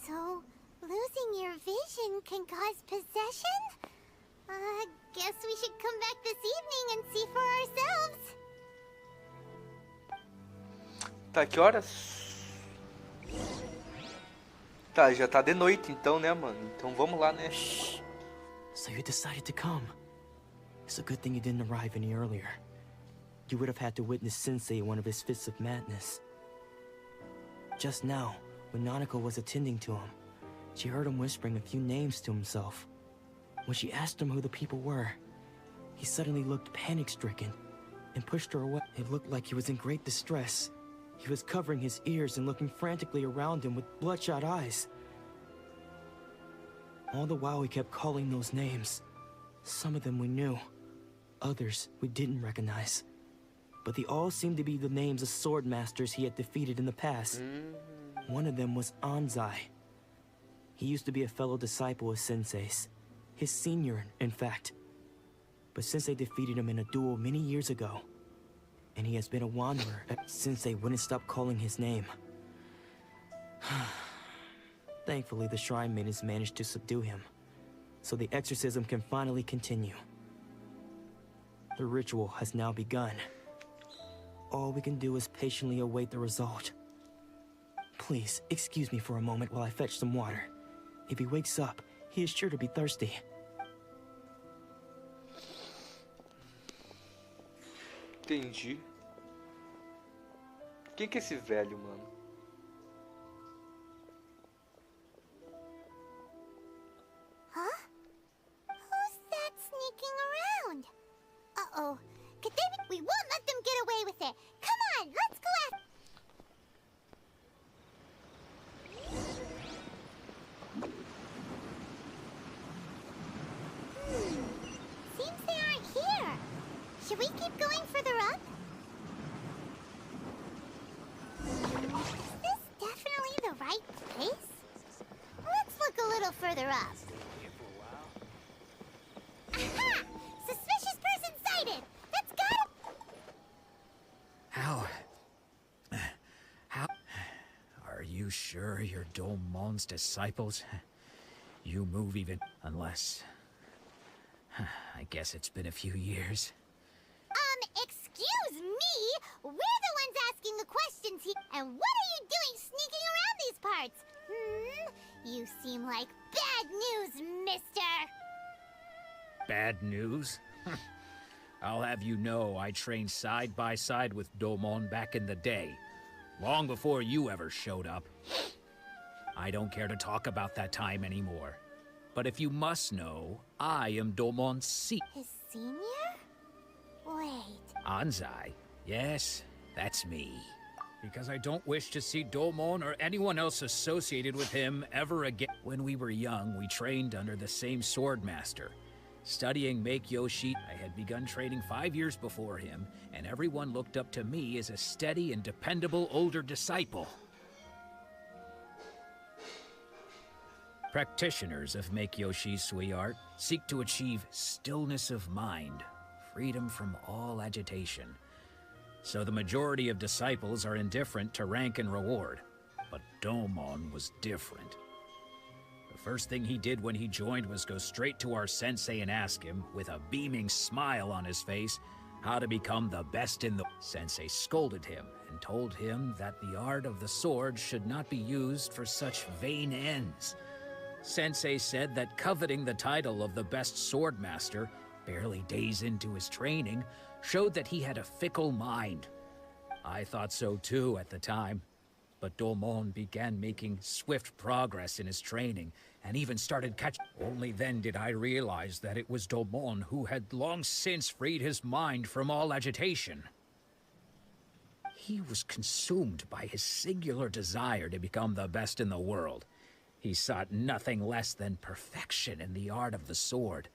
So, losing your vision can cause possession? Guess we should come back this evening and see for ourselves. Tá, que horas? Tá, já tá de noite então, né, mano? Então vamos lá, né? So you decided to come. It's a good thing you didn't arrive any earlier. You would have had to witness Sensei in one of his fits of madness. Just now, when Nanako was attending to him, she heard him whispering a few names to himself. When she asked him who the people were, he suddenly looked panic-stricken and pushed her away. It looked like he was in great distress. He was covering his ears and looking frantically around him with bloodshot eyes. All the while he kept calling those names. Some of them we knew, others we didn't recognize. But they all seemed to be the names of sword masters he had defeated in the past. One of them was Anzai. He used to be a fellow disciple of Sensei's. His senior, in fact. But Sensei defeated him in a duel many years ago. And he has been a wanderer. Sensei wouldn't stop calling his name. Thankfully, the shrine maidens managed to subdue him, so the exorcism can finally continue. The ritual has now begun. All we can do is patiently await the result. Please, excuse me for a moment while I fetch some water. If he wakes up, he is sure to be thirsty. Entendi. Quem que é esse velho, mano? Huh? Who's that sneaking around? Uh-oh. Could they be... We won't let them get away with it. Come on, let's go after... Seems they aren't here. Should we keep going further up? Is this definitely the right place? Let's look a little further up. Aha! Suspicious person sighted! That's gotta... How... Are you sure you're Domon's disciples? You move even... Unless... I guess it's been a few years. Excuse me? We're the ones asking the questions here. And what are you doing sneaking around these parts? You seem like bad news, mister. Bad news? I'll have you know I trained side by side with Domon back in the day. Long before you ever showed up. I don't care to talk about that time anymore. But if you must know, I am Domon's His senior? Wait. Anzai? Yes, that's me. Because I don't wish to see Domon or anyone else associated with him ever again. When we were young, we trained under the same sword master. Studying Make Yoshi, I had begun training 5 years before him, and everyone looked up to me as a steady and dependable older disciple. Practitioners of Make Yoshi's Sui art seek to achieve stillness of mind, freedom from all agitation. So the majority of disciples are indifferent to rank and reward. But Domon was different. The first thing he did when he joined was go straight to our sensei and ask him, with a beaming smile on his face, how to become the best in the... Sensei scolded him and told him that the art of the sword should not be used for such vain ends. Sensei said that coveting the title of the best sword master, barely days into his training, showed that he had a fickle mind. I thought so too at the time. But Domon began making swift progress in his training, and even started catching. Only then did I realize that it was Domon who had long since freed his mind from all agitation. He was consumed by his singular desire to become the best in the world. He sought nothing less than perfection in the art of the sword,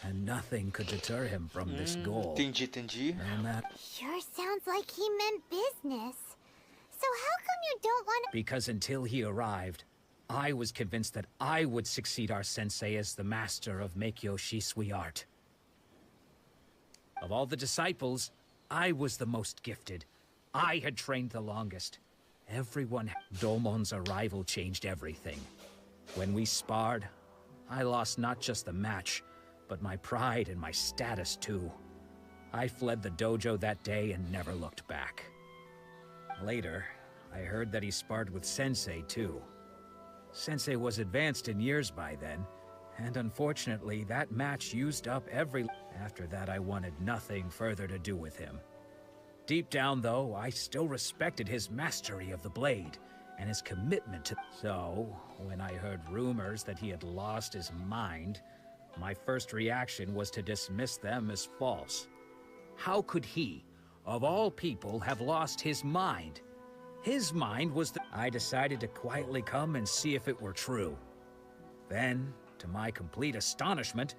and nothing could deter him from this goal. Entendi. Sure sounds like he meant business. So how come you don't want to... Because until he arrived, I was convinced that I would succeed our sensei as the master of Meikyo Shisui art. Of all the disciples, I was the most gifted. I had trained the longest. Everyone... Domon's arrival changed everything. When we sparred, I lost not just the match, but my pride and my status too. I fled the dojo that day and never looked back. Later, I heard that he sparred with Sensei too. Sensei was advanced in years by then, and unfortunately that match used up every... After that I wanted nothing further to do with him. Deep down though, I still respected his mastery of the blade, and his commitment to... So, when I heard rumors that he had lost his mind, my first reaction was to dismiss them as false. How could he, of all people, have lost his mind? His mind was the... I decided to quietly come and see if it were true. Then, to my complete astonishment,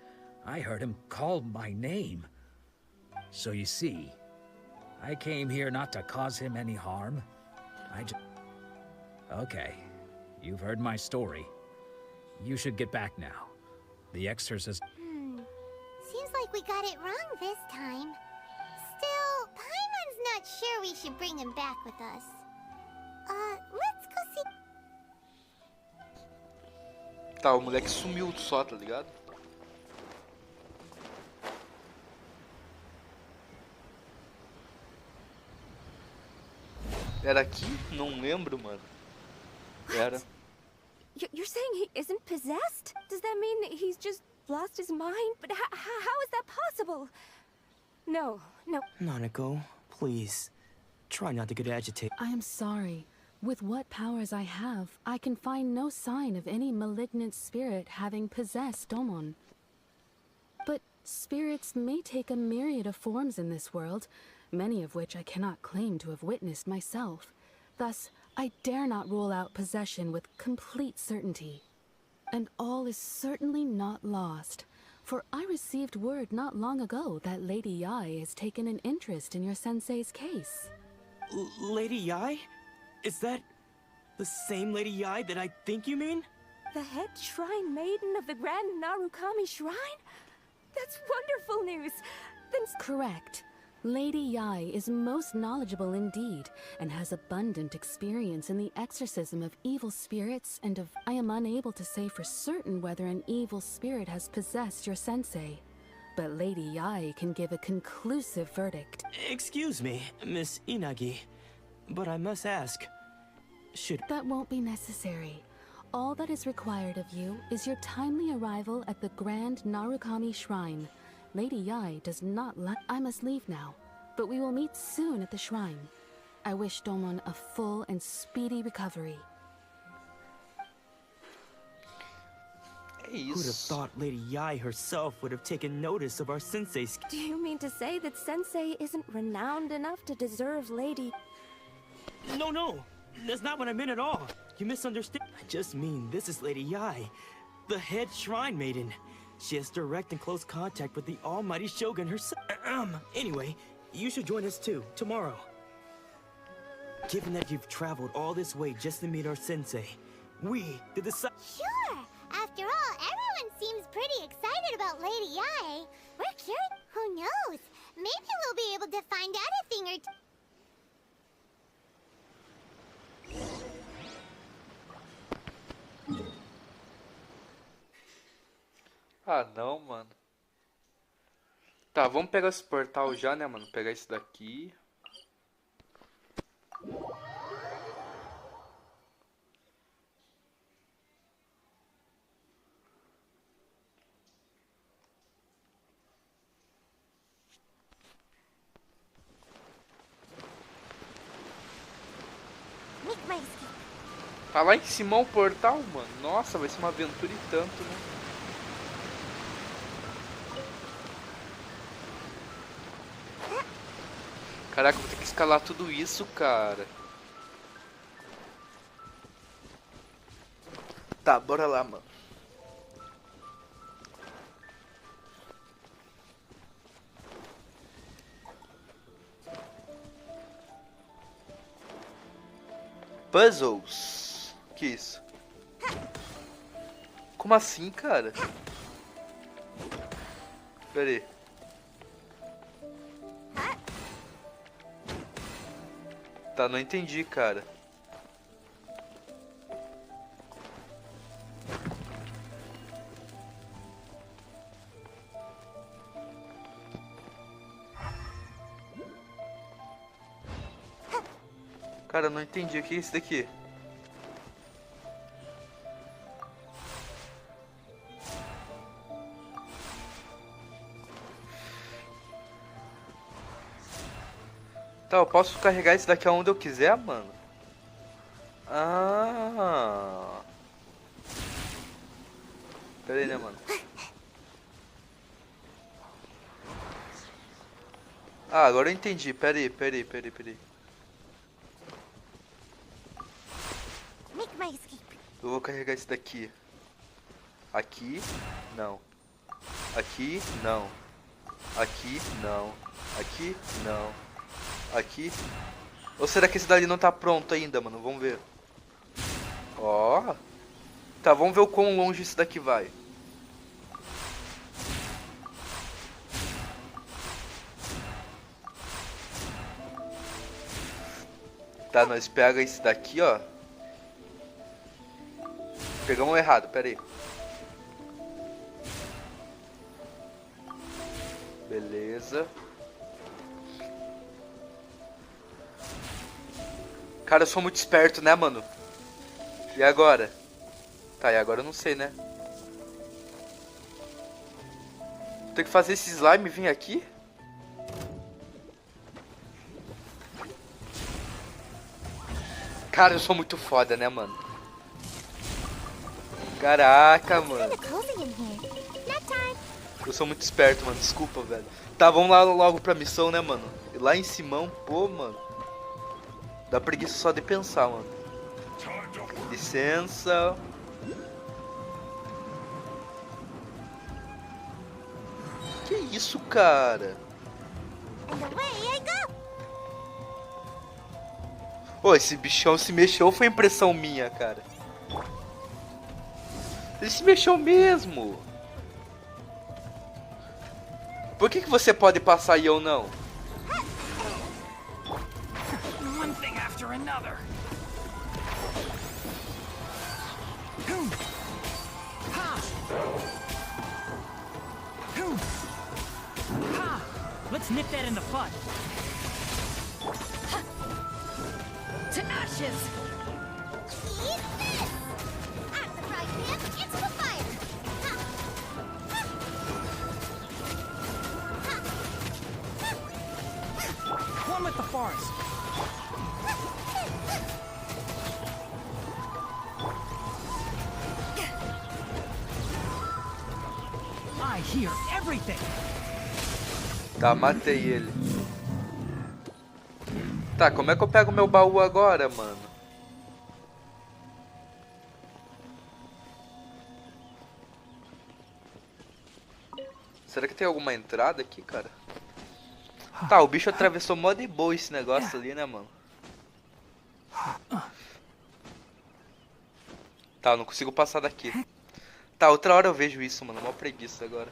I heard him call my name. So you see, I came here not to cause him any harm. Okay, you've heard my story. You should get back now. The exorcist... Seems like we got it wrong this time. Still, Paimon's not sure we should bring him back with us. Let's go see... Tá, o moleque sumiu só, tá ligado? Era aqui? Não lembro, mano. Era. You're saying he isn't possessed? Does that mean he's just lost his mind? But how is that possible? No. Nanako, please. Try not to get agitated. I am sorry. With what powers I have, I can find no sign of any malignant spirit having possessed Domon. But spirits may take a myriad of forms in this world, many of which I cannot claim to have witnessed myself. Thus, I dare not rule out possession with complete certainty. And all is certainly not lost, for I received word not long ago that Lady Yae has taken an interest in your sensei's case. Lady Yae? Is that the same Lady Yae that I think you mean? The head shrine maiden of the Grand Narukami Shrine? That's wonderful news! Then... Correct. Lady Yae is most knowledgeable indeed, and has abundant experience in the exorcism of evil spirits and of... I am unable to say for certain whether an evil spirit has possessed your sensei, but Lady Yae can give a conclusive verdict. Excuse me, Miss Inagi, but I must ask, That won't be necessary. All that is required of you is your timely arrival at the Grand Narukami Shrine. Lady Yae does not like... I must leave now, but we will meet soon at the shrine. I wish Domon a full and speedy recovery. Who'd have thought Lady Yae herself would have taken notice of our sensei's... Do you mean to say that Sensei isn't renowned enough to deserve Lady... No, that's not what I meant at all. You misunderstand. I just mean this is Lady Yae, the head shrine maiden. She has direct and close contact with the almighty Shogun herself. Anyway, you should join us too, tomorrow. Given that you've traveled all this way just to meet our sensei, we, the disciples... Sure! After all, everyone seems pretty excited about Lady Yae. We're curious. Who knows? Maybe we'll be able to find out a thing or two. Ah, não, mano. Tá, vamos pegar esse portal já, né, mano? Pegar esse daqui. Tá lá em cima o portal, mano. Nossa, vai ser uma aventura e tanto, né? Caraca, vou ter que escalar tudo isso, cara. Tá, bora lá, mano. Puzzles. Que isso? Como assim, cara? Pera aí. Tá, não entendi, cara. Cara, não entendi. O que é isso daqui? Tá, eu posso carregar esse daqui aonde eu quiser, mano? Ah. Pera aí, né, mano? Ah, agora eu entendi. Pera aí. Eu vou carregar esse daqui. Aqui, não. Aqui, não. Aqui, não. Aqui, não. Aqui. Ou será que esse dali não tá pronto ainda, mano? Vamos ver. Ó. Tá, vamos ver o quão longe esse daqui vai. Tá, nós pega esse daqui, ó. Pegamos errado, pera aí. Beleza. Cara, eu sou muito esperto, né, mano? E agora? Tá, e agora eu não sei, né? Tem que fazer esse slime vir aqui? Cara, eu sou muito foda, né, mano? Caraca, mano. Eu sou muito esperto, mano. Desculpa, velho. Tá, vamos lá logo pra missão, né, mano? Lá em Simão, pô, mano. Dá preguiça só de pensar, mano. Licença. Que isso, cara? Ô, esse bichão se mexeu ou foi impressão minha, cara? Ele se mexeu mesmo. Por que você pode passar e eu não? One thing after another. Let's nip that in the bud. To ashes! Eat this! At the frying pan, it's the fire! One with the forest. I hear everything. Tá, matei ele. Tá, como é que eu pego meu baú agora, mano? Será que tem alguma entrada aqui, cara? Tá, o bicho atravessou mó de boa esse negócio ali, né, mano? Tá, eu não consigo passar daqui. Tá, outra hora eu vejo isso, mano. Mó preguiça agora.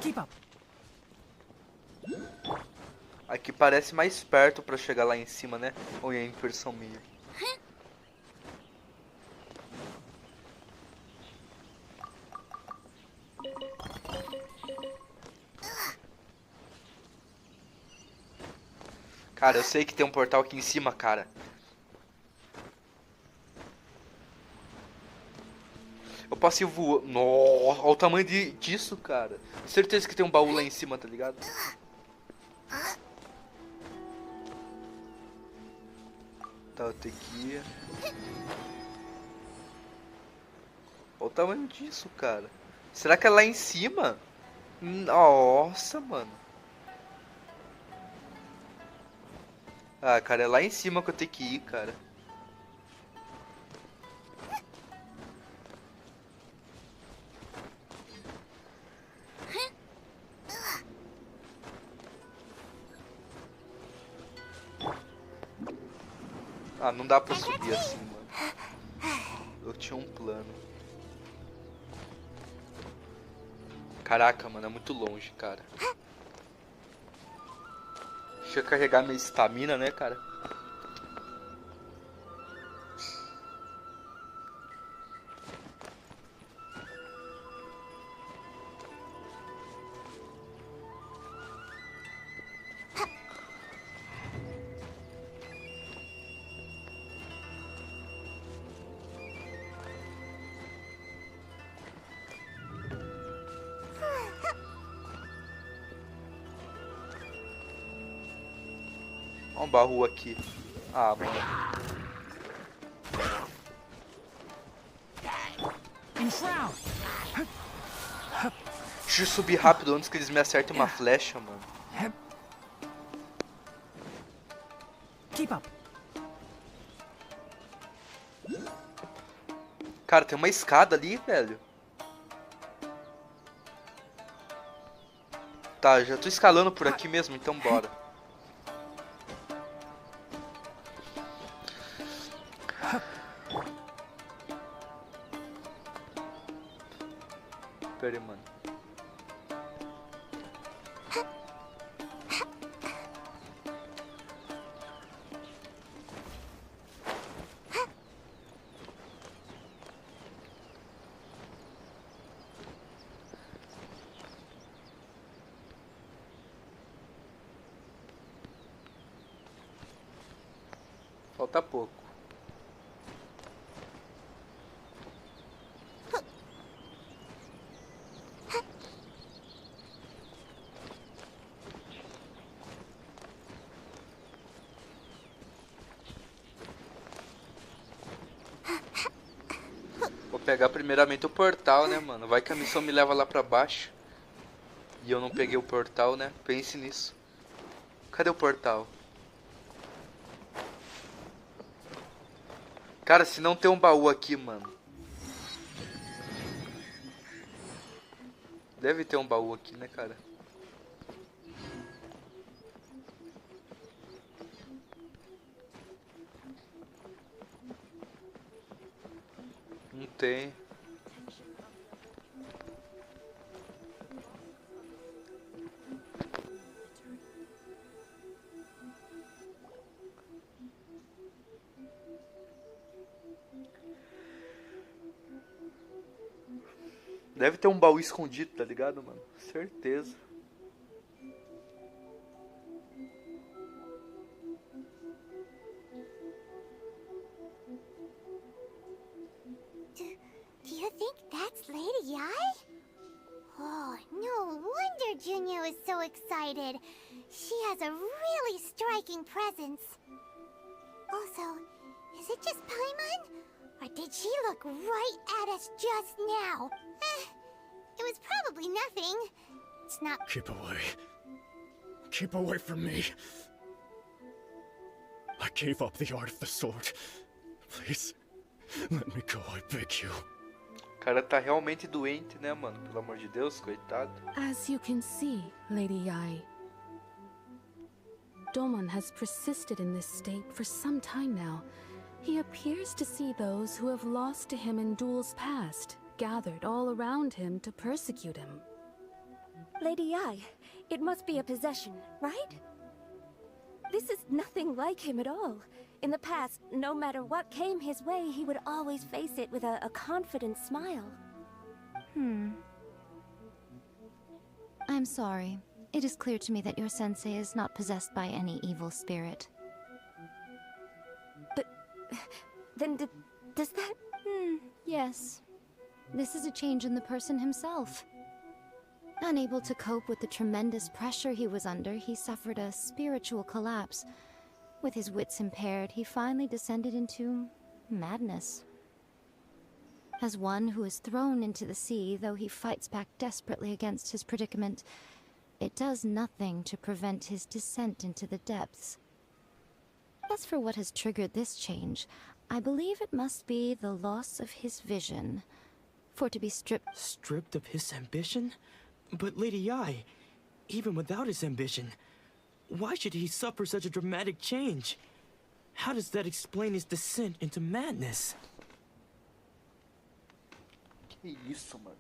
Keep up. Aqui parece mais perto pra chegar lá em cima, né? Ou é impressão minha? Cara, eu sei que tem um portal aqui em cima, cara. Eu posso ir voando. Nossa, olha o tamanho disso, cara. Certeza que tem um baú lá em cima, tá ligado? Tá, eu tenho que ir. Olha o tamanho disso, cara. Será que é lá em cima? Nossa, mano. Ah, cara, é lá em cima que eu tenho que ir, cara. Ah, não dá pra subir assim, mano. Eu tinha um plano. Caraca, mano, é muito longe, cara. Deixa eu carregar minha estamina, né, cara? Olha um baú aqui. Ah, mano. Deixa eu subir rápido antes que eles me acertem uma flecha, mano. Keep up. Cara, tem uma escada ali, velho. Tá, já tô escalando por aqui mesmo, então bora. Pera aí, mano. Falta pouco. Vou pegar primeiramente o portal, né, mano? Vai que a missão me leva lá pra baixo. E eu não peguei o portal, né? Pense nisso. Cadê o portal? Cara, se não tem um baú aqui, mano. Deve ter um baú aqui, né, cara? Não tem. Deve ter um baú escondido, tá ligado, mano? Certeza. Do you think that's Lady Ai? Oh, no wonder Junior is so excited. She has a really striking presence. Also, is it just Paimon? Or did she look right at us just now? It was probably nothing. It's not— Keep away. Keep away from me. I gave up the art of the sword. Please, let me go, I beg you. O cara tá realmente doente, né, mano? Pelo amor de Deus, coitado. As you can see, Lady Yai, Domon has persisted in this state for some time now. He appears to see those who have lost to him in duels past, gathered all around him to persecute him. Lady Yai, it must be a possession, right? This is nothing like him at all. In the past, no matter what came his way, he would always face it with a confident smile. I'm sorry. It is clear to me that your sensei is not possessed by any evil spirit. But then does that... Yes. This is a change in the person himself. Unable to cope with the tremendous pressure he was under, he suffered a spiritual collapse. With his wits impaired, he finally descended into madness. As one who is thrown into the sea, though he fights back desperately against his predicament, it does nothing to prevent his descent into the depths. As for what has triggered this change, I believe it must be the loss of his vision. For to be stripped... Stripped of his ambition? But Lady Yi, even without his ambition, why should he suffer such a dramatic change? How does that explain his descent into madness? Que isso, mano.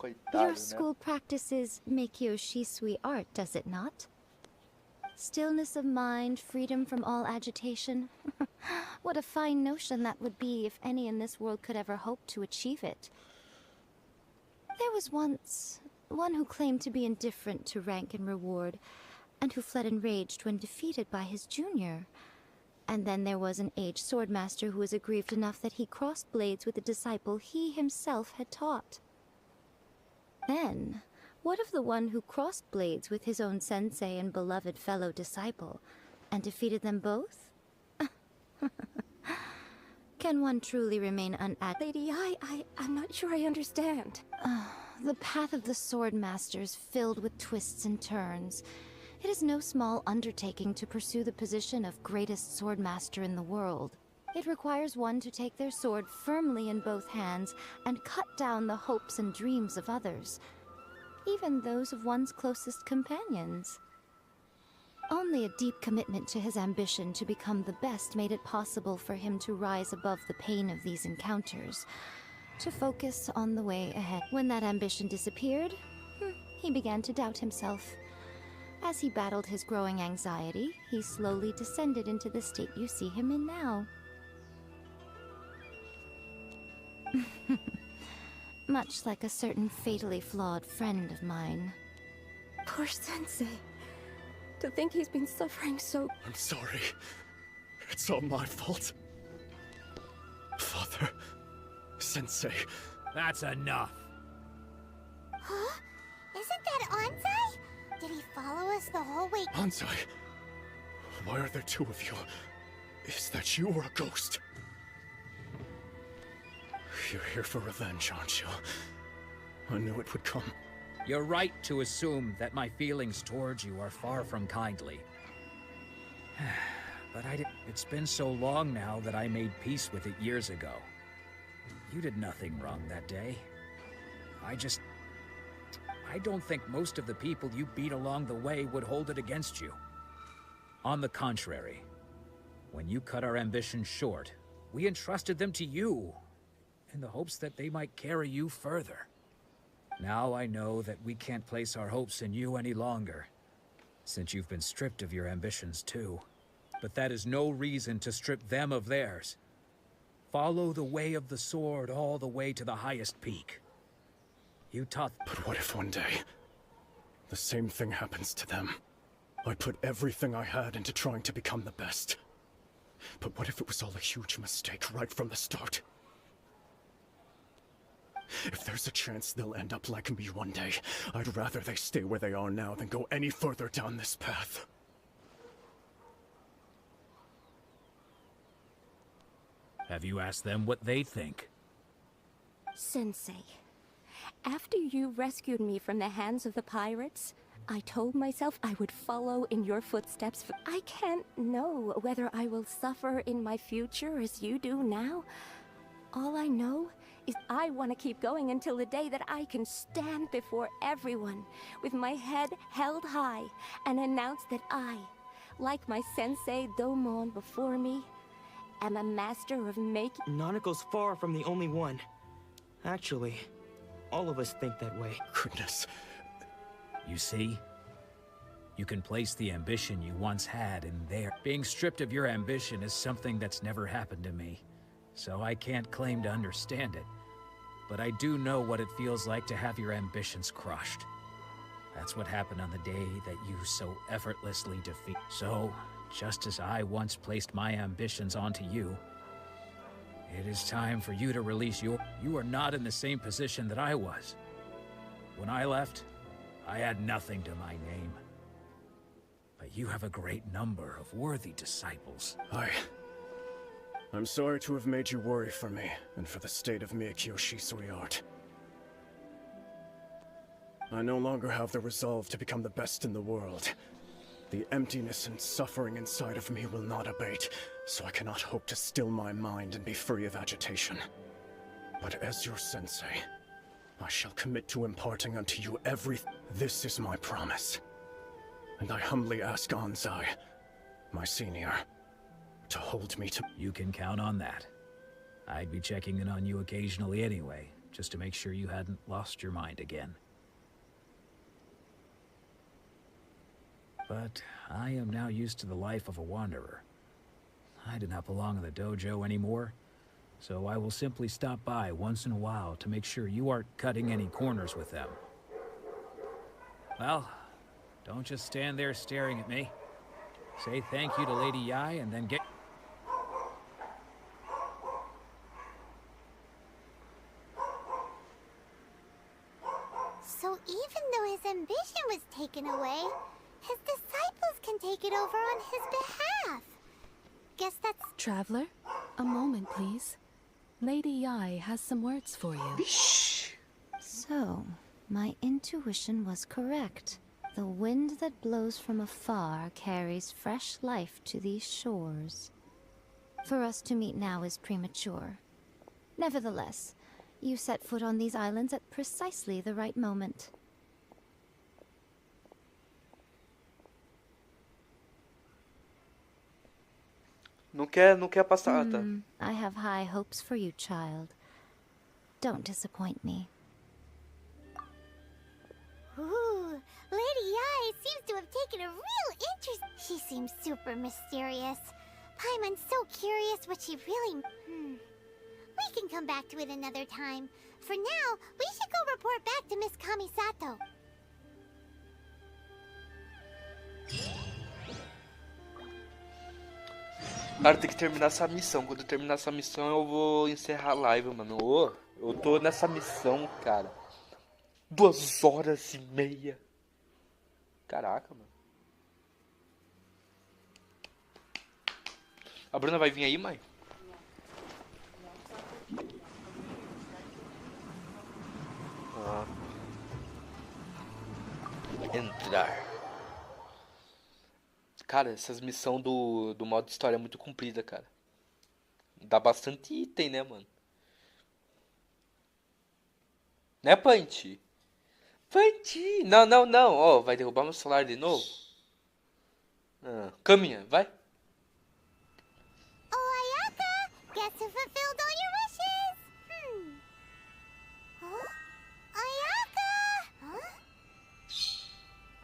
Your Coitado, né? school practices Meikyo Shisui art, does it not? Stillness of mind, freedom from all agitation. What a fine notion that would be if any in this world could ever hope to achieve it. There was once one who claimed to be indifferent to rank and reward, and who fled enraged when defeated by his junior. And then there was an aged swordmaster who was aggrieved enough that he crossed blades with a disciple he himself had taught. Then, what of the one who crossed blades with his own sensei and beloved fellow disciple, and defeated them both? Can one truly remain Lady, I'm not sure I understand. The path of the swordmaster is filled with twists and turns. It is no small undertaking to pursue the position of greatest swordmaster in the world. It requires one to take their sword firmly in both hands and cut down the hopes and dreams of others, even those of one's closest companions. Only a deep commitment to his ambition to become the best made it possible for him to rise above the pain of these encounters, to focus on the way ahead. When that ambition disappeared, he began to doubt himself. As he battled his growing anxiety, he slowly descended into the state you see him in now. Much like a certain fatally flawed friend of mine. Poor Sensei. To think he's been suffering so... I'm sorry. It's all my fault. Father, Sensei. That's enough. Huh? Isn't that Ansai? Did he follow us the whole way? Ansai, why are there two of you? Is that you or a ghost? You're here for revenge, aren't you? I knew it would come. You're right to assume that my feelings towards you are far from kindly. But it's been so long now that I made peace with it years ago. You did nothing wrong that day. I don't think most of the people you beat along the way would hold it against you. On the contrary, when you cut our ambitions short, we entrusted them to you, in the hopes that they might carry you further. Now I know that we can't place our hopes in you any longer, since you've been stripped of your ambitions too. But that is no reason to strip them of theirs. Follow the way of the sword all the way to the highest peak. You taught... But what if one day, the same thing happens to them? I put everything I had into trying to become the best. But what if it was all a huge mistake right from the start? If there's a chance they'll end up like me one day, I'd rather they stay where they are now than go any further down this path. Have you asked them what they think? Sensei, after you rescued me from the hands of the pirates, I told myself I would follow in your footsteps. I can't know whether I will suffer in my future as you do now. All I know is I want to keep going until the day that I can stand before everyone with my head held high and announce that I, like my sensei Domon before me, am a master of making... Nanako's far from the only one. Actually, all of us think that way. Goodness. You see? You can place the ambition you once had in there. Being stripped of your ambition is something that's never happened to me, so I can't claim to understand it. But I do know what it feels like to have your ambitions crushed. That's what happened on the day that you so effortlessly defeat. So, just as I once placed my ambitions onto you, it is time for you to release your... You are not in the same position that I was. When I left, I had nothing to my name. But you have a great number of worthy disciples. I'm sorry to have made you worry for me, and for the state of Miyakyo Sweetheart. I no longer have the resolve to become the best in the world. The emptiness and suffering inside of me will not abate, so I cannot hope to still my mind and be free of agitation. But as your sensei, I shall commit to imparting unto you everything. This is my promise. And I humbly ask Anzai, my senior, to hold me to... You can count on that. I'd be checking in on you occasionally anyway, just to make sure you hadn't lost your mind again. But I am now used to the life of a wanderer. I do not belong in the dojo anymore, so I will simply stop by once in a while to make sure you aren't cutting any corners with them. Well, don't just stand there staring at me. Say thank you to Lady Yai and then get... So even though his ambition was taken away, his disciples can take it over on his behalf. Guess that's... Traveler, a moment, please. Lady Yai has some words for you. So, my intuition was correct. The wind that blows from afar carries fresh life to these shores. For us to meet now is premature. Nevertheless, you set foot on these islands at precisely the right moment. Não quer passar, tá? I have high hopes for you, child. Don't disappoint me. Ooh, Lady Yai seems to have taken a real interest. She seems super mysterious. Paimon's so curious what she really... We can come back to it another time. For now, we should go report back to Miss Kamisato. Cara, tem que terminar essa missão. Quando eu terminar essa missão, eu vou encerrar a live, mano. Ô, eu tô nessa missão, cara. 2h30. Caraca, mano. A Bruna vai vir aí, mãe? Entrar. Cara, essas missões do modo história é muito comprida, cara. Dá bastante item, né, mano? Né, Punch? Punch! Não, não, não. Ó, vai derrubar meu celular de novo? Caminha, vai. Oh, Ayaka! Guess who fulfilled all your wishes? Huh? Ayaka!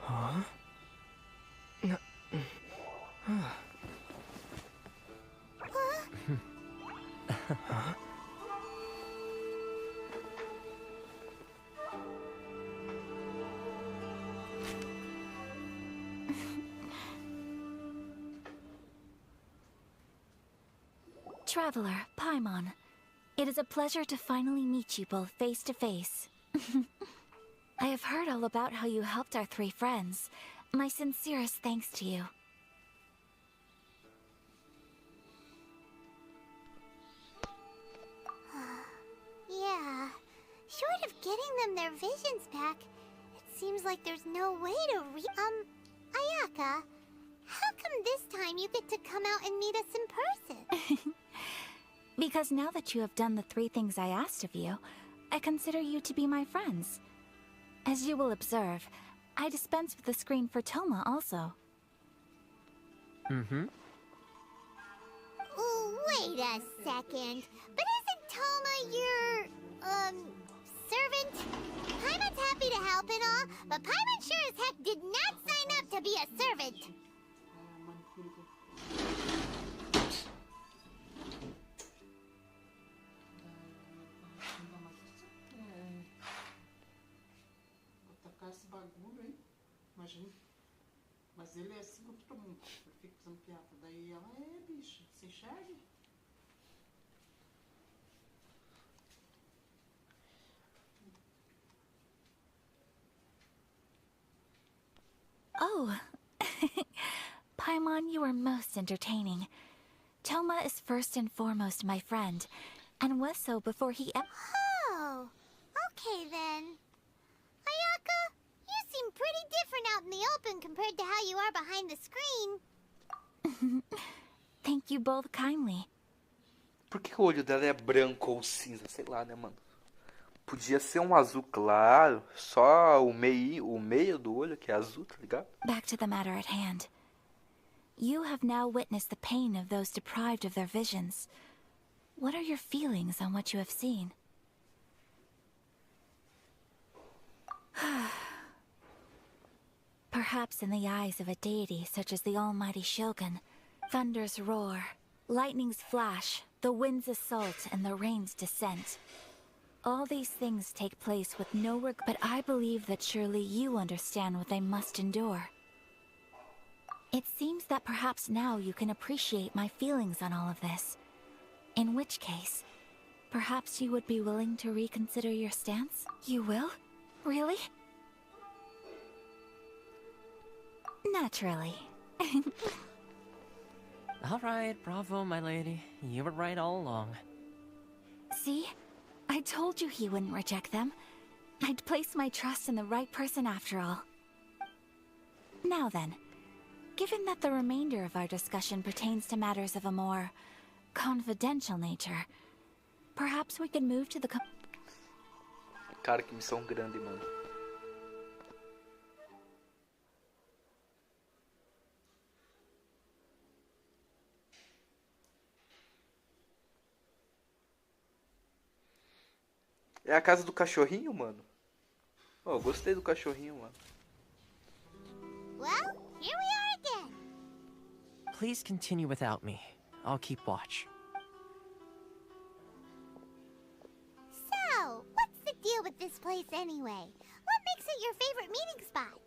Huh? Traveler, Paimon, it is a pleasure to finally meet you both face to face. I have heard all about how you helped our three friends. My sincerest thanks to you. Yeah. Short of getting them their visions back, it seems like there's no way to Ayaka, how come this time you get to come out and meet us in person? Because now that you have done the 3 things I asked of you, I consider you to be my friends. As you will observe, I dispense with the screen for Toma also. Ooh, wait a second. But isn't Toma your, servant? Paimon's happy to help and all, but Paimon sure as heck did not sign up to be a servant. bagulho, hein? Imagina. Mas ele é assim como todo mundo. Ele fica usando piada. Daí ela bicho, se enxerga. Oh, Paimon, you are most entertaining. Toma is first and foremost my friend, and was so before he Oh, okay then. Ayaka, you seem pretty different out in the open compared to how you are behind the screen. Thank you both kindly. Por que o olho dela é branco ou cinza? Sei lá, né, mano? Podia ser um azul claro, só o meio do olho que é azul, tá ligado? Back to the matter at hand. You have now witnessed the pain of those deprived of their visions. What are your feelings on what you have seen? Perhaps in the eyes of a deity such as the almighty Shogun, thunders roar, lightnings flash, the winds assault, and the rains descent. All these things take place with no regret, but I believe that surely you understand what they must endure. It seems that perhaps now you can appreciate my feelings on all of this. In which case, perhaps you would be willing to reconsider your stance? You will? Really? Naturally. All right, bravo, my lady. You were right all along. See? I told you he wouldn't reject them. I'd placed my trust in the right person after all. Now then, given that the remainder of our discussion pertains to matters of a more confidential nature, perhaps we could move to the Cara, que missão grande, mano. É a casa do cachorrinho, mano? Oh, gostei do cachorrinho, mano. Well, here we are again. Please continue without me. I'll keep watch. So, what's the deal with this place anyway? What makes it your favorite meeting spot?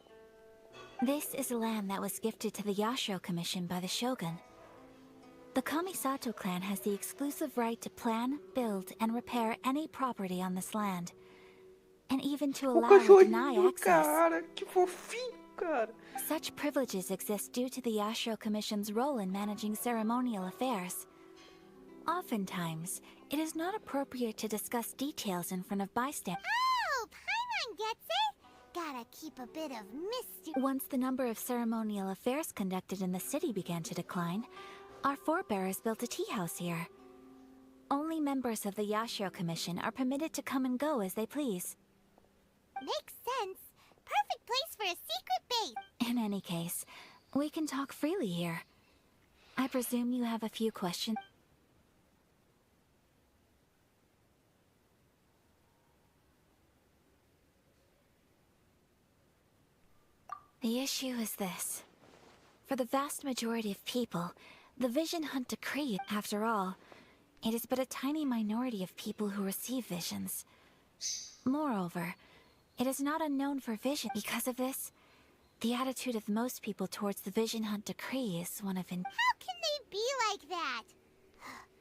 This is land that was gifted to the Yashiro Commission by the Shogun. The Kamisato clan has the exclusive right to plan, build, and repair any property on this land. And even to allow or deny access. Cara, que fofinho, cara. Such privileges exist due to the Yashiro Commission's role in managing ceremonial affairs. Oftentimes, it is not appropriate to discuss details in front of bystanders. Oh, Paimon gets it. Gotta keep a bit of mystery. Once the number of ceremonial affairs conducted in the city began to decline, our forebears built a tea house here. Only members of the Yashiro Commission are permitted to come and go as they please. Makes sense. Perfect place for a secret base. In any case, we can talk freely here. I presume you have a few questions. The issue is this. For the vast majority of people, the Vision Hunt Decree, after all, it is but a tiny minority of people who receive visions. Moreover, it is not unknown for vision. Because of this, the attitude of most people towards the Vision Hunt Decree is one of How can they be like that?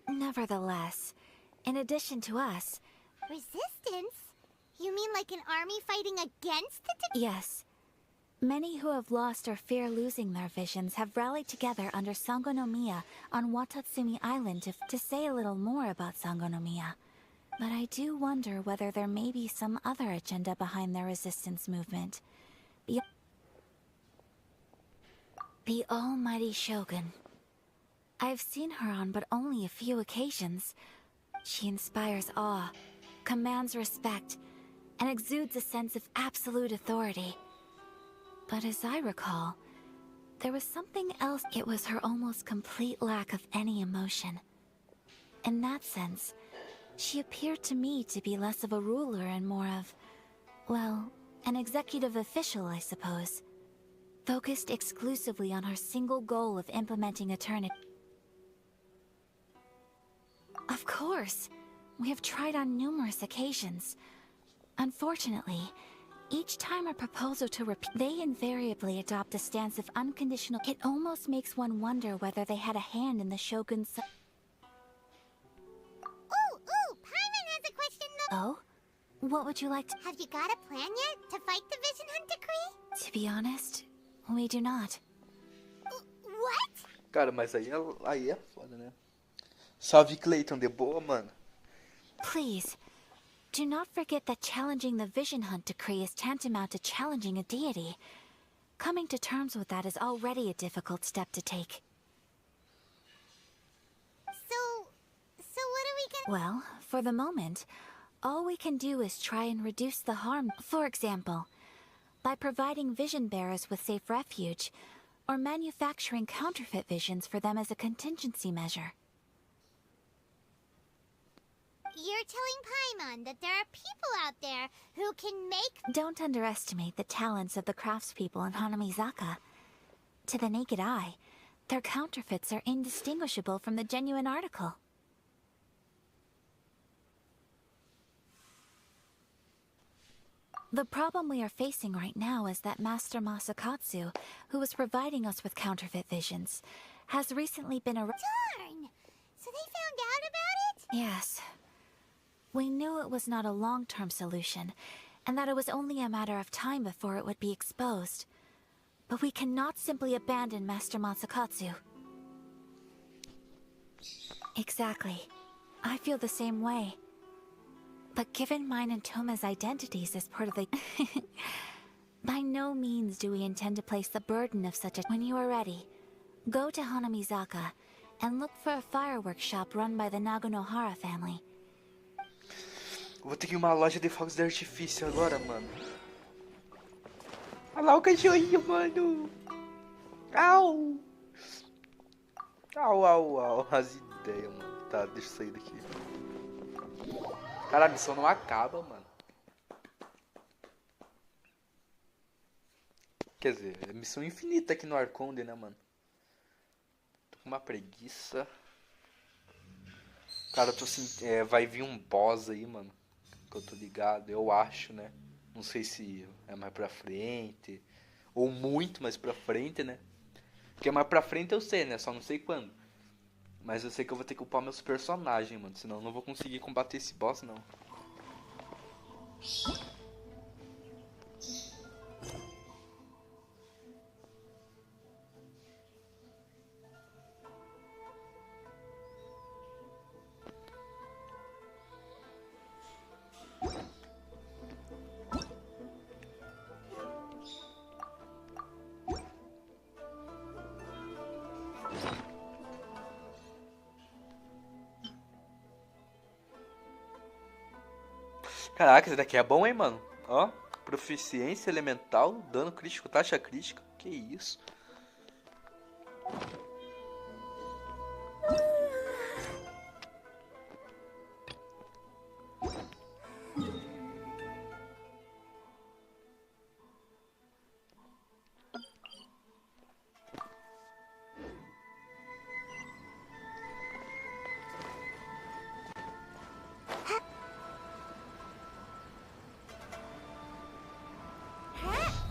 Nevertheless, in addition to us... Resistance? You mean like an army fighting against the Yes. Many who have lost or fear losing their visions have rallied together under Sangonomiya on Watatsumi Island to say a little more about Sangonomiya. But I do wonder whether there may be some other agenda behind their resistance movement. The almighty Shogun. I've seen her on but only a few occasions. She inspires awe, commands respect, and exudes a sense of absolute authority. But as I recall, there was something else. It was her almost complete lack of any emotion. In that sense, she appeared to me to be less of a ruler and more of, well, an executive official, I suppose. Focused exclusively on her single goal of implementing eternity. Of course, we have tried on numerous occasions. Unfortunately, Each time a proposal to repeat, they invariably adopt a stance of unconditional. It almost makes one wonder whether they had a hand in the Shogun's. Paimon has a question though. Oh? What would you like to... Have you got a plan yet to fight the Vision Hunt Decree? To be honest, we do not. What? Cara, mas aí é foda, né? Salve Clayton, de boa, mano. Please, do not forget that challenging the Vision Hunt Decree is tantamount to challenging a deity. Coming to terms with that is already a difficult step to take. So what are we gonna... Well, for the moment, all we can do is try and reduce the harm. For example, by providing vision bearers with safe refuge, or manufacturing counterfeit visions for them as a contingency measure. You're telling Paimon that there are people out there who can make... Don't underestimate the talents of the craftspeople in Hanamizaka. To the naked eye, their counterfeits are indistinguishable from the genuine article. The problem we are facing right now is that Master Masakatsu, who is providing us with counterfeit visions, has recently been Darn! So they found out about it? Yes. We knew it was not a long-term solution, and that it was only a matter of time before it would be exposed. But we cannot simply abandon Master Masakatsu. Exactly. I feel the same way. But given mine and Toma's identities as part of the... By no means do we intend to place the burden of such a... When you are ready, go to Hanamizaka and look for a fireworks shop run by the Naganohara family. Vou ter que ir uma loja de fogos de artifício agora, mano. Olha lá o cachorrinho, mano. Au! Au. As ideias, mano. Tá, deixa eu sair daqui. Cara, a missão não acaba, mano. Quer dizer, é missão infinita aqui no Arconde, né, mano? Tô com uma preguiça. Cara, eu tô assim, vai vir um boss aí, mano. Que eu tô ligado, eu acho, né? Não sei se é mais pra frente. Ou muito mais pra frente, né? Porque mais pra frente eu sei, né? Só não sei quando. Mas eu sei que eu vou ter que upar meus personagens, mano. Senão eu não vou conseguir combater esse boss, não. Caraca, esse daqui é bom, hein, mano? Ó, proficiência elemental, dano crítico, taxa crítica. Que isso?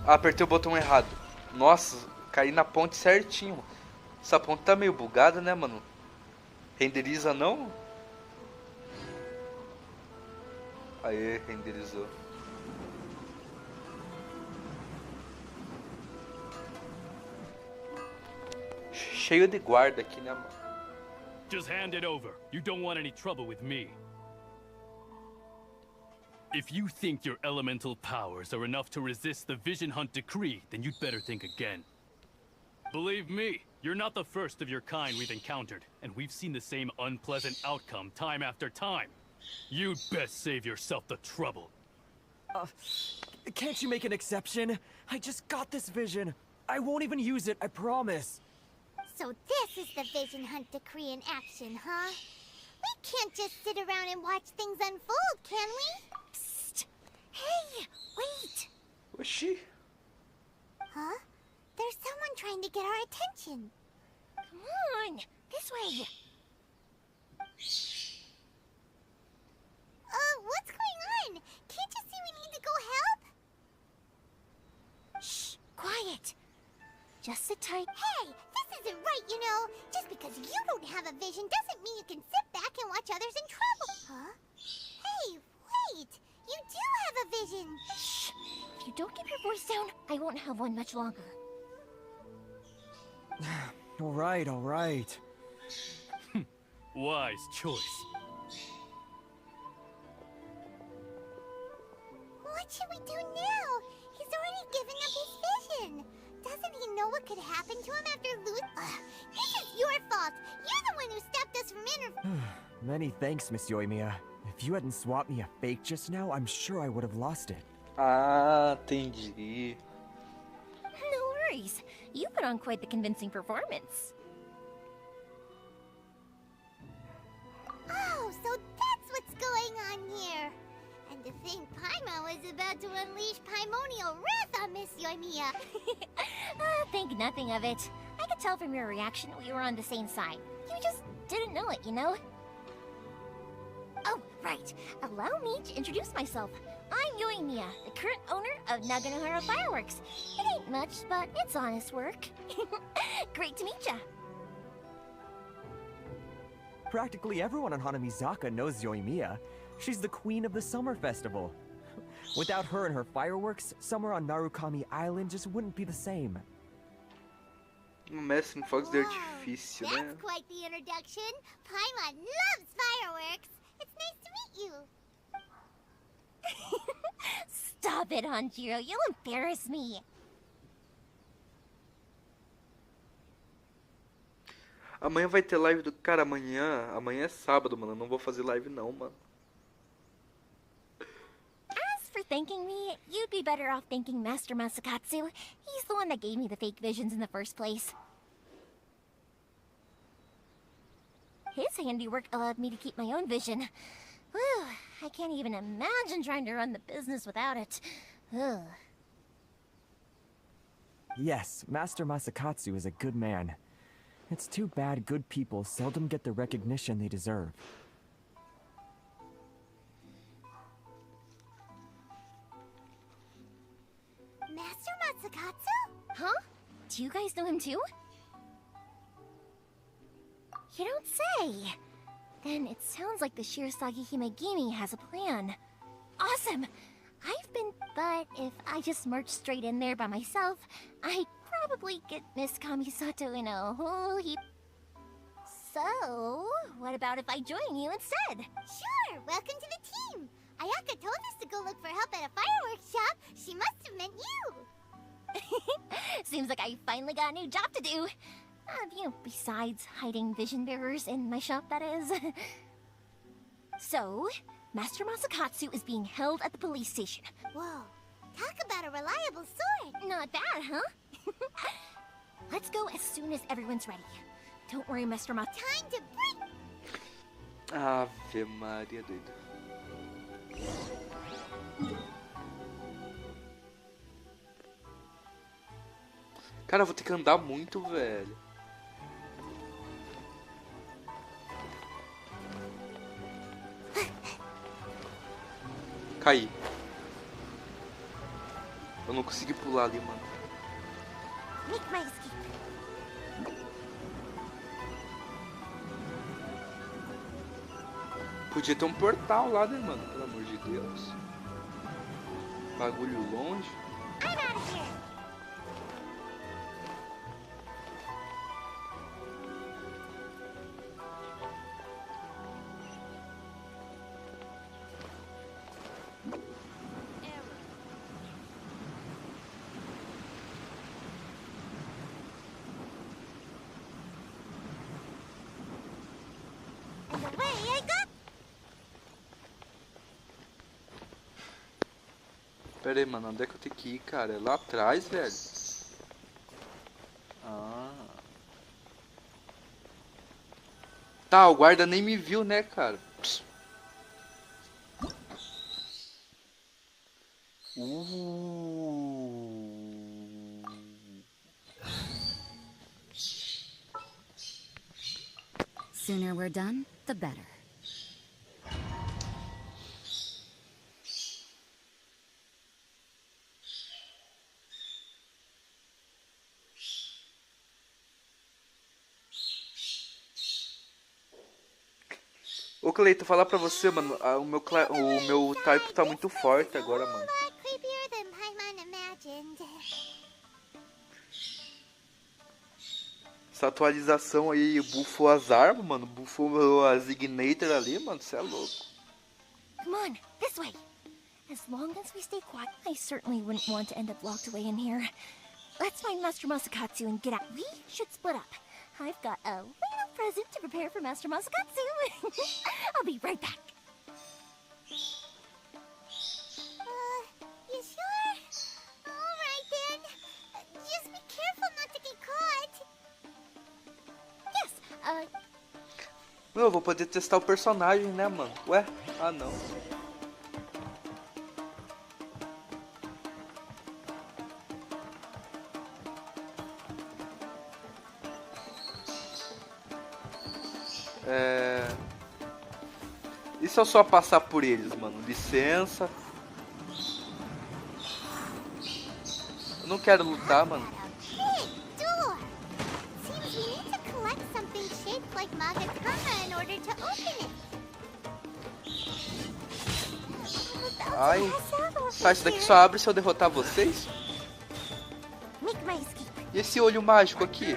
Ah, apertei o botão errado. Nossa, caí na ponte certinho. Essa ponte tá meio bugada, né, mano? Renderiza não? Aê, renderizou. Cheio de guarda aqui, né, mano? Just hand it over. You don't want any trouble with me. If you think your elemental powers are enough to resist the Vision Hunt Decree, then you'd better think again. Believe me, you're not the first of your kind we've encountered, and we've seen the same unpleasant outcome time after time. You'd best save yourself the trouble. Can't you make an exception? I just got this vision. I won't even use it, I promise. So this is the Vision Hunt Decree in action, huh? We can't just sit around and watch things unfold, can we? Psst! Hey, wait! Was she? Huh? There's someone trying to get our attention. Come on, this way. What's going on? Can't you see we need to go help? Just sit tight. Hey, this isn't right, you know. Just because you don't have a vision doesn't mean you can sit back and watch others in trouble. Huh? Hey, wait. You do have a vision. Shh. If you don't keep your voice down, I won't have one much longer. All right, all right. Wise choice. What should we do now? He's already given up his vision. Doesn't he know what could happen to him after losing? This is your fault. You're the one who stopped us from interviewing. Many thanks, Miss Yoimiya. If you hadn't swapped me a fake just now, I'm sure I would have lost it. Ah, entendi. No worries. You put on quite the convincing performance. Oh, so that's what's going on here. And to think Paimon was about to unleash Paimonial wrath on Miss Yoimiya. Think nothing of it. I could tell from your reaction we were on the same side. You just didn't know it, you know? Oh, right. Allow me to introduce myself. I'm Yoimiya, the current owner of Naganohara Fireworks. It ain't much, but it's honest work. Great to meet ya. Practically everyone on Hanamizaka knows Yoimiya. She's the queen of the summer festival. Without her and her fireworks, summer on Narukami Island just wouldn't be the same. Mestre em fogos de artifício, né? That's quite the introduction. Paimon loves fireworks. It's nice to meet you. Stop it, Hanjiro. You'll embarrass me. Amanhã vai ter live do... Cara, amanhã é sábado, mano. Eu não vou fazer live não, mano. As for thanking me, you'd be better off thanking Master Masakatsu. He's the one that gave me the fake visions in the first place. His handiwork allowed me to keep my own vision. Whew, I can't even imagine trying to run the business without it. Ugh. Yes, Master Masakatsu is a good man. It's too bad good people seldom get the recognition they deserve. Master Matsukatsu? Huh? Do you guys know him too? You don't say! Then it sounds like the Shirasagi Himegimi has a plan. Awesome! But if I just march straight in there by myself, I'd probably get Miss Kamisato in a whole heap. So, what about if I join you instead? Sure, welcome to the team. Ayaka told us to go look for help at a fireworks shop. She must have meant you. Seems like I finally got a new job to do. Besides hiding vision bearers in my shop, that is. So, Master Masakatsu is being held at the police station. Whoa, talk about a reliable sword. Not bad, huh? Let's go as soon as everyone's ready. Don't worry, Master Mas. Time to break. Ave Maria, doido. Cara, eu vou ter que andar muito, velho. Caí. Eu não consegui pular ali, mano. Make my escape. Podia ter um portal lá, né, mano? Pelo amor de Deus. Bagulho longe. I'm out of here. Pera aí, mano, onde é que eu tenho que ir, cara? É lá atrás, velho. Tá, o guarda nem me viu, né, cara? Sooner we're done, the better. Ô Cleito, falar pra você, mano, o meu type tá muito forte agora, mano. Creepier than Paimon imagined. Essa atualização aí buffou as armas, mano. Buffou as Ignator ali, mano. Cê é louco. Come on, this way. As long as we stay quiet, I certainly wouldn't want to end up locked away in here. Let's find Master Masakatsu and get out. We should split up. I've got a little present to prepare for Master Masakatsu. I'll be right back. You sure? Alright then. Just be careful not to get caught. Yes, Meu, eu vou poder testar o personagem, né, mano? Ué? Ah, não. E se eu só passar por eles, mano? Licença. Eu não quero lutar, mano. Hey, door! Seems we need to collect something shaped like Magatama in order to open it. Ai. Tá, isso daqui só abre se eu derrotar vocês? Make my escape. E esse olho mágico aqui?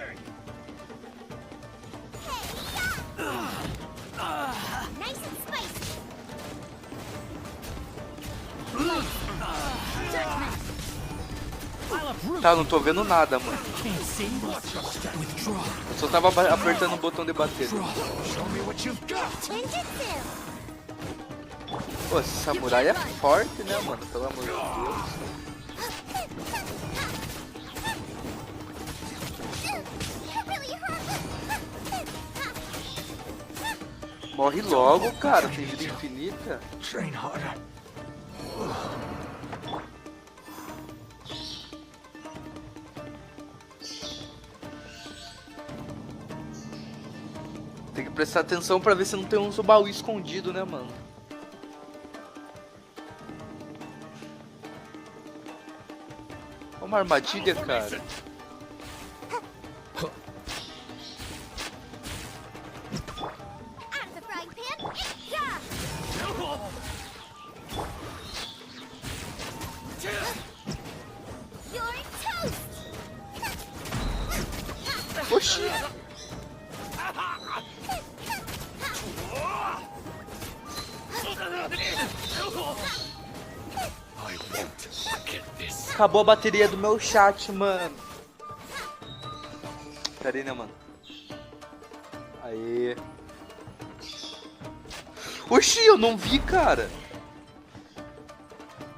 Nice and spicy. Tá, não tô vendo nada, mano. Eu só tava apertando o botão de bater. Pô, esse samurai é forte, né, mano? Pelo amor de Deus. Morre logo, cara. Tem vida infinita. Tem que prestar atenção pra ver se não tem um baú escondido, né, mano? Uma armadilha, cara. Oxi! Acabou a bateria do meu chat, mano. Pera aí, né, mano? Aê. Oxi, eu não vi, cara.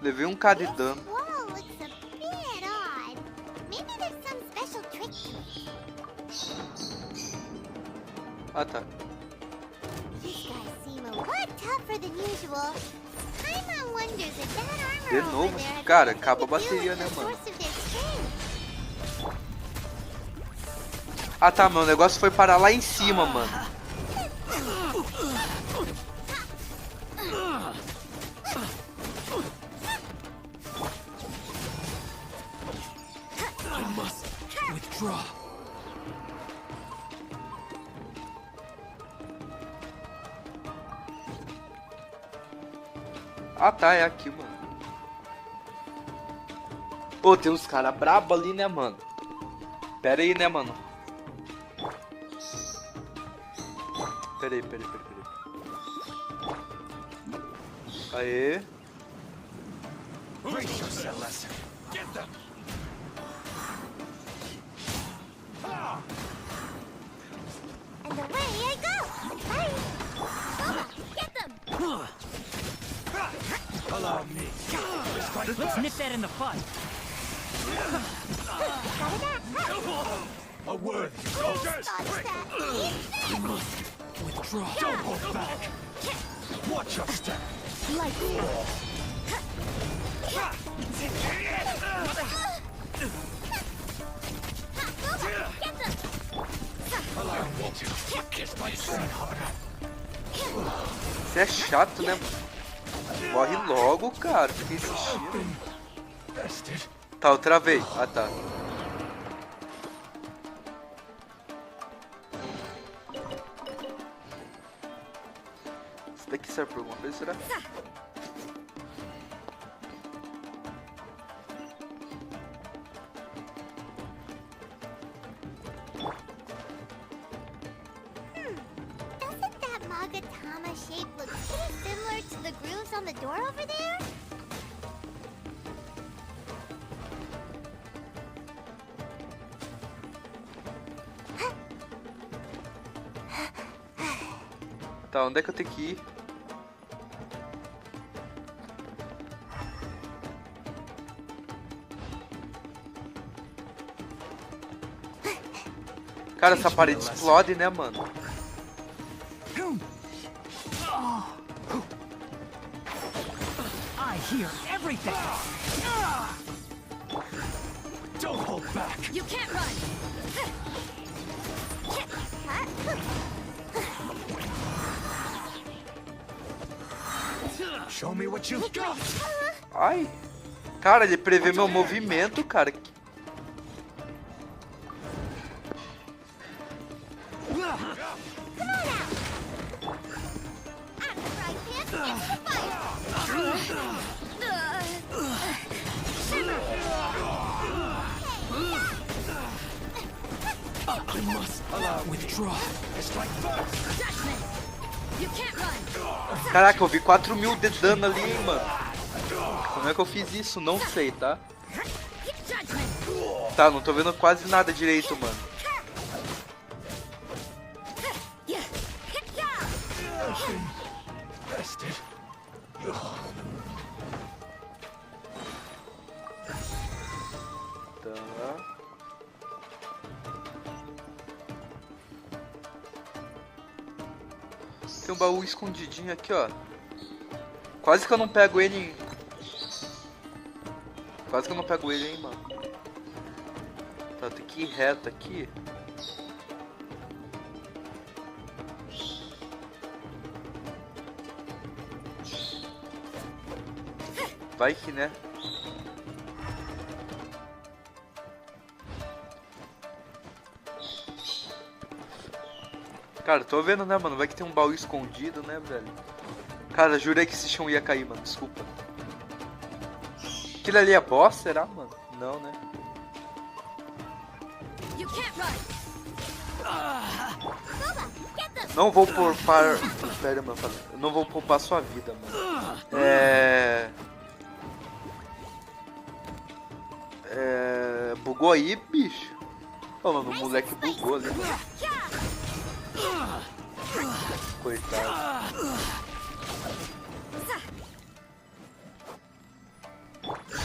Levei um K de dano. Whoa, looks a bit odd. Maybe there's some special trick to it. Ah, tá. These guys seem a lot tougher than usual. Paimon wonders if that armor De over novo, there has cara, anything acaba a to do bateria, with né, the mano? source of their strength. Ah, tá, meu negócio foi parar lá em cima, mano. I must withdraw. Ah, tá, é aqui, mano. Pô, tem uns caras brabo ali, né, mano? Pera aí, né, mano? Pera aí. Aê. Brace yourself. Get them. And away I go! Hurry! Soma, get them! Allow me. Let's nip that in the bud. A word, soldiers. I must withdraw. Don't hold back. Watch your step. Allow me to kiss my sweetheart. Você é chato, né, mano? Morre logo, cara. Fica insistindo. Tá, eu travei. Ah, tá. aqui serve pra alguma coisa, será? Doesn't that Magatama shape look pretty similar to the grooves on the door over there? Tá, onde é que eu tenho que ir? Cara, essa parede explode, né, mano? I hear everything. Don't hold back. You can't run. Show me what you've got. Ai. Cara, ele prevê meu movimento, cara. I must withdraw. Strike first. You can't run. Caraca, eu vi 4.000 de dano ali, hein, mano. Como é que eu fiz isso? Não sei, tá? Tá, não tô vendo quase nada direito, mano. Tem um baú escondidinho aqui, ó. Quase que eu não pego ele, hein? Quase que eu não pego ele, hein, mano. Tá, tem que ir reto aqui. Vai que, né? Cara, tô vendo, né, mano? Vai que tem um baú escondido, né, velho? Cara, jurei que esse chão ia cair, mano. Desculpa. Aquilo ali é boss, será, mano? Não, né? Não vou poupar... Pera, mano. Eu não vou poupar sua vida, mano. Bugou aí, bicho? Ô, mano, o moleque bugou ali, mano. Coitado.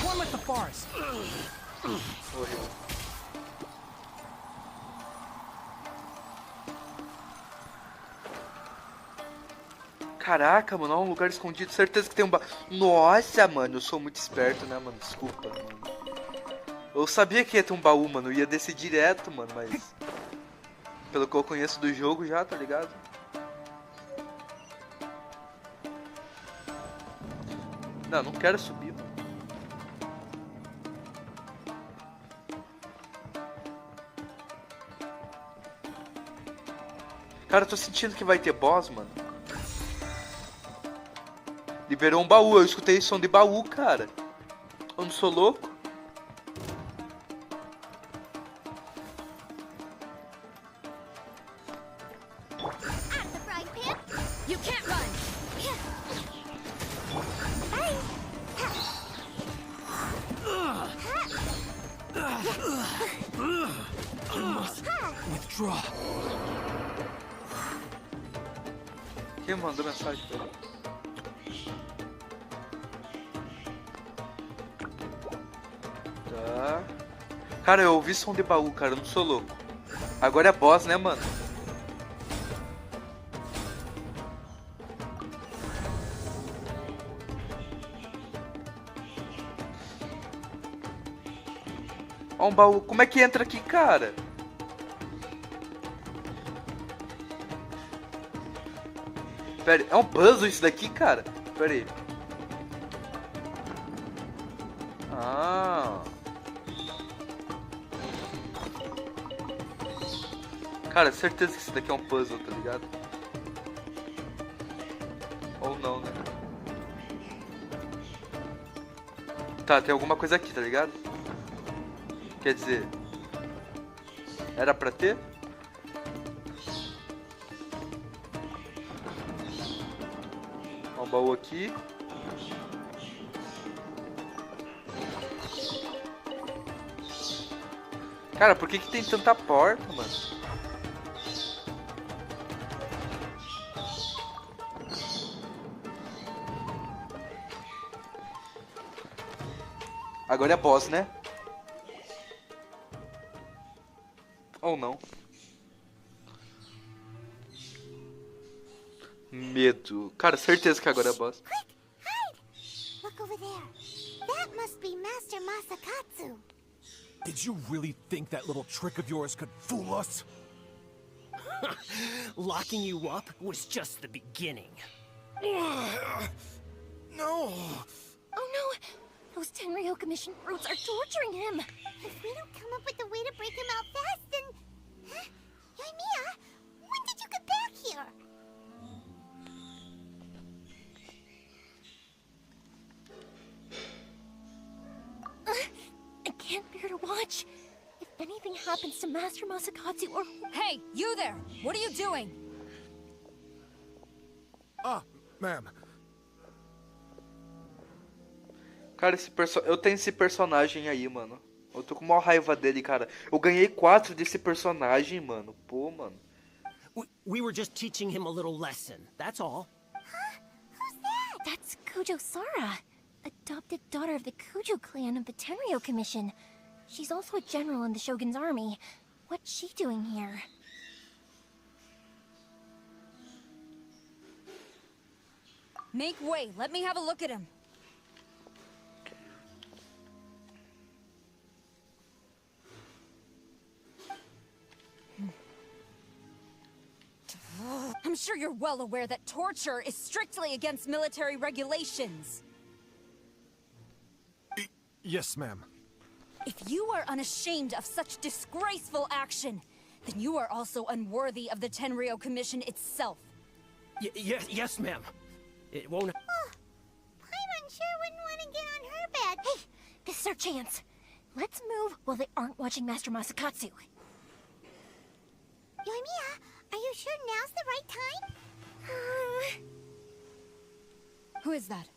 One with the forest. Horrível. Caraca, mano, é um lugar escondido. Certeza que tem um Nossa, mano, eu sou muito esperto, né, mano? Desculpa, mano. Eu sabia que ia ter um baú, mano. Eu ia descer direto, mano, mas... Pelo que eu conheço do jogo já, tá ligado? Não, não quero subir, mano. Cara, eu tô sentindo que vai ter boss, mano. Liberou um baú, eu escutei som de baú, cara. Eu não sou louco? Quem mandou mensagem pra ele? Tá. Cara, eu ouvi som de baú, cara, eu não sou louco. Agora é boss, né, mano? Ó, um baú. Como é que entra aqui, cara? Pera aí, é um puzzle isso daqui, cara? Pera aí. Ah. Cara, certeza que isso daqui é um puzzle, tá ligado? Ou Tá, tem alguma coisa aqui, tá ligado? Quer dizer... Era pra ter? Ó, um baú aqui. Cara, por que tem tanta porta, mano? Agora é boss, né? Ou não? Medo. Cara, certeza que agora é boss. Look over there. That must be Master Masakatsu. Did you really think that little trick of yours could fool us? Locking you up was just the beginning. No! Oh no! Those Tenryo Commission brutes are torturing him! If we don't come up with a way to break him out fast, then... Huh? Yoimiya, when did you get back here? I can't bear to watch. If anything happens to Master Masakatsu or... Hey, you there! What are you doing? Ah, ma'am. Cara, eu tenho esse personagem aí, mano. Eu tô com uma raiva dele, cara. Eu ganhei 4 desse personagem, mano. Pô, mano. We were just teaching him a little lesson, that's all. Huh? Who's that? That's Kujo Sara, adopted daughter of the Kujo clan of the Tenryo Commission. She's also a general in the Shogun's army. What's she doing here? Make way. Let me have a look at him. I'm sure you're well aware that torture is strictly against military regulations. Yes, ma'am. If you are unashamed of such disgraceful action, then you are also unworthy of the Tenryo Commission itself. Yes, ma'am. It won't... Oh, Paimon sure wouldn't want to get on her bed. Hey, this is our chance. Let's move while they aren't watching Master Masakatsu. Yoimiya, are you sure now's the right time? Who is that?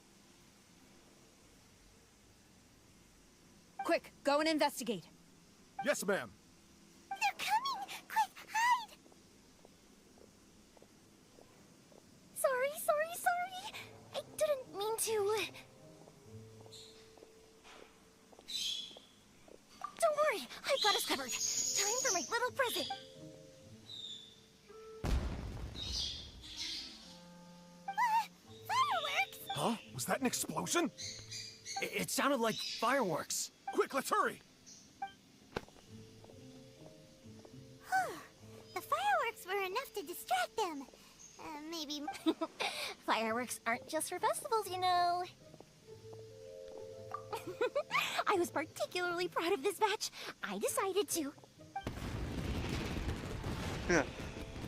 Quick, go and investigate. Yes, ma'am. They're coming! Quick, hide! Sorry. I didn't mean to... Don't worry, I've got us covered. Time for my little present. Fireworks! Huh? Was that an explosion? It sounded like fireworks. Quick, let's hurry! The fireworks were enough to distract them. Maybe... Fireworks aren't just for festivals, you know. I was particularly proud of this batch. I decided to.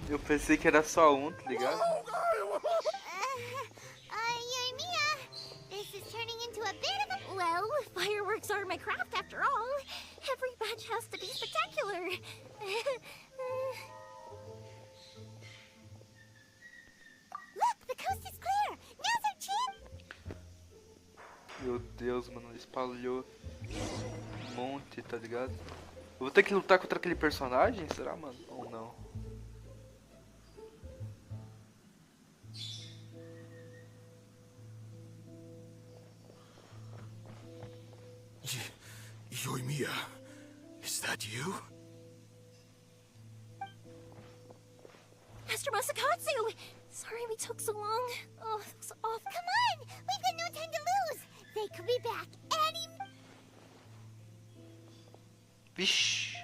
Eu pensei que era só um, tá ligado? Yoimiya, this is turning into a bit of a... Well, fireworks are my craft after all. Every batch has to be spectacular. Look, the coast is clear. Now's our chance. Meu Deus, mano, ele espalhou um monte, tá ligado? Eu vou ter que lutar contra aquele personagem, será, mano? Ou não? Yoimiya, is that you? Master Masakatsu! Sorry we took so long. Oh, it was awful. Come on! We've got no time to lose! They could be back any... Vixe.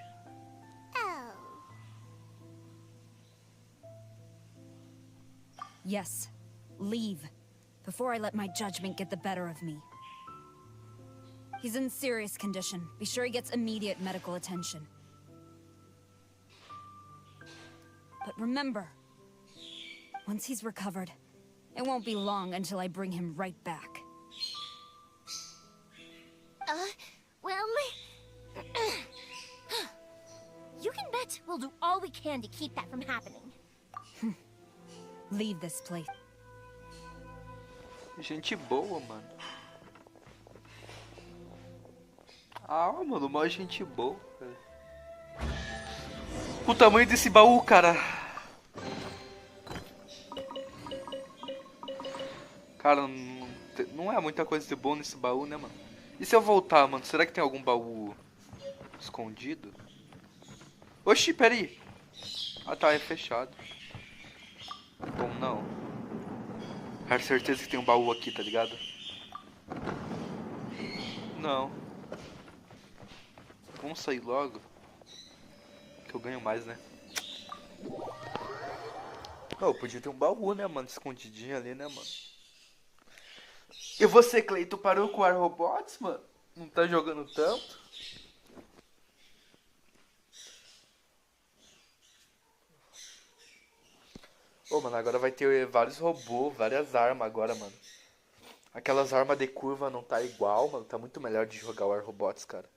Oh. Yes. Leave. Before I let my judgment get the better of me. He's in serious condition. Be sure he gets immediate medical attention. But remember, once he's recovered, it won't be long until I bring him right back. Well... You can bet we'll do all we can to keep that from happening. Leave this place. Gente boa, mano. Ah, mano, mó gente boa. O tamanho desse baú, cara. Cara, não é muita coisa de bom nesse baú, né, mano? E se eu voltar, mano? Será que tem algum baú escondido? Oxi, peraí. Ah, tá, é fechado. Bom, não. Quero certeza que tem um baú aqui, tá ligado? Não. Vamos sair logo. Que eu ganho mais, né? Oh, podia ter um baú, né, mano? Escondidinho ali, né, mano? E você, Clay, tu parou com o Robots, mano? Não tá jogando tanto? Ô, mano, agora vai ter vários robôs, várias armas agora, mano. Aquelas armas de curva não tá igual, mano. Tá muito melhor de jogar o Robots, cara.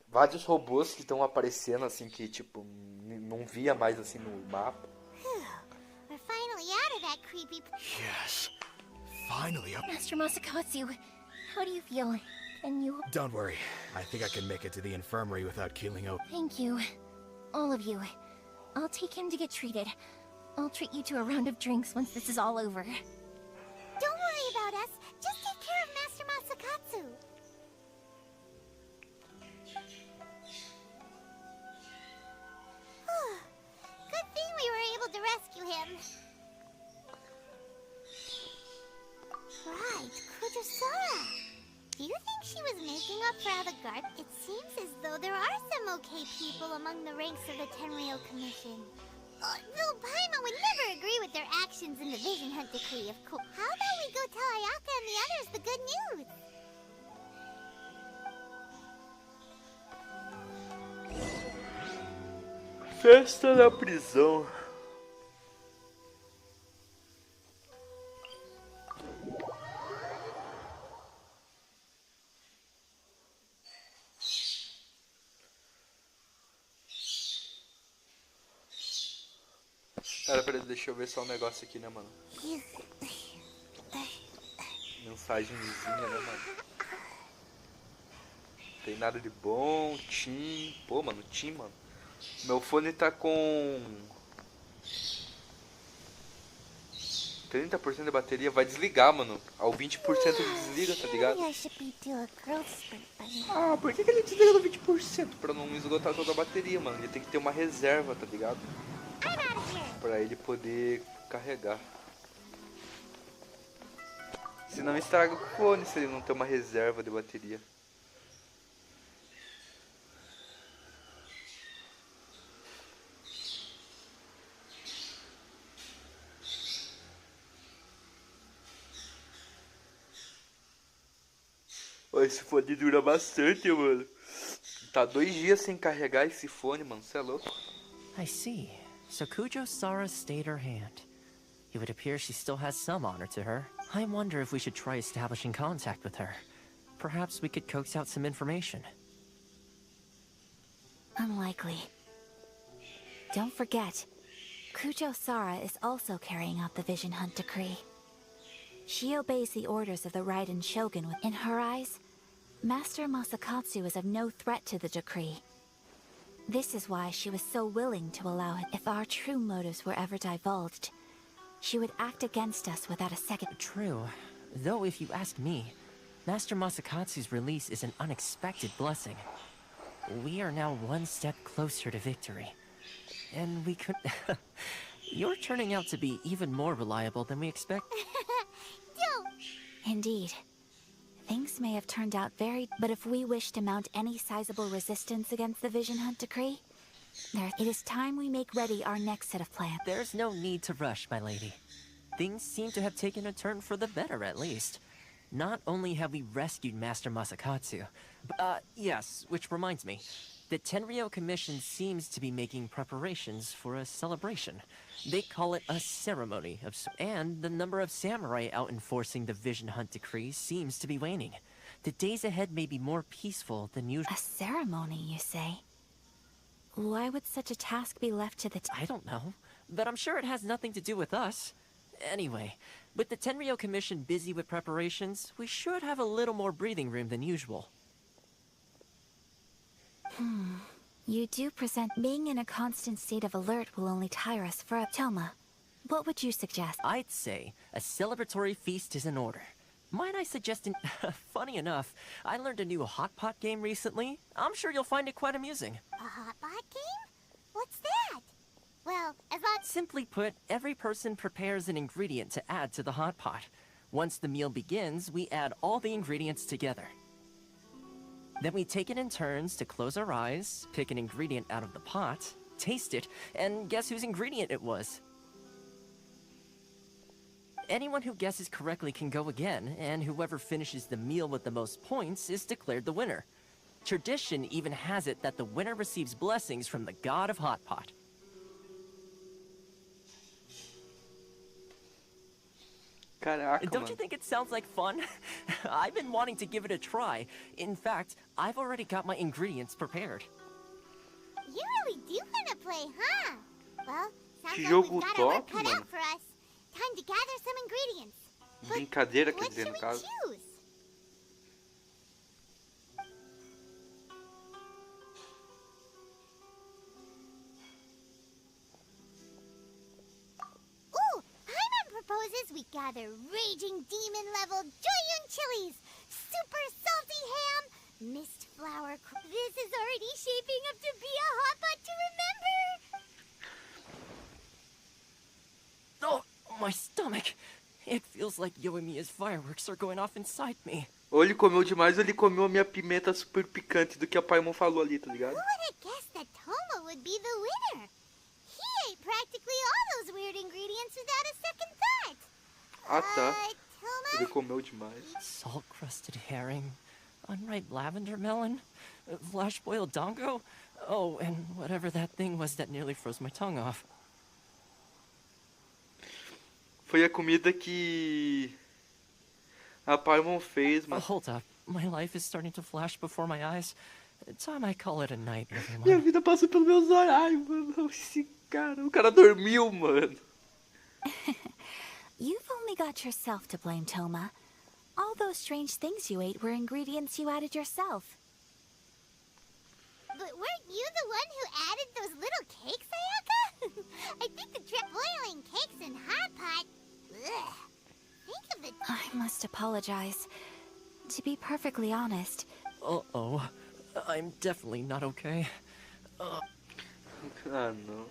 Vários robôs que estão aparecendo, assim, que, tipo, não via mais, assim, no mapa. We're finally out of that creepy... Yes. Finally up. Master Masakatsu, how do you feel? Can you... Don't worry. I think I can make it to the infirmary without keeling out. Thank you. All of you. I'll take him to get treated. I'll treat you to a round of drinks once this is all over. Don't worry about us. Just take care of Master Masakatsu. Good thing we were able to rescue him. Right, Kujusara. Do you think she was making up for all the guard? It seems as though there are some okay people among the ranks of the Tenryou Commission. Though Paimon would never agree with their actions in the Vision Hunt Decree, of course. How about we go tell Ayaka and the others the good news? Festa na prisão. Pera, deixa eu ver só um negócio aqui, né, mano? Mensagenzinha, né, mano? Tem nada de bom, Tim. Pô, mano, Tim, mano. Meu fone tá com 30% de bateria, vai desligar, mano. Ao 20% ele desliga, tá ligado? Ah, por que ele desliga no 20%? Pra não esgotar toda a bateria, mano. Ele tem que ter uma reserva, tá ligado? Pra ele poder carregar. Senão estraga o fone se ele não ter uma reserva de bateria. Oh, esse fone dura bastante, mano. Tá 2 dias sem carregar esse fone, mano. Cê é louco. I see. So Kujo-Sara stayed her hand. It would appear she still has some honor to her. I wonder if we should try establishing contact with her. Perhaps we could coax out some information. Unlikely. Don't forget, Kujo-Sara is also carrying out the Vision Hunt Decree. She obeys the orders of the Raiden Shogun. In her eyes, Master Masakatsu is of no threat to the decree. This is why she was so willing to allow it. If our true motives were ever divulged, she would act against us without a second. True. Though if you ask me, Master Masakatsu's release is an unexpected blessing. We are now one step closer to victory. And we could... You're turning out to be even more reliable than we expect. Indeed. Things may have turned out but if we wish to mount any sizable resistance against the Vision Hunt Decree, it is time we make ready our next set of plans. There's no need to rush, my lady. Things seem to have taken a turn for the better, at least. Not only have we rescued Master Masakatsu, yes, which reminds me. The Tenryou Commission seems to be making preparations for a celebration. They call it a ceremony and the number of samurai out enforcing the Vision Hunt decree seems to be waning. The days ahead may be more peaceful than usual. A ceremony, you say? Why would such a task be left to the I don't know, but I'm sure it has nothing to do with us. Anyway, with the Tenryou Commission busy with preparations, we should have a little more breathing room than usual. You do present being in a constant state of alert will only tire us for a Toma. What would you suggest? I'd say a celebratory feast is in order. Might I suggest an... Funny enough, I learned a new hot pot game recently. I'm sure you'll find it quite amusing. A hot pot game? What's that? Well, as long... Simply put, every person prepares an ingredient to add to the hot pot. Once the meal begins, we add all the ingredients together. Then we take it in turns to close our eyes, pick an ingredient out of the pot, taste it, and guess whose ingredient it was. Anyone who guesses correctly can go again, and whoever finishes the meal with the most points is declared the winner. Tradition even has it that the winner receives blessings from the god of Hot Pot. Caraca, Don't mano. you think it sounds like fun? I've been wanting to give it a try. In fact, I've already got my ingredients prepared. You really do want to play, huh? Well, sounds Que like jogo we've got our work top, cut mano. out for us. Time to gather some ingredients. Brincadeira, quer What dizer, should no we caso. choose? Ooh, Paimon proposes we gather raging demon-level Joyun chilies, super salty ham, mist flour. This is already shaping up to be a hot pot to remember. Oh, my stomach! It feels like Yoimiya's fireworks are going off inside me. Ou ele comeu demais ou ele comeu a minha pimenta super picante do que a Paimon falou ali, tá ligado? Who would have guessed that Toma would be the winner? He ate practically all those weird ingredients without a second thought. Ah, tá. Toma? Ele comeu demais. Salt-crusted herring, unripe lavender melon, flash-boiled dango. Oh, and whatever that thing was that nearly froze my tongue off. Foi a comida que a Paimon fez, Oh, mano. hold up. My life is starting to flash before my eyes. Time I call it a night, everyone. Minha vida passou pelos meus olhos. Ai, mano, esse cara. O cara dormiu, mano. You've only got yourself to blame, Toma. All those strange things you ate were ingredients you added yourself. But weren't you the one who added those little cakes, Ayaka? I think the trick boiling cakes in hot pot. Ugh. Think of the... I must apologize. To be perfectly honest, Uh-oh. I'm definitely not okay. Ah, no.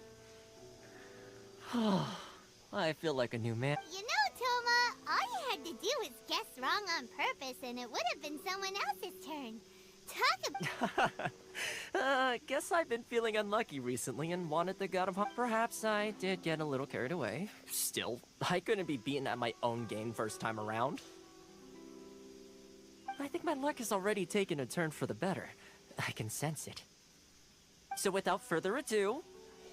I feel like a new man. You know, Toma, all you had to do was guess wrong on purpose and it would have been someone else's turn. Talk about... Guess I've been feeling unlucky recently and wanted the god of Hot. Perhaps I did get a little carried away. Still, I couldn't be beaten at my own game first time around. I think my luck has already taken a turn for the better. I can sense it. So without further ado,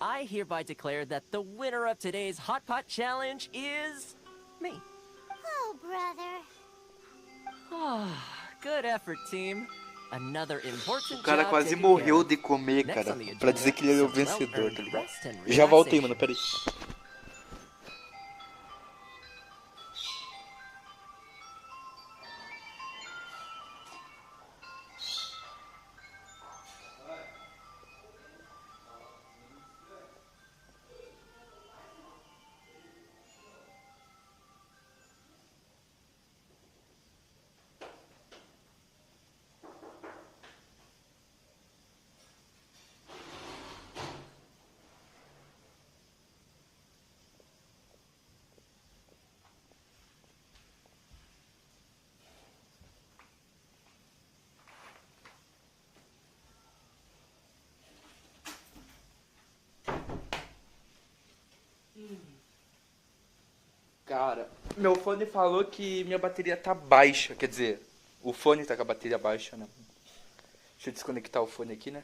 I hereby declare that the winner of today's Hot Pot Challenge is... me. Oh, brother. Good effort, team. Another important O cara job quase taken morreu care de of. comer, Next cara. on the Pra agenda, dizer que ele é o some vencedor, well-earned tá ligado? rest and Já voltei, relaxation. mano, peraí. Cara, Meu fone falou que minha bateria tá baixa. Quer dizer, o fone tá com a bateria baixa, né? Deixa eu desconectar o fone aqui, né?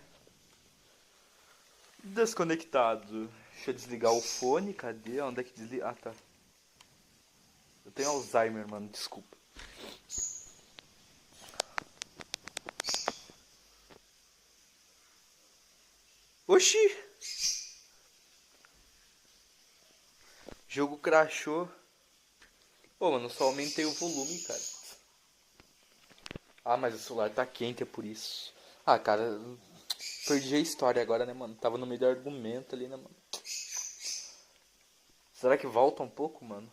Desconectado. Deixa eu desligar o fone. Cadê? Onde é que desliga? Ah, tá. Eu tenho Alzheimer, mano. Desculpa. Oxi! Jogo crashou. Pô, mano, só aumentei o volume, cara. Ah, mas o celular tá quente, é por isso. Ah, cara, perdi a história agora, né, mano? Tava no meio do argumento ali, né, mano? Será que volta um pouco, mano?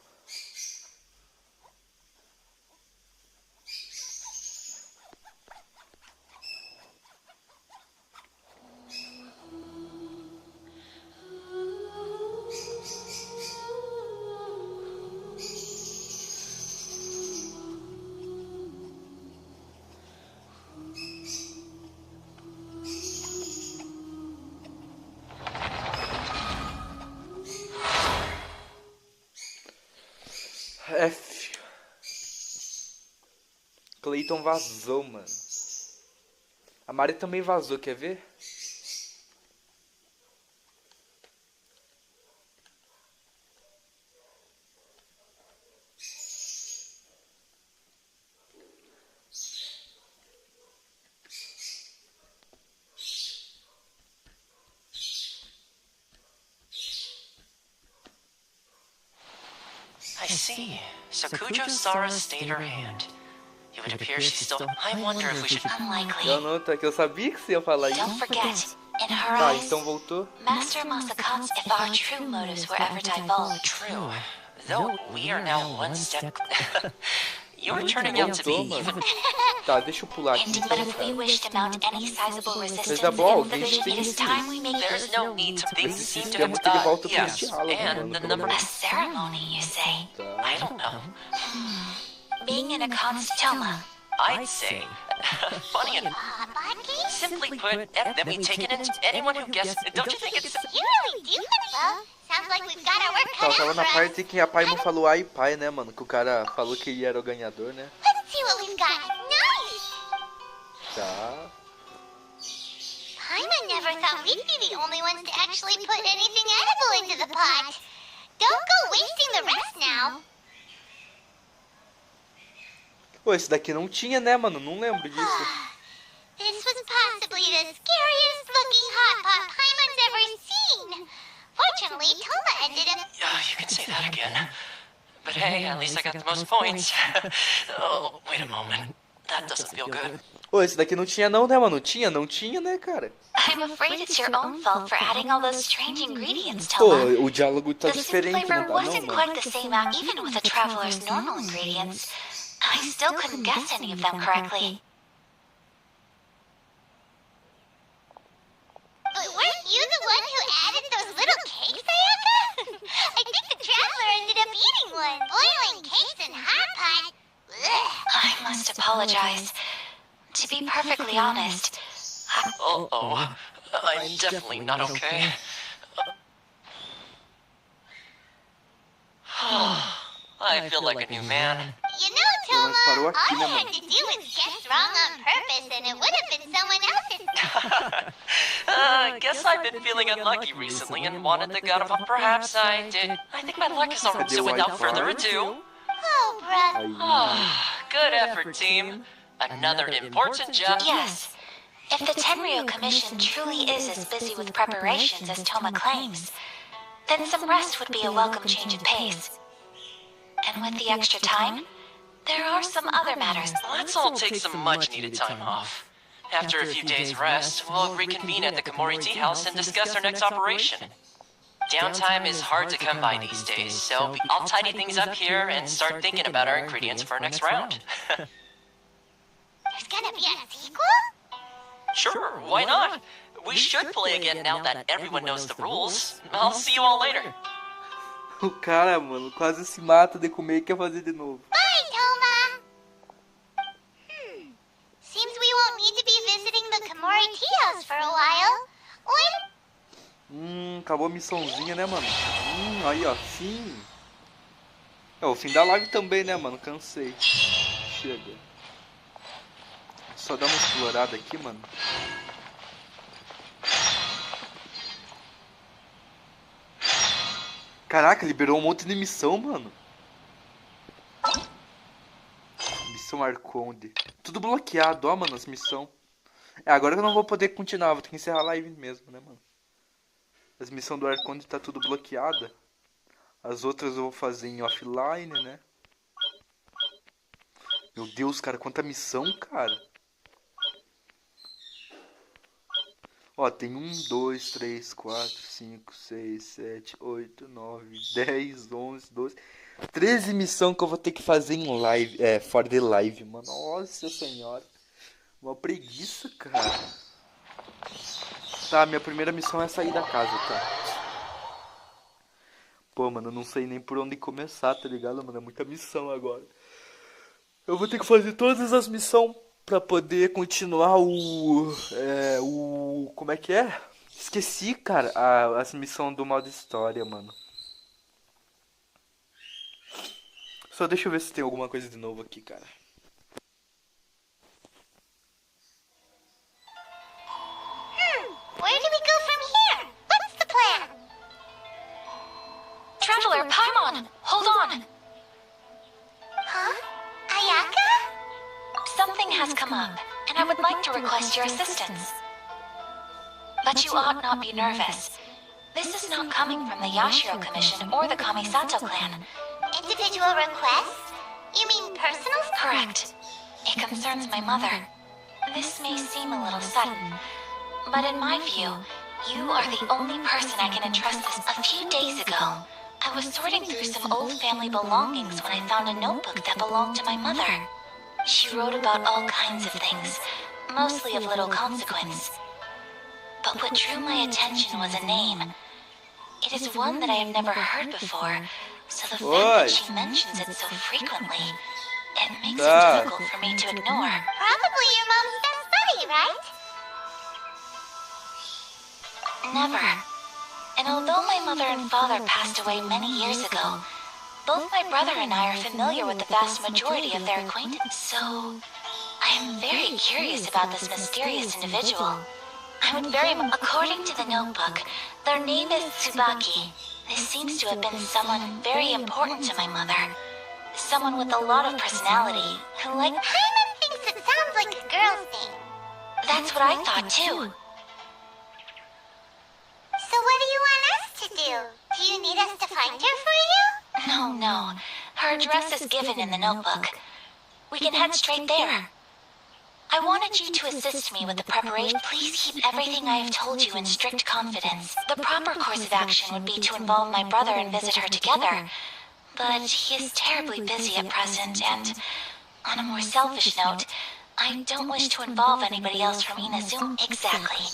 F. Clayton vazou, mano. A Mari também vazou, quer ver? I see. So Kujo Sara stayed her hand. It would appear she's still... I wonder if we should... Unlikely. Eu não, tá que eu sabia que você ia falar isso. Don't forget, in her Tá, eyes, então voltou. Master Masakat's if our true motives were ever divulged. True. Though we are now one step... You're turning out to be even... Tá, deixa eu pular aqui. But if we wish to mount any sizable resistance Mas é bom, against the alguém vision, tem it is time we make... There's no need to... Things seem to Temos have... que ele volta pro yes, diálogo, and mano, the pelo number... amor A ceremony, you say? I don't know. Being in a constella. I'd say... Funny enough. Simply put, then we take it into anyone who guesses... Don't you think it's... You really do think so? Sounds like we've got our work Tá, cut tava out na for us. parte que a Paimon falou ai pai, né, mano? Que o cara falou que ele era o ganhador, né? Let's see what we've got. Nice! Tá. Paimon never thought we'd be the only ones to actually put anything edible into the pot. Don't go wasting the rest now. Pô, esse daqui não tinha, né, mano? Não lembro disso. This was possibly the scariest looking hot pot Paimon's ever seen. Fortunately, Toma ended up... You can say that again. But hey, at least I got the most points. Oh, wait a moment. That doesn't feel good. Pô, esse daqui não tinha não, né, mano? Tinha, não tinha, né, cara? I'm afraid it's your own fault for adding all those strange ingredients, Pô, Toma. o diálogo tá The diferente, flavor não tá não, wasn't mano? quite the same even with the traveler's normal ingredients. I still couldn't guess any of them correctly. But weren't you the one who added those little cakes, Ayaka? I think the traveler ended up eating one. Boiling cakes in hot pot. Ugh. I must apologize. To be perfectly honest, Uh-oh. I'm definitely not okay. I feel like a new man. You know, Toma, parou aqui, all né, I had mano? to do was guess wrong on purpose and it would have been someone else's. Guess I've been feeling unlucky recently and wanted the god of... Perhaps I did. I think my luck is on. So without further ado... Oh, bruh. Good effort, team. Another important job. yes. If the Tenryo Commission truly is as busy with preparations as Toma claims, then some rest would be a welcome change of pace. And with the extra time, there are some other matters. Let's all take some much-needed time off. After a few days' rest, we'll reconvene at the Komori Tea House and discuss our next operation. Downtime is hard to come by these days, so I'll tidy things up here and start thinking about our ingredients for our next round. There's gonna be a sequel? Sure, why not? We should play again now that everyone knows the rules. I'll see you all later. O cara, mano, quase se mata de comer e quer fazer de novo. Bye, Toma. Seems we won't need to be visiting the Komori Tea House for a while. Oi? Acabou a missãozinha, né, mano? Aí, ó, sim. É o fim da live também, né, mano? Cansei. Chega. Só dar uma explorada aqui, mano. Caraca, liberou um monte de missão, mano. Missão Arconde. Tudo bloqueado, ó, mano, as missões. É, agora eu não vou poder continuar, vou ter que encerrar a live mesmo, né, mano? As missões do Arconde tá tudo bloqueada. As outras eu vou fazer em offline, né? Meu Deus, cara, quanta missão, cara. Ó, tem 1, 2, 3, 4, 5, 6, 7, 8, 9, 10, 11, 12... 13 missões que eu vou ter que fazer em live. É, fora de live, mano. Nossa senhora. Uma preguiça, cara. Tá, minha primeira missão é sair da casa, tá? Pô, mano, eu não sei nem por onde começar, tá ligado, mano? É muita missão agora. Eu vou ter que fazer todas as missões pra poder continuar como é que é? Esqueci, cara, as missões do modo história, mano. Só deixa eu ver se tem alguma coisa de novo aqui, cara. Where do we go from here? What's the plan? Traveler, Paimon! Hold on! Huh? Ayaka? Something has come up, and I would like to request your assistance. But you ought not be nervous. This is not coming from the Yashiro Commission or the Kamisato clan. Individual requests? You mean personal? Correct. It concerns my mother. This may seem a little sudden, but in my view, you are the only person I can entrust this. A few days ago, I was sorting through some old family belongings when I found a notebook that belonged to my mother. She wrote about all kinds of things, mostly of little consequence. But what drew my attention was a name. It is one that I have never heard before, so the fact that she mentions it so frequently, it makes it difficult for me to ignore. Probably your mom's best buddy, right? Never. And although my mother and father passed away many years ago, both my brother and I are familiar with the vast majority of their acquaintance, so I am very curious about this mysterious individual. I would according to the notebook, their name is Tsubaki. This seems to have been someone very important to my mother. Someone with a lot of personality, who Paimon thinks it sounds like a girl's name. That's what I thought too. So what do you want us to do? Do you need us to find her for you? No. Her address is given in the notebook. We can head straight there. I wanted you to assist me with the preparation. Please keep everything I have told you in strict confidence. The proper course of action would be to involve my brother and visit her together. But he is terribly busy at present, and on a more selfish note, I don't wish to involve anybody else from Inazuma. Exactly.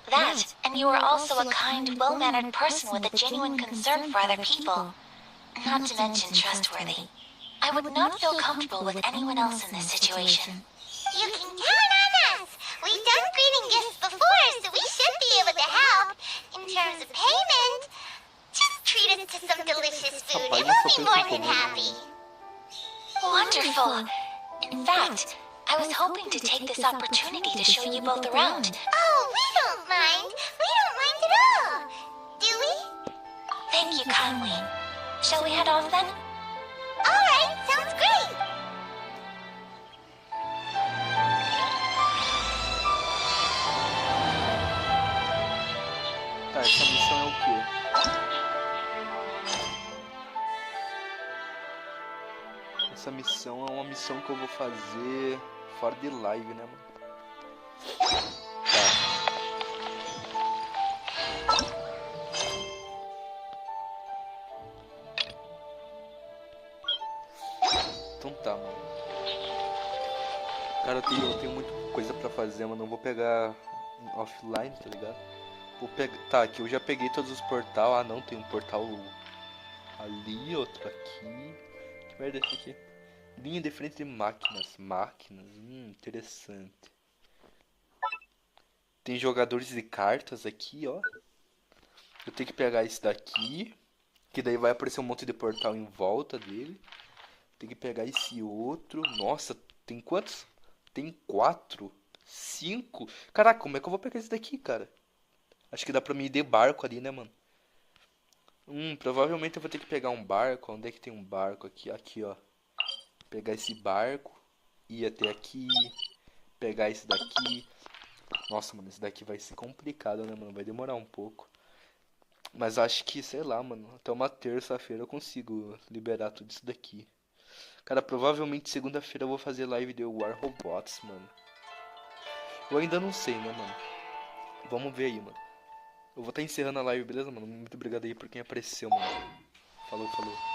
That, and you are also a kind, well-mannered person with a genuine concern for other people. Not to mention trustworthy. I would not feel comfortable with anyone else in this situation. You can count on us. We've done greeting gifts before, so we should be able to help. In terms of payment, just treat us to some delicious food and we'll be more than happy. Wonderful. In fact, I was hoping to take this opportunity to show you both around. Oh, we don't mind. We don't mind at all. Do we? Thank you kindly. Shall we head off then? All right, sounds great. Tá, essa missão é o quê? Essa missão é uma missão que eu vou fazer fora de live, né, mano? Então tá, mano. Cara, eu tenho muita coisa pra fazer, mano. Não vou pegar offline, tá ligado? Vou pegar... Tá, aqui eu já peguei todos os portais. Ah, não, tem um portal ali, outro aqui. Que merda é esse aqui? Linha de frente de máquinas. Interessante. Tem jogadores de cartas aqui, ó. Eu tenho que pegar esse daqui. Que daí vai aparecer um monte de portal em volta dele. Tem que pegar esse outro. Nossa, tem quantos? Tem 4, 5. Caraca, como é que eu vou pegar esse daqui, cara? Acho que dá pra mim ir de barco ali, né, mano? Provavelmente eu vou ter que pegar um barco. Onde é que tem um barco aqui? Aqui, ó. Pegar esse barco. Ir até aqui. Pegar esse daqui. Nossa, mano, esse daqui vai ser complicado, né, mano? Vai demorar um pouco. Mas acho que, sei lá, mano, até uma terça-feira eu consigo liberar tudo isso daqui. Cara, provavelmente segunda-feira eu vou fazer live de War Robots, mano. Eu ainda não sei, né, mano? Vamos ver aí, mano. Eu vou estar encerrando a live, beleza, mano? Muito obrigado aí por quem apareceu, mano. Falou, falou.